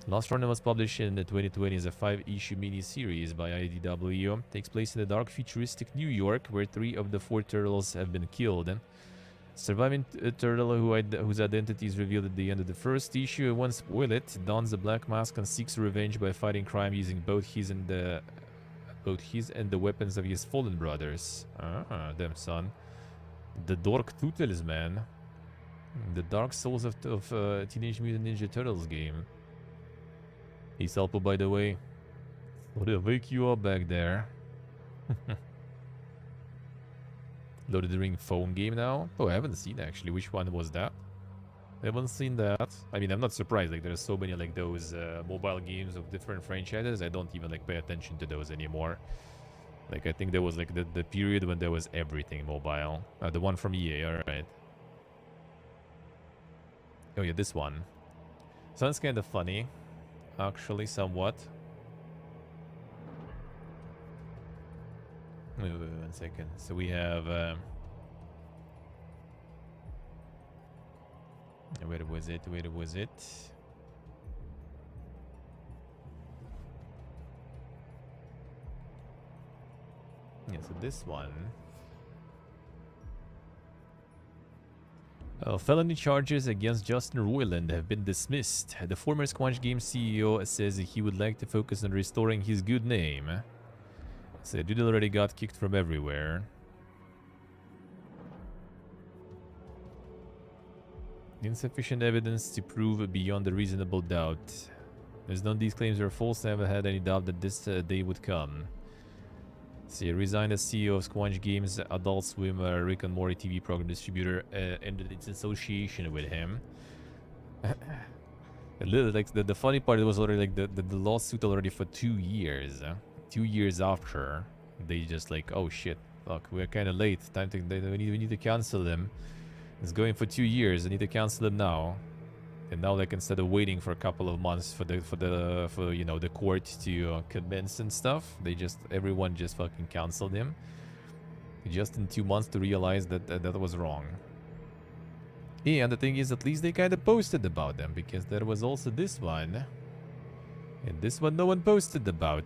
Speaker 1: Last Ronin was published in 2020 as a 5-issue mini-series by IDW. It takes place in the dark, futuristic New York, where 3 of the 4 turtles have been killed. Surviving turtle whose identity is revealed at the end of the first issue, won't spoil it, dons a black mask and seeks revenge by fighting crime using both his and the weapons of his fallen brothers. Ah, damn son. The Dork Tootles, man. The Dark Souls of Teenage Mutant Ninja Turtles game. He's helpful, by the way. Thought I'd wake you up back there. Lord of the Ring phone game now? Oh, I haven't seen actually. Which one was that? I haven't seen that. I mean, I'm not surprised. Like, there's so many like those mobile games of different franchises. I don't even like pay attention to those anymore. Like, I think there was like the period when there was everything mobile. The one from EA, alright. Oh yeah, this one. Sounds kind of funny, actually, somewhat. Wait, 1 second. So we have... where was it? Where was it? Yeah, so this one. Felony charges against Justin Roiland have been dismissed. The former Squanch Games CEO says he would like to focus on restoring his good name. So dude already got kicked from everywhere. Insufficient evidence to prove beyond a reasonable doubt. As none of these claims are false, I haven't had any doubt that this day would come. So he resigned as CEO of Squanch Games, Adult Swim, Rick and Morty TV program distributor, ended its association with him. Like the funny part, it was already like the lawsuit already for 2 years. 2 years after, they just like, oh shit, fuck, we're kind of late. Time to we need to cancel them. It's going for 2 years. I need to cancel them now. And now, like, instead of waiting for a couple of months for you know, the court to commence and stuff, everyone just fucking canceled him. Just in 2 months to realize that that was wrong. And the thing is, at least they kind of posted about them, because there was also this one. And this one no one posted about.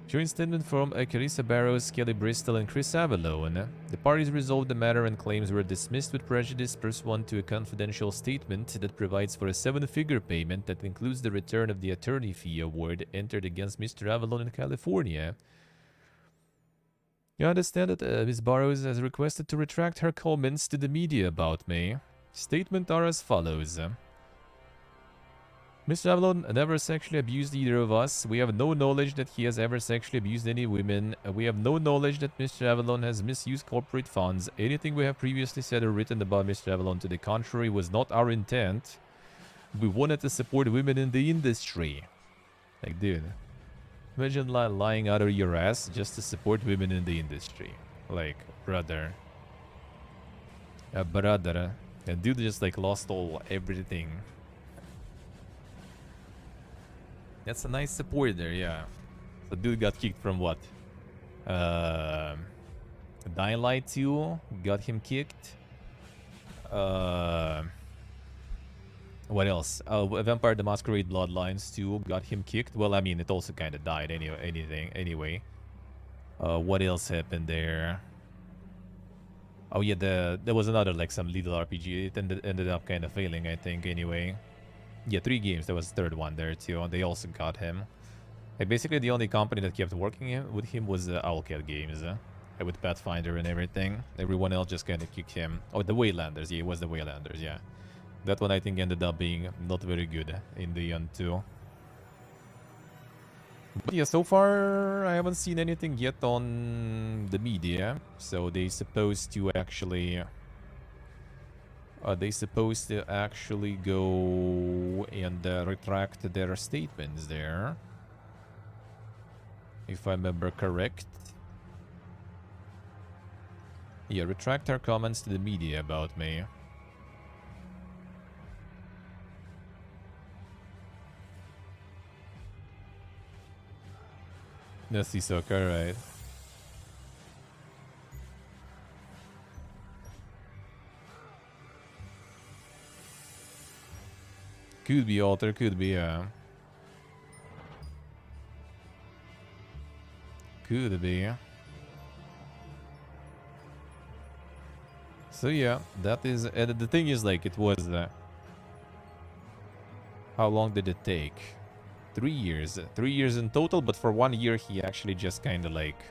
Speaker 1: Joint statement from Carissa Barrows, Kelly Bristol, and Chris Avalone. The parties resolved the matter and claims were dismissed with prejudice pursuant to a confidential statement that provides for a 7-figure payment that includes the return of the attorney fee award entered against Mr. Avalone in California. You understand that Ms. Barrows has requested to retract her comments to the media about me. Statement are as follows. Mr. Avalon never sexually abused either of us. We have no knowledge that he has ever sexually abused any women. We have no knowledge that Mr. Avalon has misused corporate funds. Anything we have previously said or written about Mr. Avalon to the contrary was not our intent. We wanted to support women in the industry. Like, dude, imagine lying out of your ass just to support women in the industry. Like, brother. Brother. And dude just like lost everything. That's a nice support there, yeah. So dude got kicked from what? Dying Light 2 got him kicked. What else? Vampire the Masquerade Bloodlines 2 got him kicked. Well, I mean, it also kind of died anyway. What else happened there? Oh yeah, there was another like some little RPG. It ended up kind of failing, I think, anyway. Yeah, 3 games. There was a third one there too, and they also got him. Like, basically, the only company that kept working with him was Owlcat Games, with Pathfinder and everything. Everyone else just kind of kicked him. Oh, the Waylanders. Yeah, it was the Waylanders. Yeah, that one I think ended up being not very good in the end too. But yeah, so far I haven't seen anything yet on the media. So they supposed to actually. They supposed to actually go and retract their statements there. If I remember correct. Yeah, retract our comments to the media about me. Nasty soccer, right? Could be Alter, could be, could be. So yeah, that is, the thing is like, it was, how long did it take? 3 years. 3 years in total, but for 1 year he actually just kind of like,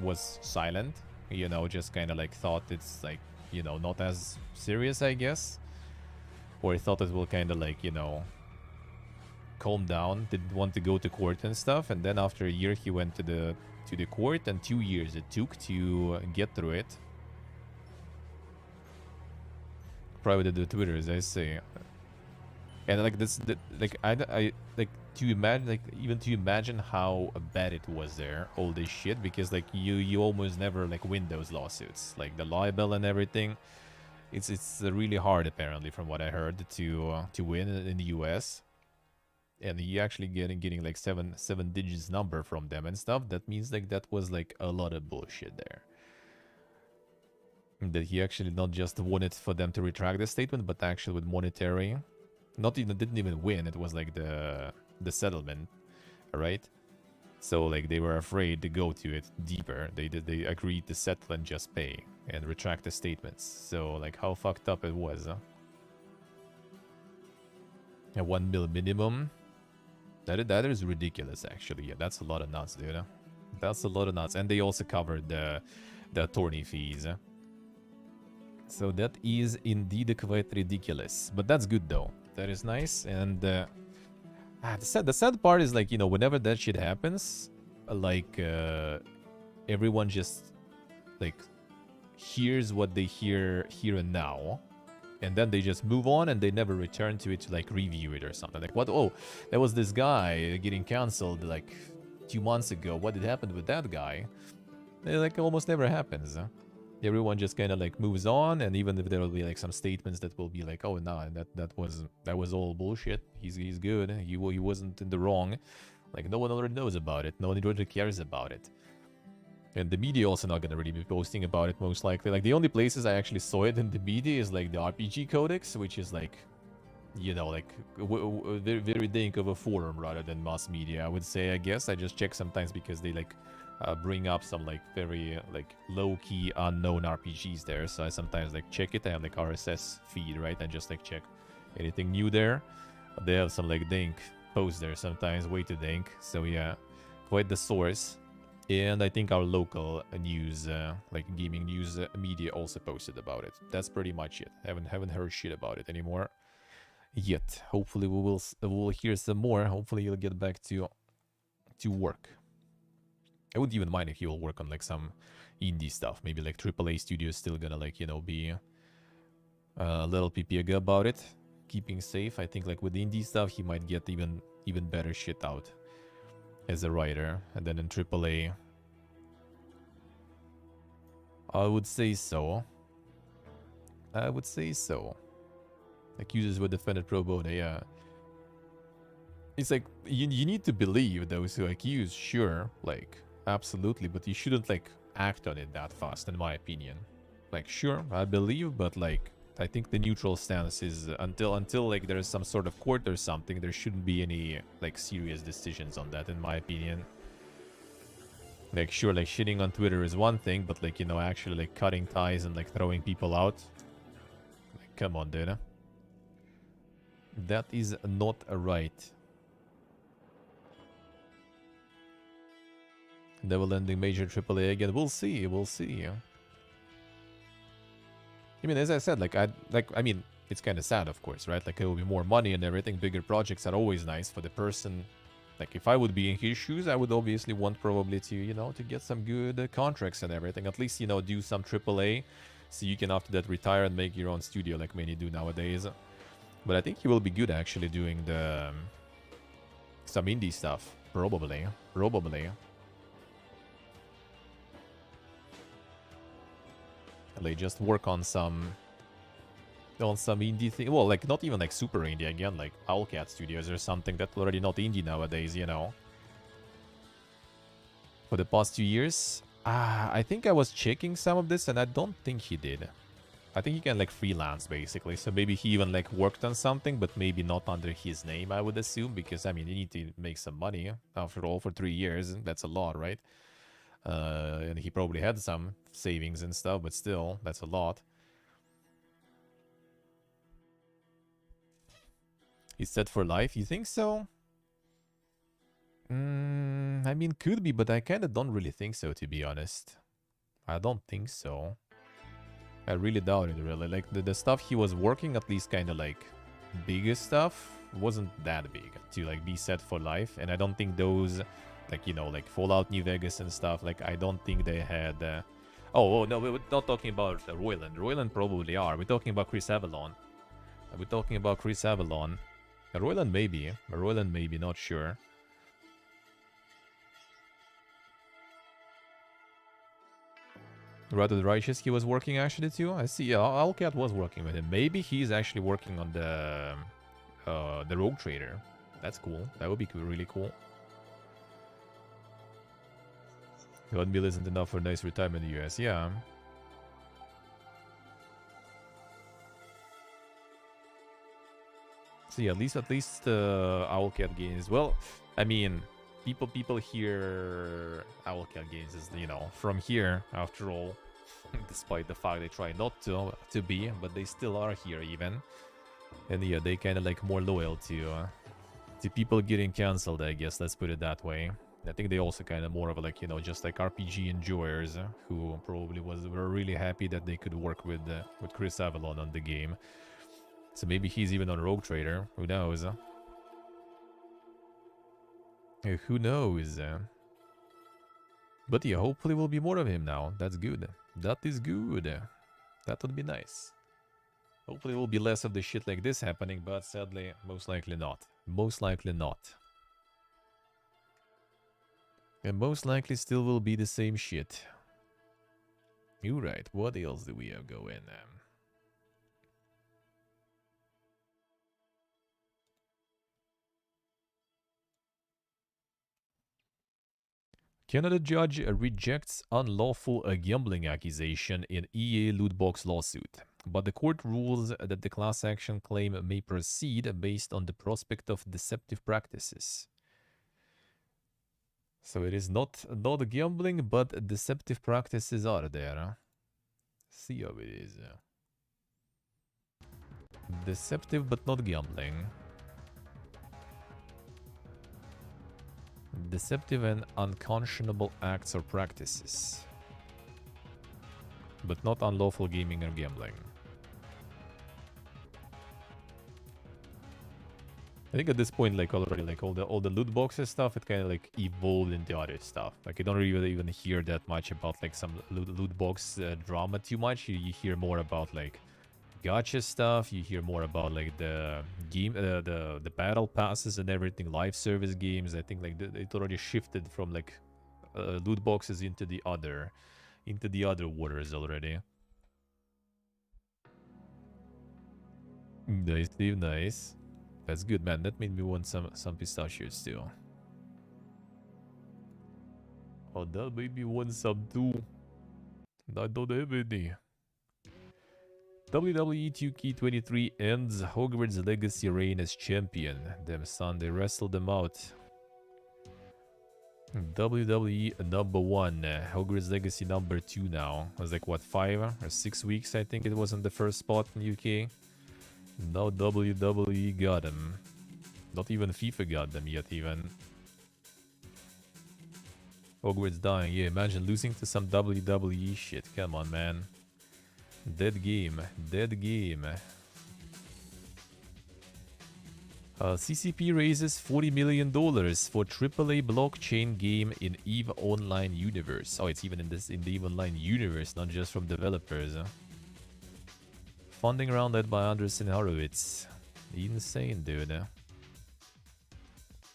Speaker 1: was silent. You know, just kind of like thought it's like, you know, not as serious, I guess. Or he thought it will kind of like, you know, calm down, didn't want to go to court and stuff. And then after a year, he went to the court, and 2 years it took to get through it. private the Twitter, as I say. And like this, like I like to imagine, like even to imagine how bad it was there, all this shit, because like you almost never like win those lawsuits, like the libel and everything. It's really hard apparently, from what I heard, to win in the U.S. And you actually getting like seven digits number from them and stuff. That means like that was like a lot of bullshit there. That he actually not just wanted for them to retract the statement, but actually with monetary. Didn't even win. It was like the settlement, right? So like they were afraid to go to it deeper. They agreed to settle and just pay and retract the statements. So like how fucked up it was. Huh? A 1 mil minimum. That is ridiculous actually. Yeah, that's a lot of nuts, dude. Huh? That's a lot of nuts. And they also covered the attorney fees. Huh? So that is indeed quite ridiculous. But that's good though. That is nice. And the sad part is, like, you know, whenever that shit happens, like everyone just like hears what they hear here and now, and then they just move on and they never return to it to like review it or something. Like, what? Oh, there was this guy getting cancelled like 2 months ago. What did happen with that guy? It, like, almost never happens. Huh? Everyone just kind of like moves on, and even if there will be like some statements that will be like, oh no, that was all bullshit. He's good. He wasn't in the wrong. Like, no one already knows about it. No one really cares about it. And the media also not gonna really be posting about it, most likely. Like, the only places I actually saw it in the media is like the RPG Codex, which is like, you know, like very, very dank of a forum rather than mass media, I would say. I guess I just check sometimes because they like bring up some like very like low-key unknown RPGs there, so I sometimes like check it. I have like RSS feed, right, and just like check anything new there. They have some like dank posts there sometimes, way too dank. So yeah, quite the source. And I think our local news, like gaming news media, also posted about it. That's pretty much it. Haven't heard shit about it anymore yet. Hopefully we'll hear some more. Hopefully you'll get back to work. I wouldn't even mind if he will work on like some indie stuff. Maybe like AAA studios still gonna, like, you know, be a little PPG about it. Keeping safe. I think like with indie stuff he might get even better shit out as a writer. And then in AAA, I would say so. Accusers were defended pro bono, yeah. It's like, you need to believe those who accuse, sure, like, absolutely, but you shouldn't like act on it that fast, in my opinion. Like, sure, I believe, but like, I think the neutral stance is until like there's some sort of court or something, there shouldn't be any like serious decisions on that, in my opinion. Like, sure, like shitting on Twitter is one thing, but like, you know, actually like cutting ties and like throwing people out, like, come on, dude. That is not right. Never ending major AAA again. We'll see. We'll see. I mean, as I said, like, I mean, it's kind of sad, of course, right? Like, it will be more money and everything. Bigger projects are always nice for the person. Like, if I would be in his shoes, I would obviously want probably to, you know, to get some good contracts and everything. At least, you know, do some AAA, so you can after that retire and make your own studio like many do nowadays. But I think he will be good actually doing the some indie stuff. Probably. Like, just work on some indie thing. Well, like, not even like super indie again, like Owlcat Studios or something. That's already not indie nowadays, you know. For the past 2 years, I think I was checking some of this, and I don't think he did. I think he can like freelance basically. So maybe he even like worked on something, but maybe not under his name, I would assume, because I mean, you need to make some money after all for 3 years. That's a lot, right? And he probably had some savings and stuff, but still, that's a lot. He's set for life, you think so? I mean, could be, but I kind of don't really think so, to be honest. I don't think so. I really doubt it, really. Like, the stuff he was working, at least kind of like bigger stuff, wasn't that big to like be set for life. And I don't think those, like, you know, like Fallout New Vegas and stuff, like, I don't think they had Oh, no, we're not talking about Royland. Royland probably are. We're talking about Chris Avalon. We're talking about Chris Avalon. Royland maybe. Royland maybe, not sure. Rather Righteous, he was working actually too. I see. Yeah, Owlcat was working with him. Maybe he's actually working on the Rogue Trader. That's cool. That would be really cool. 1 mil isn't enough for a nice retirement in the US. Yeah. So yeah, at least Owlcat gains. Well, I mean, people hear Owlcat gains is, you know, from here after all. Despite the fact they try not to be, but they still are here even. And yeah, they kind of like more loyal to people getting cancelled, I guess. Let's put it that way. I think they also kind of more of like, you know, just like RPG enjoyers who probably were really happy that they could work with Chris Avalon on the game. So maybe he's even on Rogue Trader. Who knows? Who knows? But yeah, hopefully will be more of him now. That's good. That is good. That would be nice. Hopefully will be less of the shit like this happening, but sadly, most likely not. Most likely not. And most likely still will be the same shit. You're right. What else do we have going? Canada judge rejects unlawful gambling accusation in EA lootbox lawsuit. But the court rules that the class action claim may proceed based on the prospect of deceptive practices. So it is not gambling, but deceptive practices are there. See how it is. Deceptive, but not gambling. Deceptive and unconscionable acts or practices. But not unlawful gaming or gambling. I think at this point, like already, like all the loot boxes stuff, it kind of like evolved into other stuff. Like you don't really even hear that much about like some loot box drama too much. You hear more about like gacha stuff. You hear more about like the game, the battle passes and everything, live service games. I think like it already shifted from like loot boxes into the other waters already. Nice, Steve. Nice. That's good, man. That made me want some pistachios too. Oh, that made me want some too. I don't have any. WWE 2K23 ends Hogwarts Legacy reign as champion. Damn son, they wrestled them out. WWE number 1, Hogwarts Legacy number 2 now. It was like what, 5 or 6 weeks I think it was on the first spot in UK. Now WWE got them. Not even FIFA got them yet even. Hogwarts dying, yeah, imagine losing to some WWE shit. Come on, man. Dead game. Dead game. CCP raises $40 million for AAA blockchain game in EVE Online universe. Oh, it's even in the EVE Online universe, not just from developers. Funding round led by Andreessen Horowitz. Insane, dude.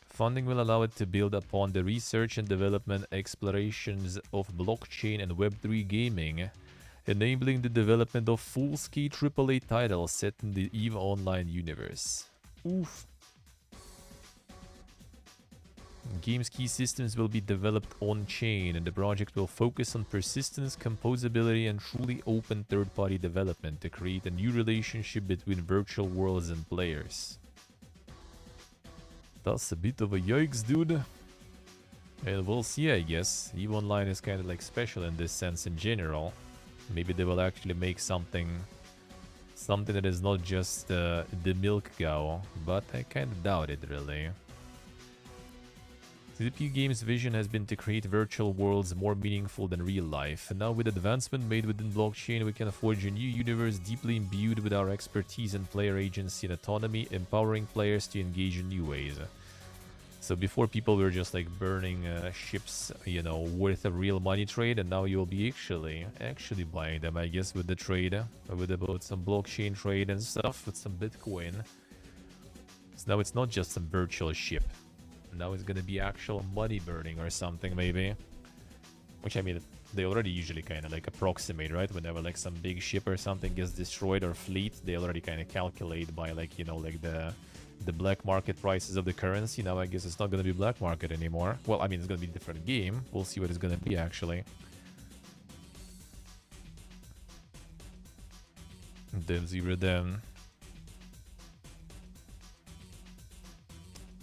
Speaker 1: Funding will allow it to build upon the research and development explorations of blockchain and Web3 gaming, enabling the development of full-scale AAA titles set in the EVE Online universe. Oof. Game's key systems will be developed on-chain, and the project will focus on persistence, composability, and truly open third-party development to create a new relationship between virtual worlds and players. That's a bit of a yikes, dude. And we'll see, I guess. EVE Online is kind of like special in this sense in general. Maybe they will actually make something that is not just the milk cow, but I kind of doubt it, really. CPU Games' vision has been to create virtual worlds more meaningful than real life, and now with advancement made within blockchain, we can forge a new universe deeply imbued with our expertise in player agency and autonomy, empowering players to engage in new ways. So before people were just like burning ships, you know, worth a real money trade, and now you'll be actually buying them, I guess, with the trade, with about some blockchain trade and stuff, with some Bitcoin. So now it's not just some virtual ship. Now it's gonna be actual money burning or something, maybe. Which, I mean, they already usually kind of like approximate, right? Whenever like some big ship or something gets destroyed or fleet, they already kind of calculate by like, you know, like the black market prices of the currency. Now I guess it's not going to be black market anymore. Well, I mean, it's going to be a different game. We'll see what it's going to be, actually. Then zero down.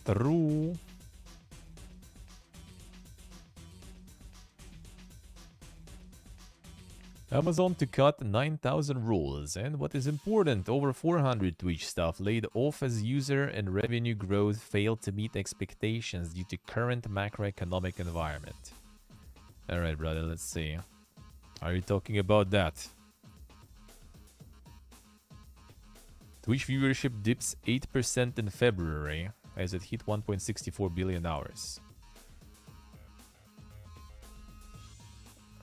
Speaker 1: True. Amazon to cut 9,000 roles, and what is important, over 400 Twitch staff laid off as user and revenue growth failed to meet expectations due to current macroeconomic environment. Alright, brother, let's see. Are you talking about that? Twitch viewership dips 8% in February as it hit 1.64 billion hours.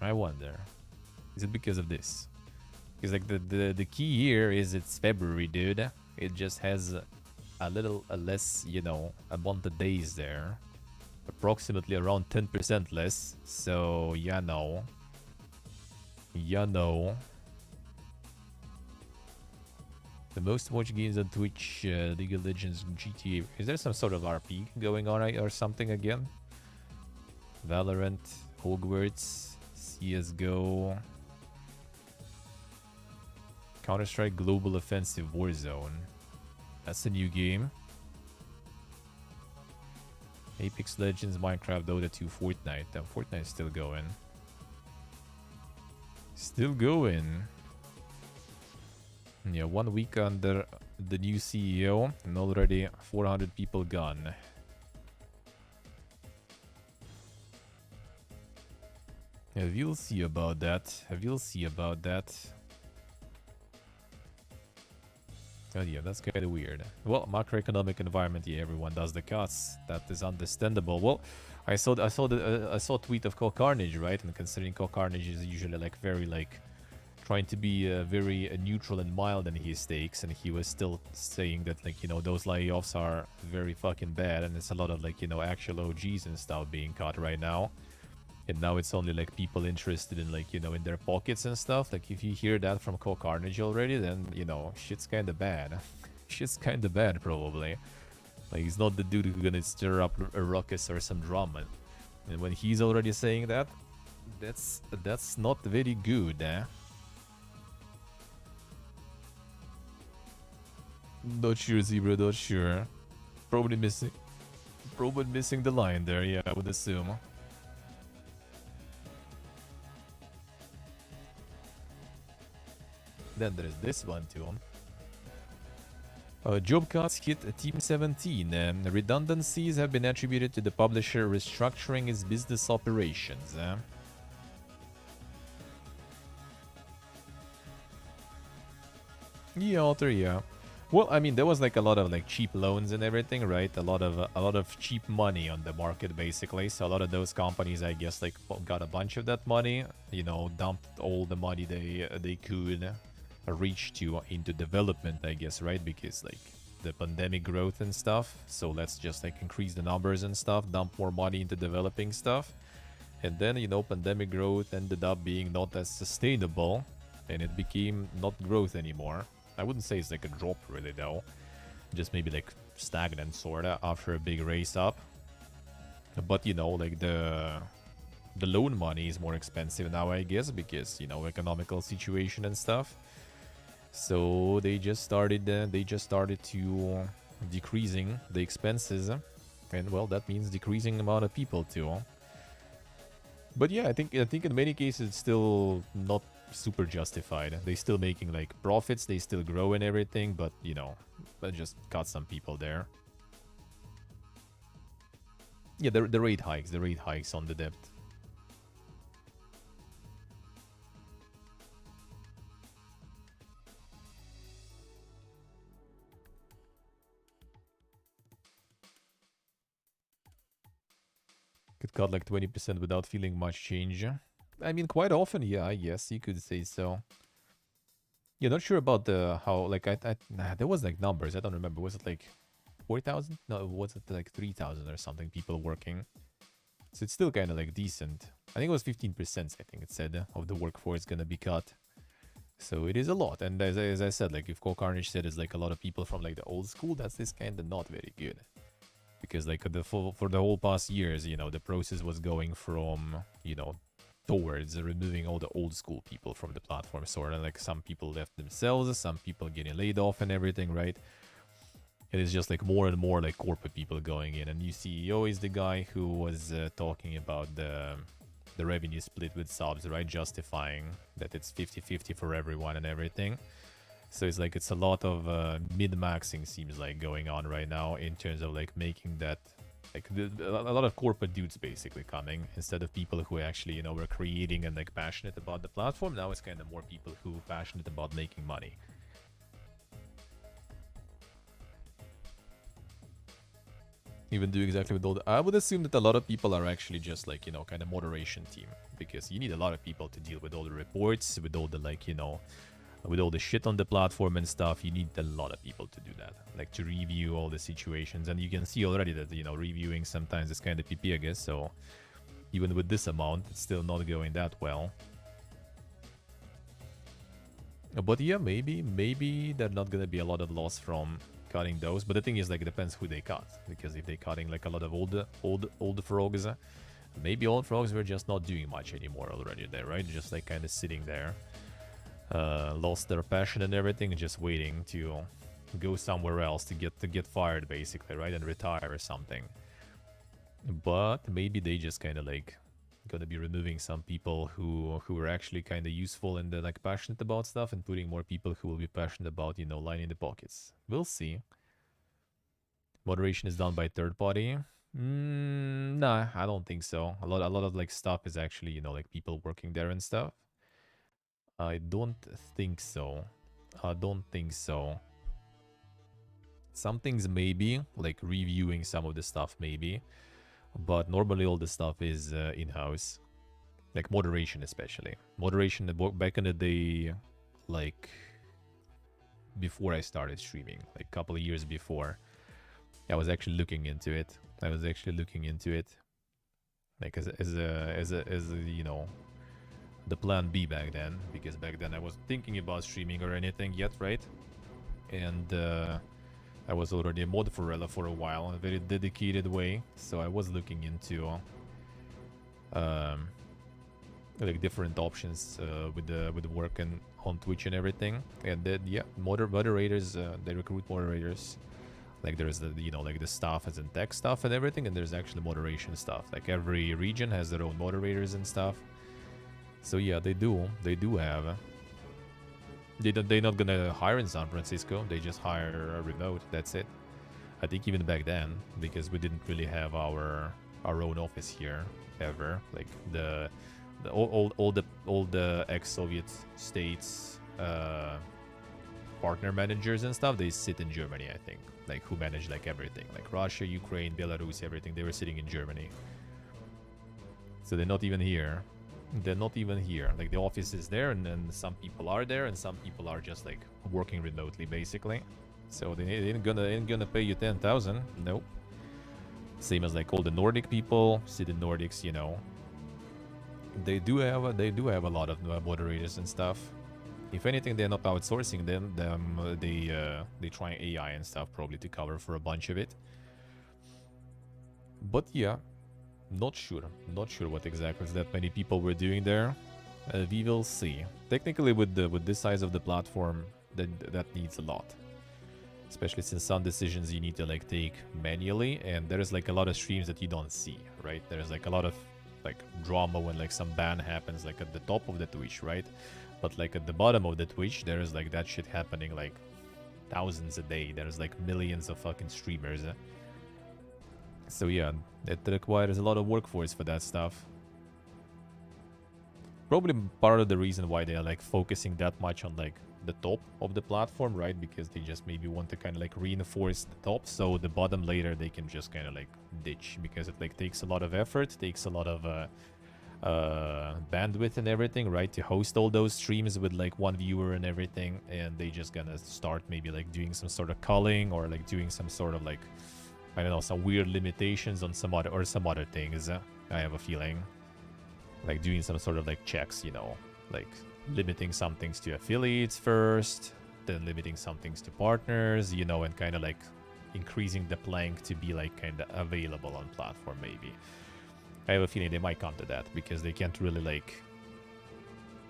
Speaker 1: I wonder. Is it because of this? Because like the key here is it's February, dude. It just has a little less, you know, amount of days there. Approximately around 10% less. So, yeah, no. Yeah, no. The most watched games on Twitch, League of Legends, GTA. Is there some sort of RP going on or something again? Valorant, Hogwarts, CSGO... Counter-Strike Global Offensive Warzone. That's a new game. Apex Legends, Minecraft, Dota 2, Fortnite. Fortnite's still going. Still going. Yeah, 1 week under the new CEO and already 400 people gone. Yeah, we'll see about that. We'll see about that. Oh yeah, that's kind of weird. Well, macroeconomic environment, yeah, everyone does the cuts. That is understandable. Well, I saw a tweet of Cole Carnage, right? And considering Cole Carnage is usually like very like trying to be very neutral and mild in his takes, and he was still saying that like, you know, those layoffs are very fucking bad, and it's a lot of like, you know, actual OGs and stuff being cut right now. And now it's only like people interested in like, you know, in their pockets and stuff. Like if you hear that from Cole Carnage already, then, you know, shit's kind of bad. Shit's kind of bad, probably. Like he's not the dude who's gonna stir up a ruckus or some drama. And when he's already saying that, that's not very good, eh? Not sure, Zebra, not sure. Probably missing the line there, yeah, I would assume. Then there's this one too. Job cuts hit Team 17. Redundancies have been attributed to the publisher restructuring its business operations. Yeah, Alter, yeah. Well, I mean, there was like a lot of like cheap loans and everything, right? A lot of cheap money on the market, basically. So a lot of those companies, I guess, like got a bunch of that money. You know, dumped all the money they could reach to into development, I guess, right? Because like the pandemic growth and stuff. So let's just like increase the numbers and stuff, dump more money into developing stuff. And then, you know, pandemic growth ended up being not as sustainable, and it became not growth anymore. I wouldn't say it's like a drop really though, just maybe like stagnant sorta after a big race up. But you know, like the loan money is more expensive now, I guess, because, you know, economical situation and stuff. So they just started to decreasing the expenses, and well, that means decreasing amount of people too. But yeah, I think in many cases it's still not super justified. They still making like profits, they still grow and everything, but you know, but just cut some people there. Yeah, the rate hikes on the debt. Could cut like 20% without feeling much change. I mean, quite often, yeah, yes, you could say so. Yeah, not sure about the how, like, nah, there was like numbers, I don't remember. Was it like 4,000? No, was it like 3,000 or something people working? So it's still kind of like decent. I think it was 15%, I think it said, of the workforce gonna be cut. So it is a lot. And as I said, like, if Core Carnage said it's like a lot of people from like the old school, that's this kind of not very good. Because like for the whole past years, you know, the process was going from, you know, towards removing all the old school people from the platform. Sort of like some people left themselves, some people getting laid off and everything, right? It is just like more and more like corporate people going in. And new CEO is the guy who was talking about the revenue split with subs, right? Justifying that it's 50-50 for everyone and everything. So it's like it's a lot of min-maxing seems like going on right now in terms of like making that like a lot of corporate dudes basically coming instead of people who actually, you know, were creating and like passionate about the platform. Now it's kind of more people who are passionate about making money. Even do exactly with all the... I would assume that a lot of people are actually just like, you know, kind of moderation team. Because you need a lot of people to deal with all the reports, with all the like, you know, with all the shit on the platform and stuff. You need a lot of people to do that. Like to review all the situations. And you can see already that, you know, reviewing sometimes is kind of PP, I guess. So even with this amount, it's still not going that well. But yeah, maybe there's not gonna be a lot of loss from cutting those, but the thing is, like, it depends who they cut, because if they're cutting like a lot of old frogs, maybe old frogs were just not doing much anymore already there, right? Just like kind of sitting there, lost their passion and everything, just waiting to go somewhere else to get fired basically, right, and retire or something. But maybe they just kind of like gonna be removing some people who are actually kind of useful and they're like passionate about stuff, and putting more people who will be passionate about, you know, lining the pockets. We'll see. Moderation is done by third party. Nah, I don't think so. A lot of like stuff is actually, you know, like people working there and stuff. I don't think so. I don't think so. Some things maybe, like reviewing some of the stuff maybe. But normally all the stuff is in-house. Like moderation especially. Moderation back in the day, like before I started streaming, like a couple of years before, I was actually looking into it. Like as a you know, the plan B back then, because back then I wasn't thinking about streaming or anything yet, right? And I was already a mod for Rella for a while in a very dedicated way, so I was looking into like different options with the work and on Twitch and everything. And then yeah, moderators, they recruit moderators. Like there's the, you know, like the staff as in tech stuff and everything, and there's actually moderation stuff. Like every region has their own moderators and stuff. So yeah, they do have. They're not gonna hire in San Francisco. They just hire a remote. That's it. I think even back then, because we didn't really have our own office here ever. Like all the ex-Soviet states partner managers and stuff, they sit in Germany, I think. Like who manage like everything, like Russia, Ukraine, Belarus, everything. They were sitting in Germany. So they're not even here. They're not even here. Like the office is there, and then some people are there, and some people are just like working remotely, basically. So they ain't gonna pay you 10,000. Nope. Same as like all the Nordic people, see the Nordics, you know. They do have a lot of moderators and stuff. If anything, they're not outsourcing them. They try AI and stuff probably to cover for a bunch of it. But yeah. Not sure what exactly that many people were doing there. We will see. Technically, with this size of the platform, that needs a lot. Especially since some decisions you need to like take manually, and there's like a lot of streams that you don't see, right? There's like a lot of like drama when like some ban happens, like at the top of the Twitch, right? But like at the bottom of the Twitch, there's like that shit happening like thousands a day. There's like millions of fucking streamers. So yeah, it requires a lot of workforce for that stuff. probably part of the reason why they're like focusing that much on like the top of the platform, right? Because they just maybe want to kind of like reinforce the top, so the bottom later they can just kind of like ditch, because it like takes a lot of effort, takes a lot of bandwidth and everything, right, to host all those streams with like one viewer and everything. And they just gonna start maybe like doing some sort of culling, or like doing some sort of like, I don't know, some weird limitations on some other things. I have a feeling, like doing some sort of like checks, you know, like limiting some things to affiliates first, then limiting some things to partners, you know, and kind of like increasing the plank to be like kind of available on platform maybe. I have a feeling they might come to that, because they can't really like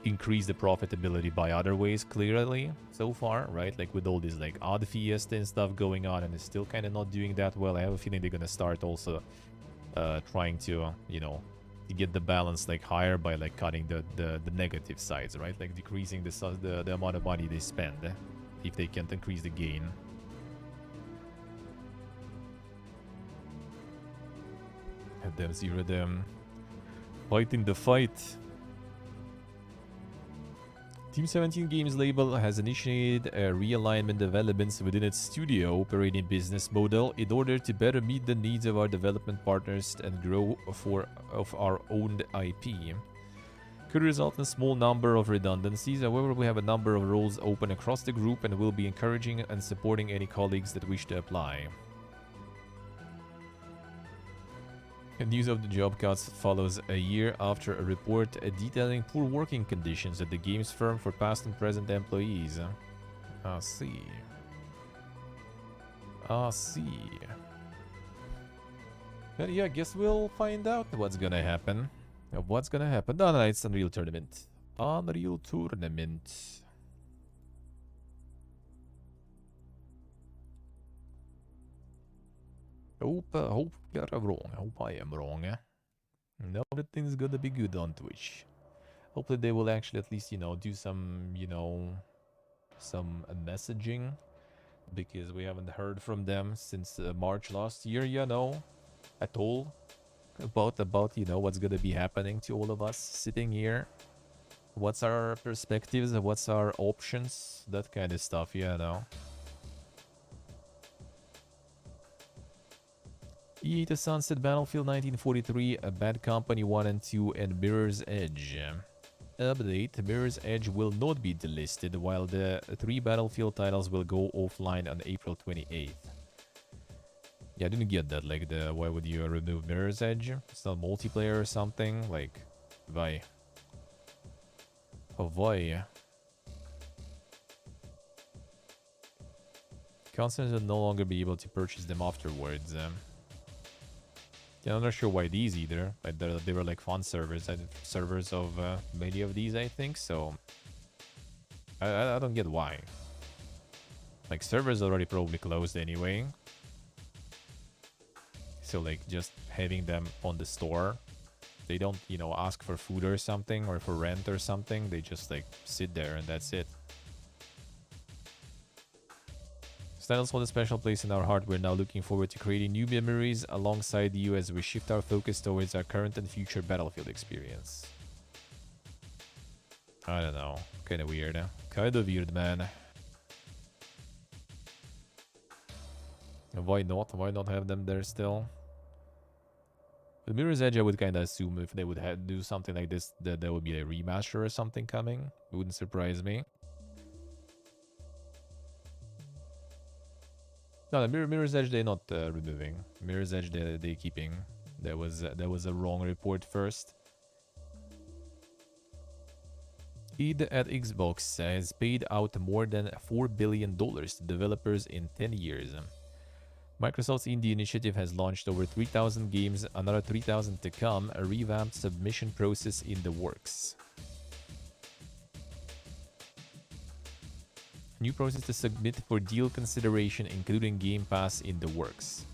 Speaker 1: increase the profitability by other ways clearly so far, right? Like with all this like odd fiesta and stuff going on, and it's still kind of not doing that well. I have a feeling they're gonna start also trying to, you know, to get the balance like higher by like cutting the negative sides, right? Like decreasing the amount of money they spend if they can't increase the gain. Have them zero them. Fighting the fight. Team 17 Games label has initiated a realignment developments within its studio operating business model in order to better meet the needs of our development partners and grow of our owned IP. Could result in a small number of redundancies. However, we have a number of roles open across the group and will be encouraging and supporting any colleagues that wish to apply. News of the job cuts follows a year after a report detailing poor working conditions at the games firm for past and present employees. I see. But yeah, I guess we'll find out what's gonna happen. What's gonna happen? No, it's Unreal Tournament. Unreal Tournament. Hope you're wrong. Hope I am wrong. No, everything's gonna be good on Twitch. Hopefully they will actually at least, you know, do some, you know, some messaging, because we haven't heard from them since March last year, you know, at all about you know, what's gonna be happening to all of us sitting here. What's our perspectives? What's our options? That kind of stuff, you know. EA to sunset Battlefield 1943, a Bad Company 1 and 2, and Mirror's Edge. Update: Mirror's Edge will not be delisted, while the 3 Battlefield titles will go offline on April 28th. Yeah, I didn't get that. Like, why would you remove Mirror's Edge? It's not multiplayer or something? Like, why? Oh, why? Customers will no longer be able to purchase them afterwards. Yeah, I'm not sure why these either. Like they were like fun servers, servers of many of these, I think. So I don't get why. Like servers already probably closed anyway. So like just having them on the store, they don't, you know, ask for food or something or for rent or something. They just like sit there and that's it. Titles hold a special place in our heart. We're now looking forward to creating new memories alongside you as we shift our focus towards our current and future Battlefield experience. I don't know. Kind of weird. Kind of weird, man. Why not? Why not have them there still? With Mirror's Edge, I would kind of assume if they would do something like this, that there would be a remaster or something coming. It wouldn't surprise me. No, the Mirror's Edge they're not removing. Mirror's Edge they're keeping. There was a wrong report first. id at Xbox has paid out more than $4 billion to developers in 10 years. Microsoft's Indie Initiative has launched over 3,000 games, another 3,000 to come, a revamped submission process in the works. New process to submit for deal consideration, including Game Pass, in the works.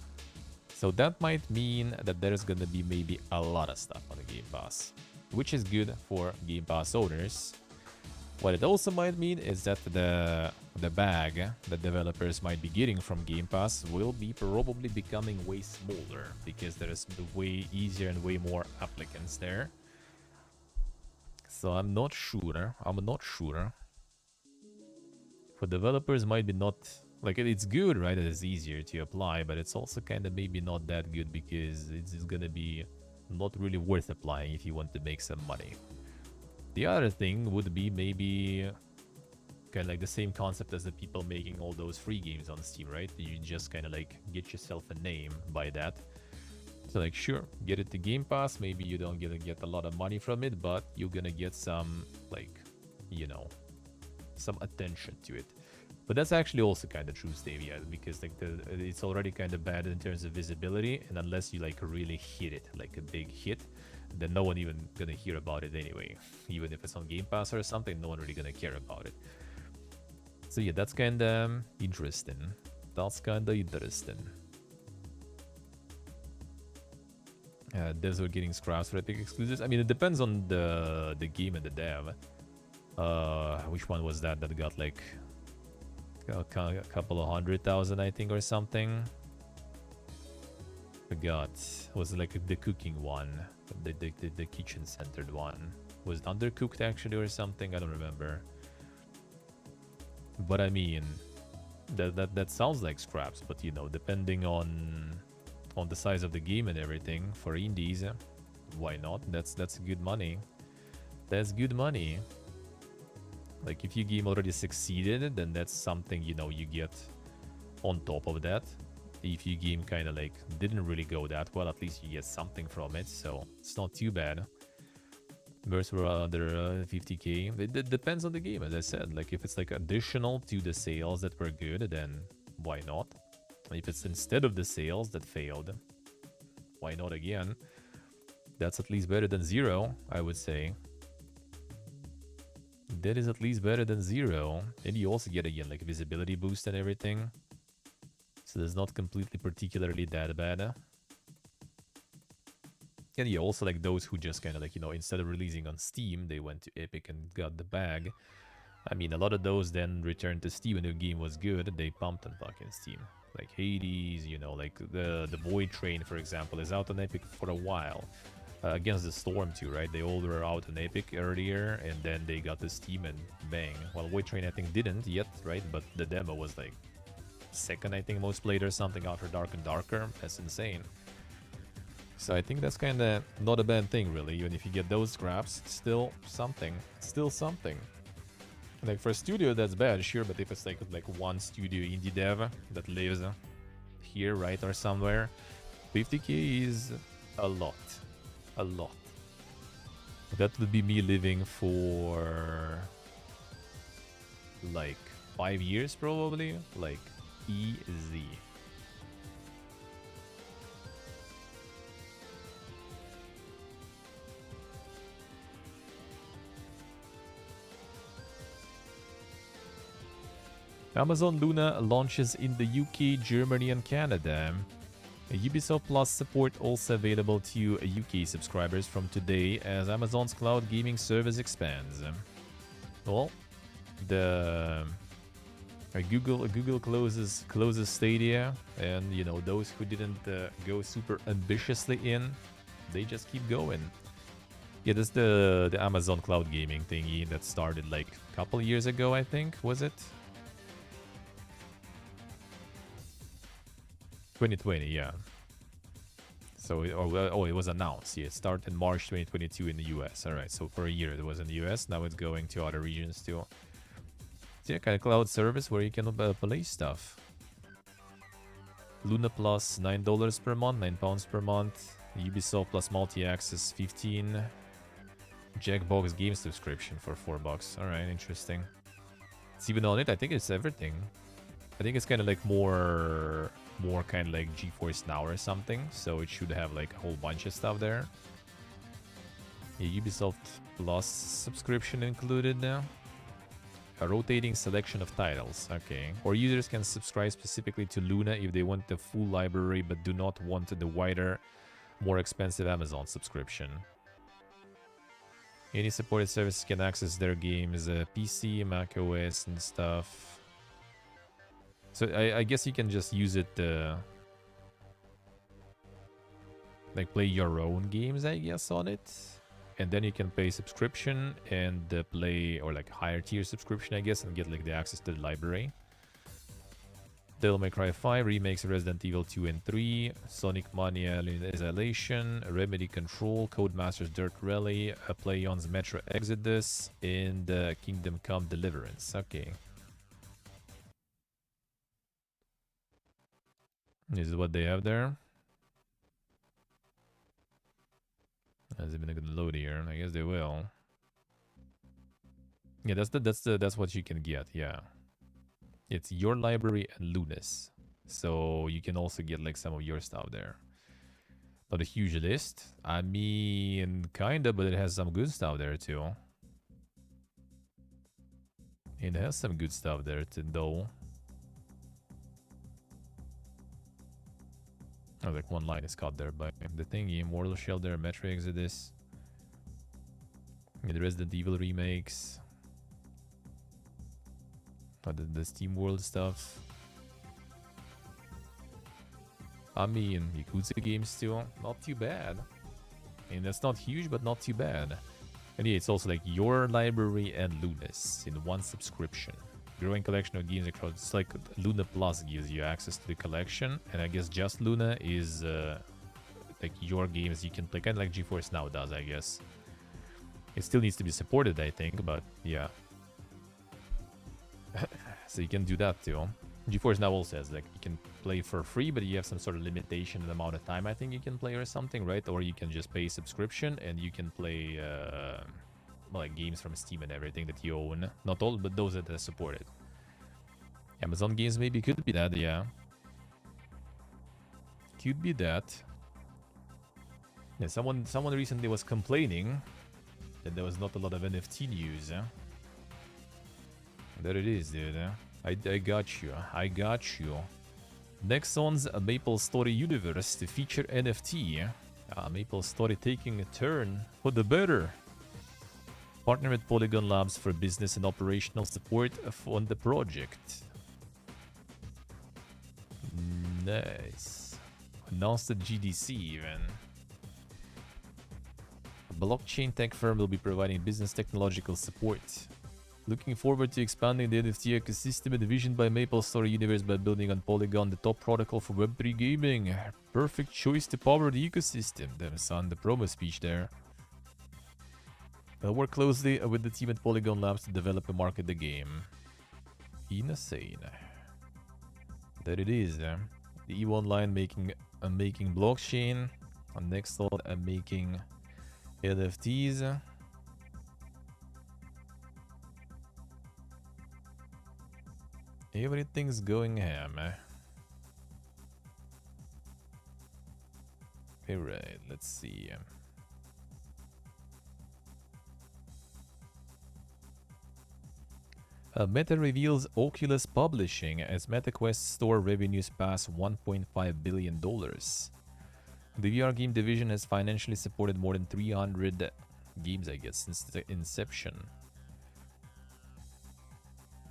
Speaker 1: So that might mean that there's gonna be maybe a lot of stuff on the Game Pass, which is good for Game Pass owners. What it also might mean is that the bag that developers might be getting from Game Pass will be probably becoming way smaller, because there's way easier and way more applicants there. So I'm not sure. I'm not sure. For developers, might be not like it's good, right? It's easier to apply, but it's also kind of maybe not that good because it's gonna be not really worth applying if you want to make some money. The other thing would be maybe kind of like the same concept as the people making all those free games on Steam, right? You just kind of like get yourself a name by that. So like, sure, get it to Game Pass. Maybe you don't get a lot of money from it, but you're gonna get some, like, you know, some attention to it. But that's actually also kind of true, Stavia, because like it's already kind of bad in terms of visibility, and unless you like really hit it, like a big hit, then no one even gonna hear about it anyway. Even if it's on Game Pass or something, no one really gonna care about it. So yeah, that's kind of interesting. That's kind of interesting. Devs are getting scraps for Epic exclusives. I mean, it depends on the game and the dev. Which one was that got like a couple of 100,000, I think, or something? Forgot. Was it like the cooking one, the kitchen centered one? Was it Undercooked actually or something? I don't remember. But I mean, that sounds like scraps. But you know, depending on the size of the game and everything, for indies, why not? That's good money. That's good money. Like if your game already succeeded, then that's something, you know, you get on top of that. If your game kind of like didn't really go that well, at least you get something from it, so it's not too bad. Bursts were under 50k. It depends on the game, as I said. Like if it's like additional to the sales that were good, then why not? If it's instead of the sales that failed, why not again? That's at least better than zero, I would say. That is at least better than zero. And you also get, again, like visibility boost and everything. So it's not completely particularly that bad. And yeah, also like those who just kind of like, you know, instead of releasing on Steam, they went to Epic and got the bag. I mean, a lot of those then returned to Steam when the game was good. They pumped on fucking Steam. Like Hades, you know, like the Void Train, for example, is out on Epic for a while. Against the Storm too, right? They all were out on Epic earlier, and then they got the Steam and bang. Well, Void Train I think didn't yet, right? But the demo was like second, I think, most played or something after Dark and Darker. That's insane. So I think that's kind of not a bad thing, really. Even if you get those scraps, still something. Still something. Like for a studio, that's bad, sure. But if it's like one studio indie dev that lives here, right, or somewhere, 50k is a lot. A lot. That would be me living for like 5 years, probably. Like easy. Amazon Luna launches in the UK, Germany, and Canada. Ubisoft Plus support also available to UK subscribers from today as Amazon's cloud gaming service expands. Well, the Google closes Stadia, and you know, those who didn't go super ambitiously in, they just keep going. Yeah, that's the Amazon cloud gaming thingy that started like a couple years ago, I think, was it? 2020, yeah. So, it was announced. Yeah, it started in March 2022 in the US. All right, so for a year it was in the US. Now it's going to other regions too. So yeah, kind of cloud service where you can play stuff. Luna Plus, $9 per month, £9 per month. Ubisoft Plus multi-access, 15. Jackbox game subscription for $4. All right, interesting. It's even on it. I think it's everything. I think it's kind of like more kind of like GeForce Now or something, so it should have like a whole bunch of stuff there. Yeah, Ubisoft Plus subscription included now. A rotating selection of titles, okay. Or users can subscribe specifically to Luna if they want the full library but do not want the wider, more expensive Amazon subscription. Any supported services can access their games, PC, Mac OS and stuff. So I guess you can just use it like play your own games, I guess, on it. and then you can pay subscription and play, or like higher tier subscription, I guess, and get like the access to the library. Devil May Cry 5 remakes Resident Evil 2 and 3, Sonic Mania Isolation, Remedy Control, Codemasters Dirt Rally, PlayOn's Metro Exodus, and Kingdom Come Deliverance. Okay. This is what they have there. Has it been gonna load here? I guess they will. Yeah, that's what you can get. Yeah. It's your library and Lunas. So you can also get like some of your stuff there. Not a huge list. I mean, kinda, but it has some good stuff there too. It has some good stuff there too, though. Oh, like one line is cut there by the thingy. Mortal Shell there, Metro Exodus. The Resident Evil remakes. The Steam World stuff. I mean, Yakuza games still not too bad. I mean, that's not huge, but not too bad. And yeah, it's also like your library and Lunas in one subscription. Growing collection of games across. It's like Luna Plus gives you access to the collection, and I guess just Luna is like your games you can play, kind of like GeForce Now does, I guess. It still needs to be supported, I think, but yeah. So you can do that too. GeForce Now also says like you can play for free, but you have some sort of limitation in the amount of time I think you can play or something, right? Or you can just pay subscription and you can play like games from Steam and everything that you own. Not all, but those that are supported. Amazon games maybe could be that, yeah. Could be that. Yeah, someone recently was complaining that there was not a lot of NFT news. There it is, dude. I got you. I got you. Nexon's Maple Story universe to feature NFT. Maple Story taking a turn for the better. Partner with Polygon Labs for business and operational support on the project. Nice. Announced at GDC even. A blockchain tech firm will be providing business technological support. Looking forward to expanding the NFT ecosystem envisioned by Maple Story Universe by building on Polygon, the top protocol for Web3 gaming. Perfect choice to power the ecosystem. Damn son, the promo speech there. I'll work closely with the team at Polygon Labs to develop and market the game. Insane. There it is. The EVO Online making blockchain. On Nexon, I'm making NFTs. Everything's going ham. Alright, let's see. Meta reveals Oculus Publishing as MetaQuest store revenues pass $1.5 billion. The VR game division has financially supported more than 300 games, I guess, since the inception.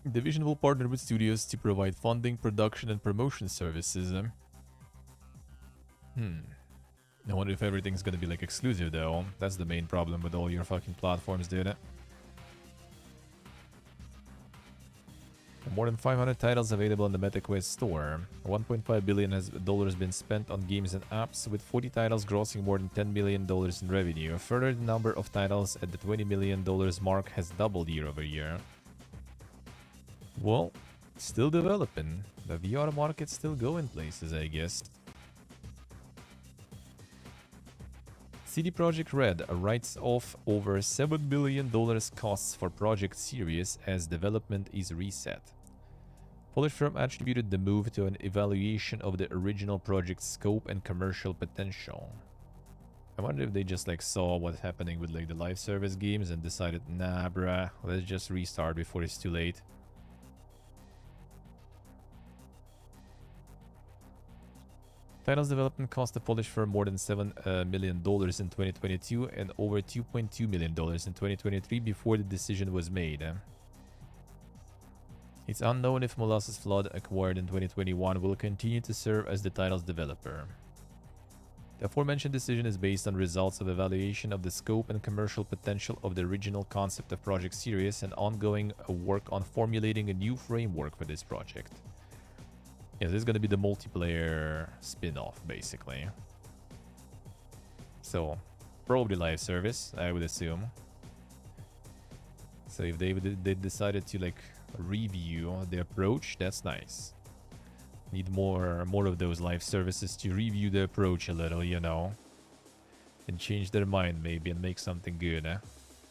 Speaker 1: The division will partner with studios to provide funding, production, and promotion services. I wonder if everything's gonna be like exclusive though. That's the main problem with all your fucking platforms, dude. More than 500 titles available in the MetaQuest store. $1.5 billion has been spent on games and apps, with 40 titles grossing more than $10 million in revenue. Further, the number of titles at the $20 million mark has doubled year over year. Well, still developing. The VR market's still going places, I guess. CD Projekt Red writes off over $7 million costs for Project Series as development is reset. Polish firm attributed the move to an evaluation of the original project's scope and commercial potential. I wonder if they just like saw what's happening with like the live service games and decided, nah bruh, let's just restart before it's too late. Title's development cost the Polish firm more than $7 million in 2022 and over $2.2 million in 2023 before the decision was made. It's unknown if Molasses Flood, acquired in 2021, will continue to serve as the title's developer. The aforementioned decision is based on results of evaluation of the scope and commercial potential of the original concept of Project Sirius and ongoing work on formulating a new framework for this project. Yeah, this is going to be the multiplayer spin-off, basically. So, probably live service, I would assume. So if they decided to like review the approach, that's nice. Need more of those live services to review the approach a little, you know, and change their mind maybe and make something good.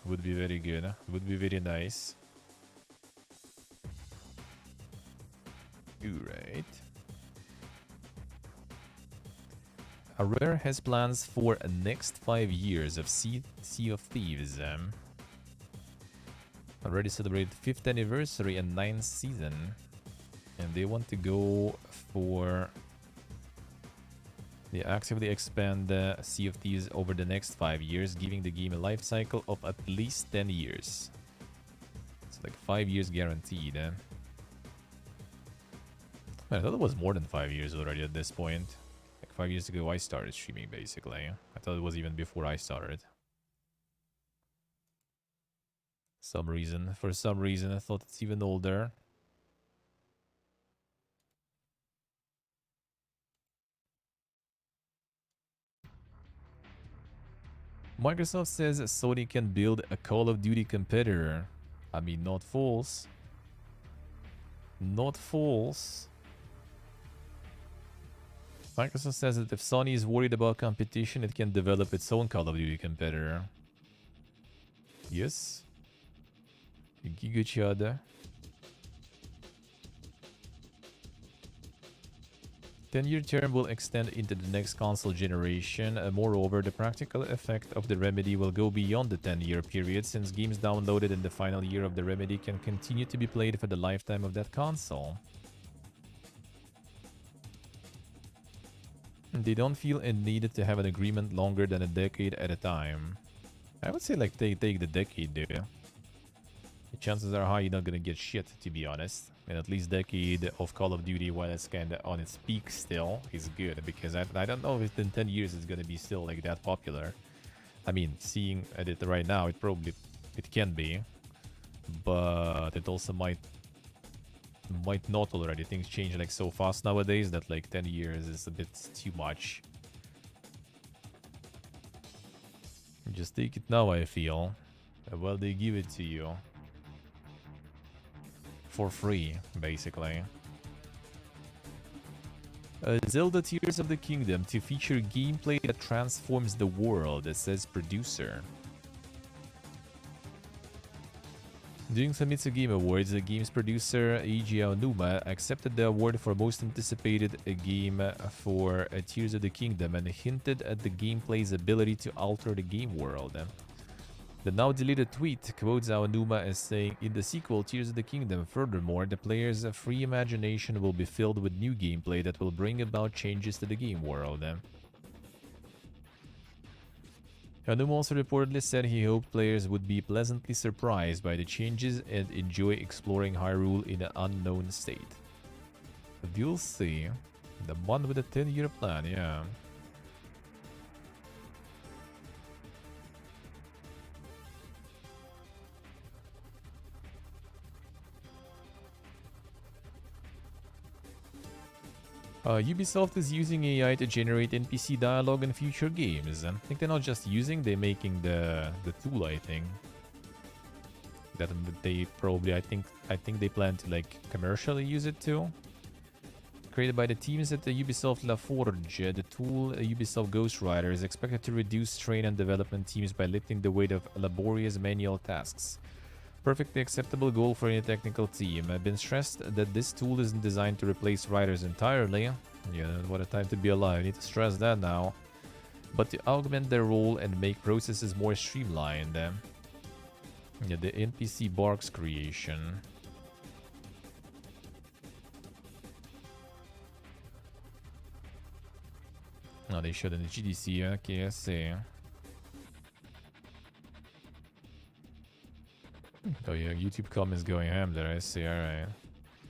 Speaker 1: Would be very good. Would be very nice. Alright. Rare has plans for the next 5 years of Sea of Thieves. Already celebrated 5th anniversary and 9th season. And they want to go for... They actively expand Sea of Thieves over the next 5 years, giving the game a life cycle of at least 10 years. It's like 5 years guaranteed. Man, I thought it was more than 5 years already at this point. Like 5 years ago I started streaming, basically. I thought it was even before I started. For some reason I thought it's even older. Microsoft says Sony can build a Call of Duty competitor. I mean, not false. Not false. Microsoft says that if Sony is worried about competition, it can develop its own Call of Duty competitor. Yes. Giga Chad. 10-year term will extend into the next console generation. Moreover, the practical effect of the remedy will go beyond the 10-year period, since games downloaded in the final year of the remedy can continue to be played for the lifetime of that console. They don't feel a need to have an agreement longer than a decade at a time. I would say like they take the decade, dude. The chances are high you're not gonna get shit, to be honest. And at least decade of Call of Duty, while it's kind of on its peak still, is good. Because I don't know if in 10 years it's gonna be still like that popular. I mean, seeing at it right now, it can be. But it also might not already. Things change like so fast nowadays that like 10 years is a bit too much. Just take it now, I feel. Well, they give it to you. For free, basically. Zelda Tears of the Kingdom to feature gameplay that transforms the world, says producer. During Famitsu Game Awards, the game's producer Eiji Aonuma accepted the award for most anticipated game for Tears of the Kingdom and hinted at the gameplay's ability to alter the game world. The now deleted tweet quotes Aonuma as saying, "In the sequel, Tears of the Kingdom, furthermore, the player's free imagination will be filled with new gameplay that will bring about changes to the game world." Aonuma also reportedly said he hoped players would be pleasantly surprised by the changes and enjoy exploring Hyrule in an unknown state. We'll see. The one with a 10-year plan, yeah. Ubisoft is using AI to generate NPC dialogue in future games. I think they're not just using, they're making the tool, I think. That they probably, I think they plan to like commercially use it too. Created by the teams at the Ubisoft La Forge, the tool Ubisoft Ghostwriter is expected to reduce strain on development teams by lifting the weight of laborious manual tasks. Perfectly acceptable goal for any technical team. I've been stressed that this tool isn't designed to replace writers entirely. Yeah, what a time to be alive. I need to stress that now. But to augment their role and make processes more streamlined. Yeah, the NPC Barks creation. Oh, they showed in the GDC. Okay, I see. Oh yeah, YouTube comments going ham there, I see, alright.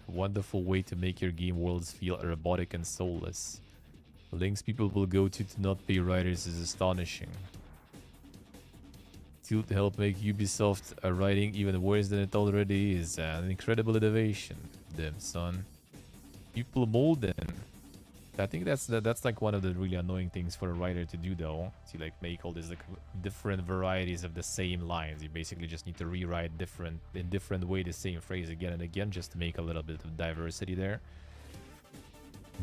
Speaker 1: Wonderful way to make your game worlds feel robotic and soulless. Links people will go to not pay writers is astonishing. To help make Ubisoft writing even worse than it already is. An incredible innovation. Damn, son. People mold in. I think that's like one of the really annoying things for a writer to do, though. To like make all these like different varieties of the same lines. You basically just need to rewrite in different way the same phrase again and again just to make a little bit of diversity there.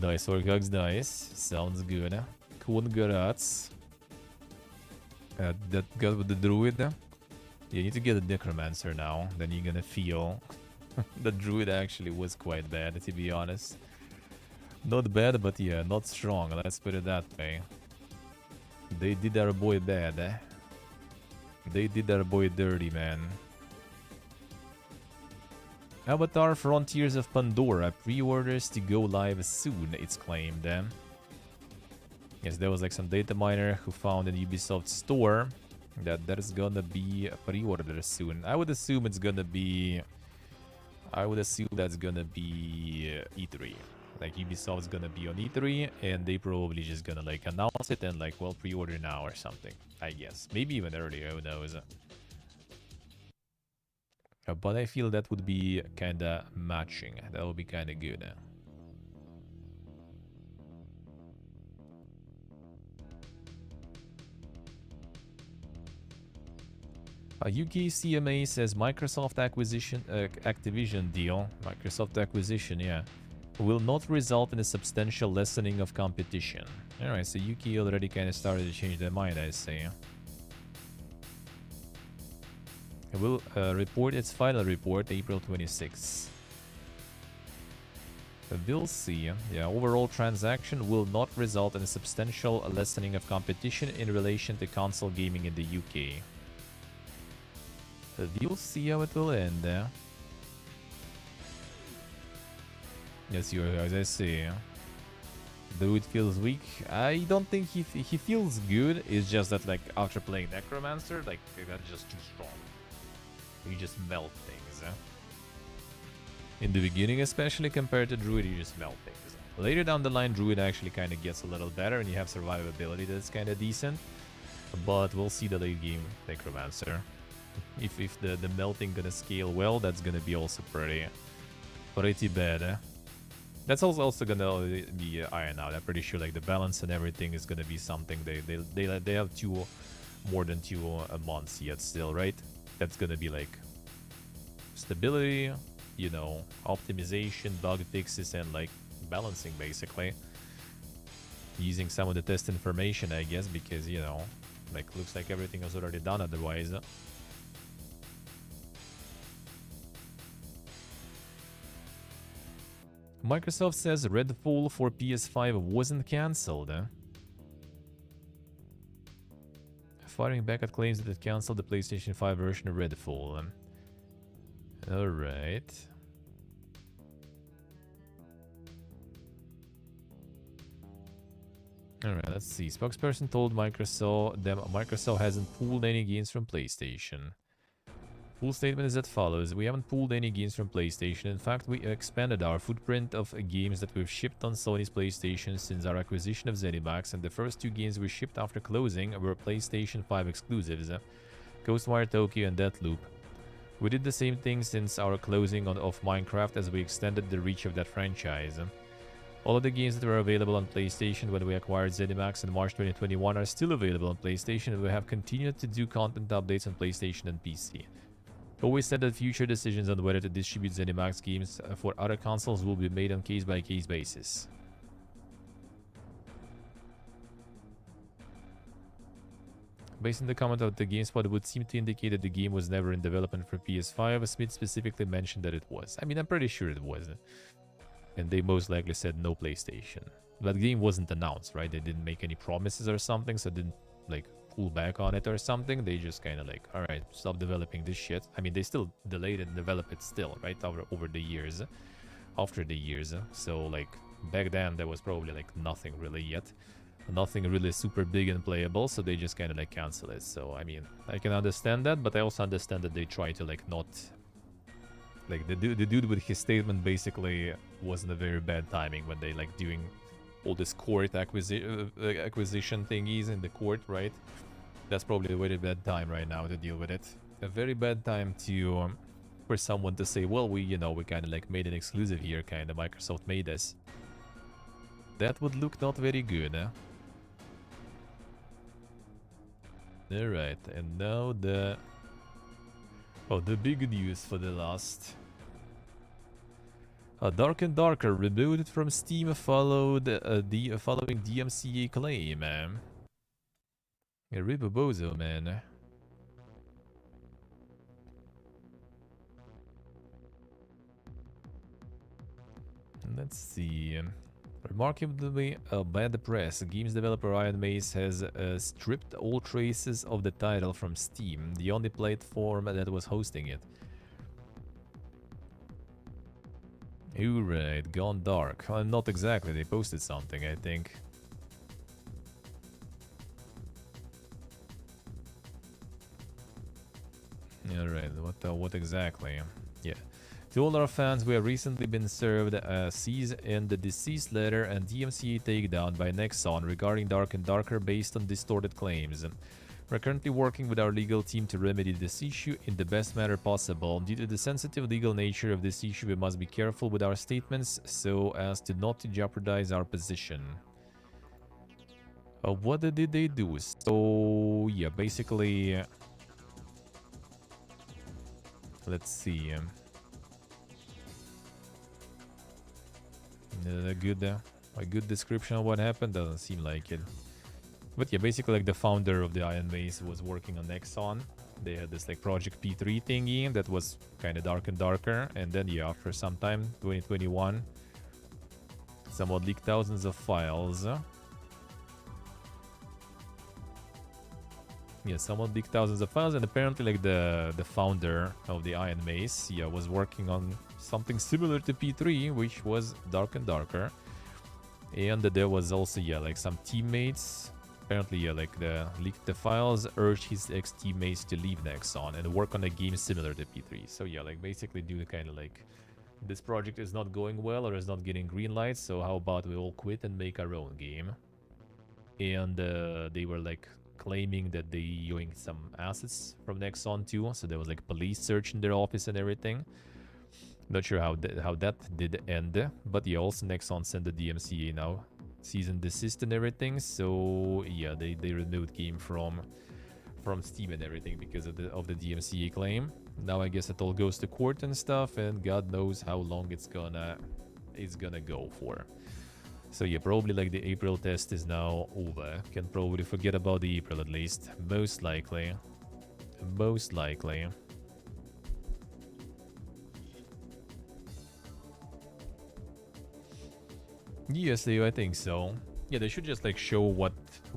Speaker 1: Nice, Orcogs, nice. Sounds good. Congrats. That guy with the druid. You need to get a necromancer now. Then you're gonna feel the druid actually was quite bad, to be honest. Not bad, but yeah, not strong. Let's put it that way. They did our boy bad, eh? They did our boy dirty, man. Avatar Frontiers of Pandora pre-orders to go live soon, it's claimed. Yes, there was like some data miner who found in Ubisoft store that is gonna be pre-ordered soon. I would assume it's gonna be... I would assume that's gonna be E3. Like Ubisoft's gonna be on E3 and they probably just gonna like announce it and like, well, pre-order now or something, I guess. Maybe even earlier, who knows. But I feel that would be kinda matching. That would be kinda good. UK CMA says Microsoft Activision deal. Microsoft acquisition, yeah. Will not result in a substantial lessening of competition. Alright, so UK already kind of started to change their mind, I say. It will report its final report April 26th. We'll see. Yeah, overall transaction will not result in a substantial lessening of competition in relation to console gaming in the UK. We'll see how it will end. Yes, as I say. Dude feels weak. I don't think he feels good. It's just that like after playing Necromancer, like that's just too strong. You just melt things. In the beginning, especially compared to Druid, you just melt things. Later down the line, Druid actually kind of gets a little better, and you have survivability that's kind of decent. But we'll see the late game Necromancer. If the melting gonna scale well, that's gonna be also pretty bad. That's also gonna be ironed out. I'm pretty sure like the balance and everything is gonna be something they have more than 2 months yet still, right? That's gonna be like stability, you know, optimization, bug fixes, and like balancing basically. Using some of the test information, I guess, because you know, like looks like everything was already done otherwise. Microsoft says Redfall for PS5 wasn't cancelled. Firing back at claims that it cancelled the PlayStation 5 version of Redfall. Alright. Alright, let's see. Spokesperson told Microsoft hasn't pulled any games from PlayStation. Full statement is as follows. We haven't pulled any games from PlayStation. In fact, we expanded our footprint of games that we've shipped on Sony's PlayStation since our acquisition of ZeniMax, and the first 2 games we shipped after closing were PlayStation 5 exclusives, Ghostwire Tokyo and Deathloop. We did the same thing since our closing of Minecraft as we extended the reach of that franchise. All of the games that were available on PlayStation when we acquired ZeniMax in March 2021 are still available on PlayStation, and we have continued to do content updates on PlayStation and PC. Always said that future decisions on whether to distribute ZeniMax games for other consoles will be made on case-by-case basis. Based on the comment of the GameSpot, it would seem to indicate that the game was never in development for PS5. Smith specifically mentioned that it was. I mean, I'm pretty sure it was. And they most likely said no PlayStation. That game wasn't announced, right? They didn't make any promises or something, so didn't like pull back on it or something. They just kind of like, all right, stop developing this shit. I mean, they still delayed and developed it still, right? Over the years, after the years. So like back then there was probably like nothing really yet, nothing really super big and playable. So they just kind of like cancel it. So I mean, I can understand that, but I also understand that they try to like not like the dude with his statement basically wasn't a very bad timing when they like doing all this court acquisition thingies in the court, right? That's probably a very bad time right now to deal with it. A very bad time to for someone to say, well, we kind of like made an exclusive here, kind of. Microsoft made this. That would look not very good, huh? Alright, and now the... Oh, the big news for the last... Dark and Darker removed from Steam following DMCA claim. Ribobozo, man. Let's see. Remarkably bad press. Games developer Iron Mace has stripped all traces of the title from Steam, the only platform that was hosting it. Alright, gone dark. Not exactly, they posted something, I think. Alright, what exactly? Yeah. To all our fans, we have recently been served a cease and the desist letter and DMCA takedown by Nexon regarding Dark and Darker based on distorted claims. We're currently working with our legal team to remedy this issue in the best manner possible. Due to the sensitive legal nature of this issue, we must be careful with our statements so as to not to jeopardize our position. What did they do? So, yeah, basically... let's see... a good description of what happened doesn't seem like it, but yeah, basically like the founder of the Iron Mace was working on Nexon. They had this like Project P3 thingy that was kind of Dark and Darker, and then yeah, after some time, 2021, someone leaked thousands of files. Yeah, someone leaked thousands of files, and apparently like the founder of the Iron Mace, yeah, was working on something similar to P3, which was Dark and Darker. And there was also, yeah, like some teammates, apparently, yeah, like leaked the files, urged his ex-teammates to leave Nexon and work on a game similar to P3. So yeah, like basically do kind of like, this project is not going well or is not getting green lights, so how about we all quit and make our own game? And they were like claiming that they yoinked some assets from Nexon too, so there was like police search in their office and everything. Not sure how that did end, but yeah, also Nexon sent the DMCA now, cease and desist and everything. So yeah, they removed game from Steam and everything because of the DMCA claim. Now I guess it all goes to court and stuff, and God knows how long it's gonna go for. So yeah, probably like the April test is now over. Can probably forget about the April at least. Most likely. Most likely. Yes, I think so. Yeah, they should just like show what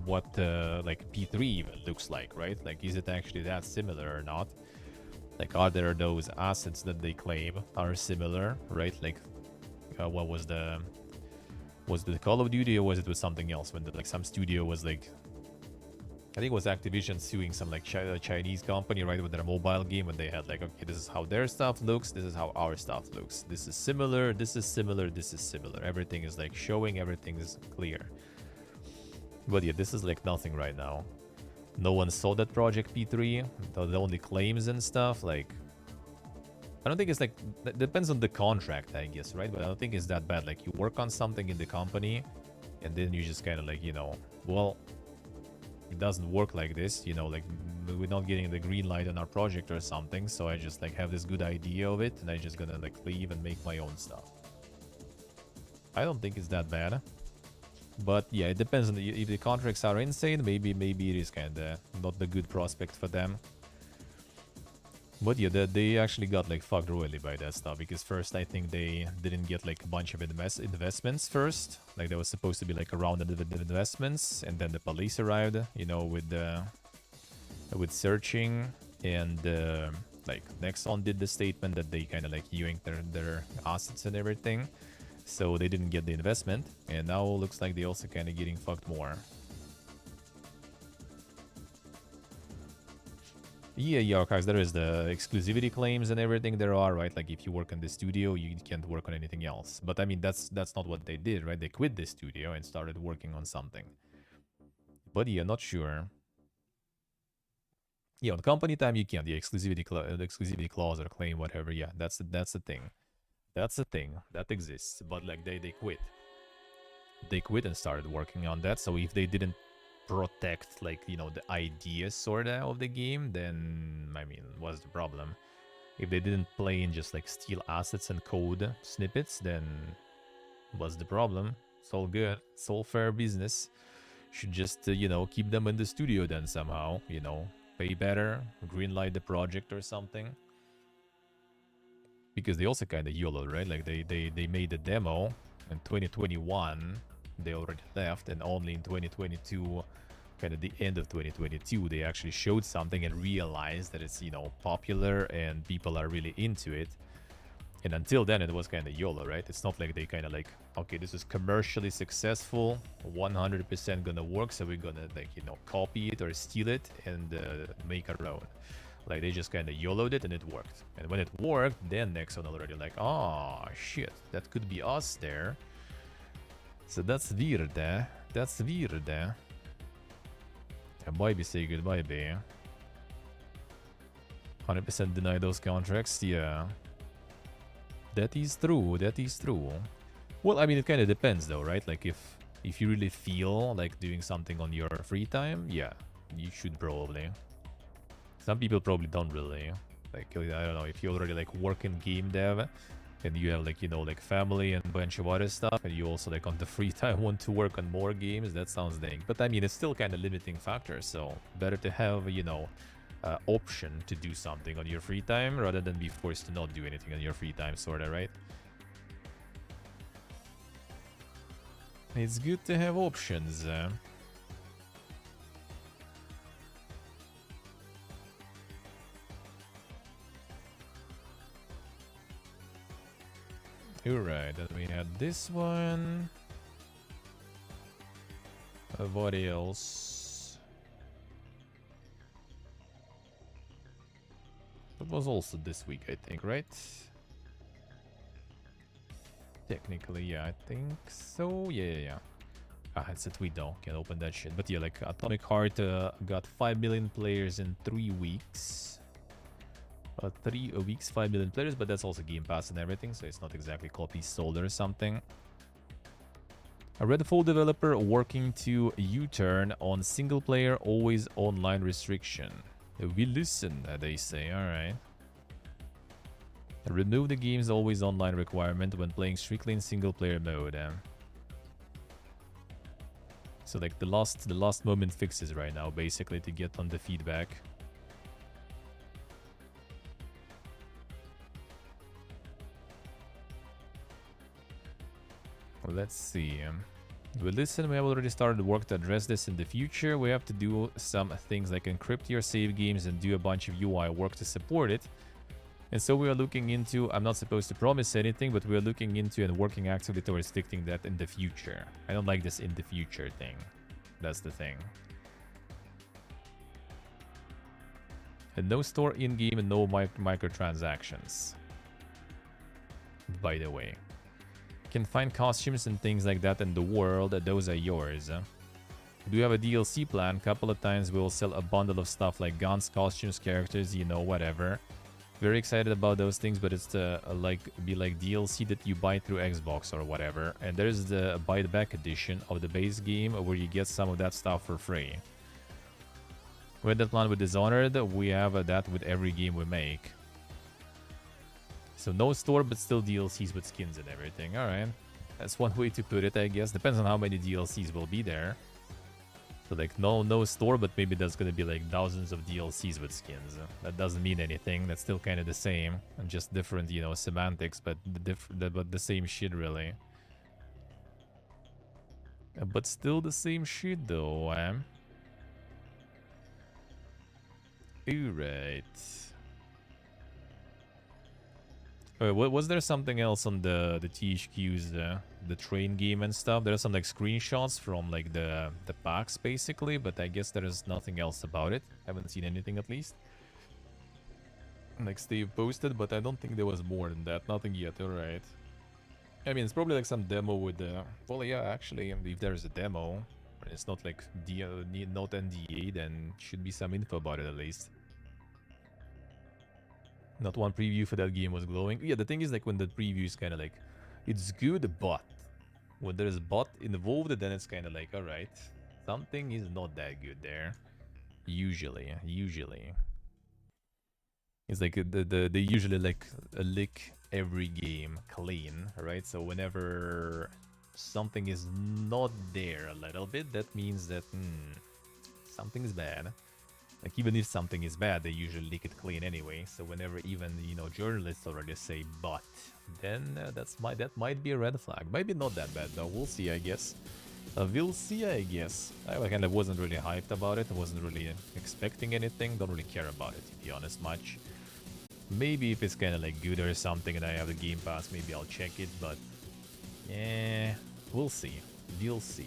Speaker 1: like P3 even looks like, right? Like, is it actually that similar or not? Like, are there those assets that they claim are similar, right? Like, what was the Call of Duty, or was it with something else when like some studio was like, I think it was Activision suing some like Chinese company, right, with their mobile game, and they had like, okay, this is how their stuff looks, this is how our stuff looks, this is similar, this is similar, this is similar, everything is like showing, everything is clear. But yeah, this is like nothing right now. No one saw that Project P3, the only claims and stuff, like, I don't think it's like, that depends on the contract, I guess, right? But I don't think it's that bad. Like, you work on something in the company, and then you just kind of like, you know, well, it doesn't work like this, you know, like, we're not getting the green light on our project or something, so I just like have this good idea of it, and I just gonna like leave and make my own stuff. I don't think it's that bad. But yeah, it depends on if the contracts are insane, maybe it is kind of not the good prospect for them. But yeah, they actually got like fucked royally by that stuff, because first I think they didn't get like a bunch of investments first. Like there was supposed to be like a round of investments, and then the police arrived, you know, with searching, and like Nexon did the statement that they kind of like yoinked their assets and everything. So they didn't get the investment, and now looks like they also kind of getting fucked more. Yeah, Yarkax, there is the exclusivity claims and everything there are, right? Like if you work in the studio, you can't work on anything else. But I mean, that's not what they did, right? They quit the studio and started working on something. But yeah, not sure. Yeah, on company time you can't. The exclusivity clause or claim, whatever. Yeah, that's the thing. That's the thing that exists. But like they quit. They quit and started working on that. So if they didn't protect, like, you know, the idea sorta of the game, then I mean, what's the problem? If they didn't play and just like steal assets and code snippets, then what's the problem? It's all good. It's all fair business. Should just you know, keep them in the studio then somehow, you know, pay better, greenlight the project or something. Because they also kind of YOLO, right? Like they made a demo in 2021, they already left, and only in 2022, kind of the end of 2022, they actually showed something and realized that it's, you know, popular and people are really into it. And until then, it was kind of YOLO, right? It's not like they kind of like, okay, this is commercially successful, 100% gonna work, so we're gonna, like, you know, copy it or steal it and make our own. Like, they just kind of YOLO'd it and it worked. And when it worked, then Nexon already like, oh, shit, that could be us there. So that's weird, eh? That's weird, eh? Baby, say goodbye, babe. 100% deny those contracts, yeah. That is true, that is true. Well, I mean, it kind of depends though, right? Like, if you really feel like doing something on your free time, yeah, you should probably. Some people probably don't really. Like, I don't know, if you already like work in game dev and you have like, you know, like family and a bunch of other stuff, and you also like on the free time want to work on more games, that sounds dang. But I mean, it's still kind of limiting factor, so better to have, you know, option to do something on your free time rather than be forced to not do anything on your free time, sorta, right? It's good to have options. Alright, then we had this one. What else? That was also this week, I think, right? Technically, yeah, I think so. Yeah. Ah, it's a tweet though. Can't open that shit. But yeah, like Atomic Heart got 5 million players in 3 weeks. 3 weeks, 5 million players, but that's also Game Pass and everything, so it's not exactly copies sold or something. A Redfall developer working to U-turn on single-player always online restriction. We listen, they say. Alright. Remove the game's always online requirement when playing strictly in single-player mode. So like the last moment fixes right now, basically, to get on the feedback. Let's see. We listen, we have already started work to address this in the future. We have to do some things like encrypt your save games and do a bunch of UI work to support it. And so we are looking into, I'm not supposed to promise anything, but we are looking into and working actively towards fixing that in the future. I don't like this in the future thing. That's the thing. And no store in-game and no microtransactions. By the way. Can find costumes and things like that in the world, those are yours. Do you have a DLC plan? Couple of times we will sell a bundle of stuff like guns, costumes, characters, you know, whatever. Very excited about those things, but it's the like DLC that you buy through Xbox or whatever. And there's the buy the back edition of the base game where you get some of that stuff for free. We had that plan with Dishonored. We have that with every game we make. So no store, but still DLCs with skins and everything. Alright. That's one way to put it, I guess. Depends on how many DLCs will be there. So like no store, but maybe there's gonna be like thousands of DLCs with skins. That doesn't mean anything. That's still kind of the same. And just different, you know, semantics, but the same shit, really. But still the same shit, though. Alright. Was there something else on the THQ's the train game and stuff? There are some like screenshots from like the packs basically, but I guess there is nothing else about it. Haven't seen anything at least. like Steve posted, but I don't think there was more than that. Nothing yet, alright. I mean, it's probably like some demo with the... Well, yeah, actually, if there's a demo, and it's not like not NDA, then should be some info about it at least. Not one preview for that game was glowing. Yeah, the thing is, like, when the preview is kind of like... It's good, but... When there's bot involved, then it's kind of like, alright, something is not that good there. Usually. It's like they usually like lick every game clean, right? So whenever something is not there a little bit, that means that something is bad. Like even if something is bad, they usually lick it clean anyway. So whenever even journalists already say but, then that might be a red flag. Maybe not that bad though. We'll see, I guess. We'll see, I guess. I kind of wasn't really hyped about it. I wasn't really expecting anything. Don't really care about it, to be honest, much. Maybe if it's kind of like good or something and I have the Game Pass, maybe I'll check it. But yeah, we'll see. We'll see.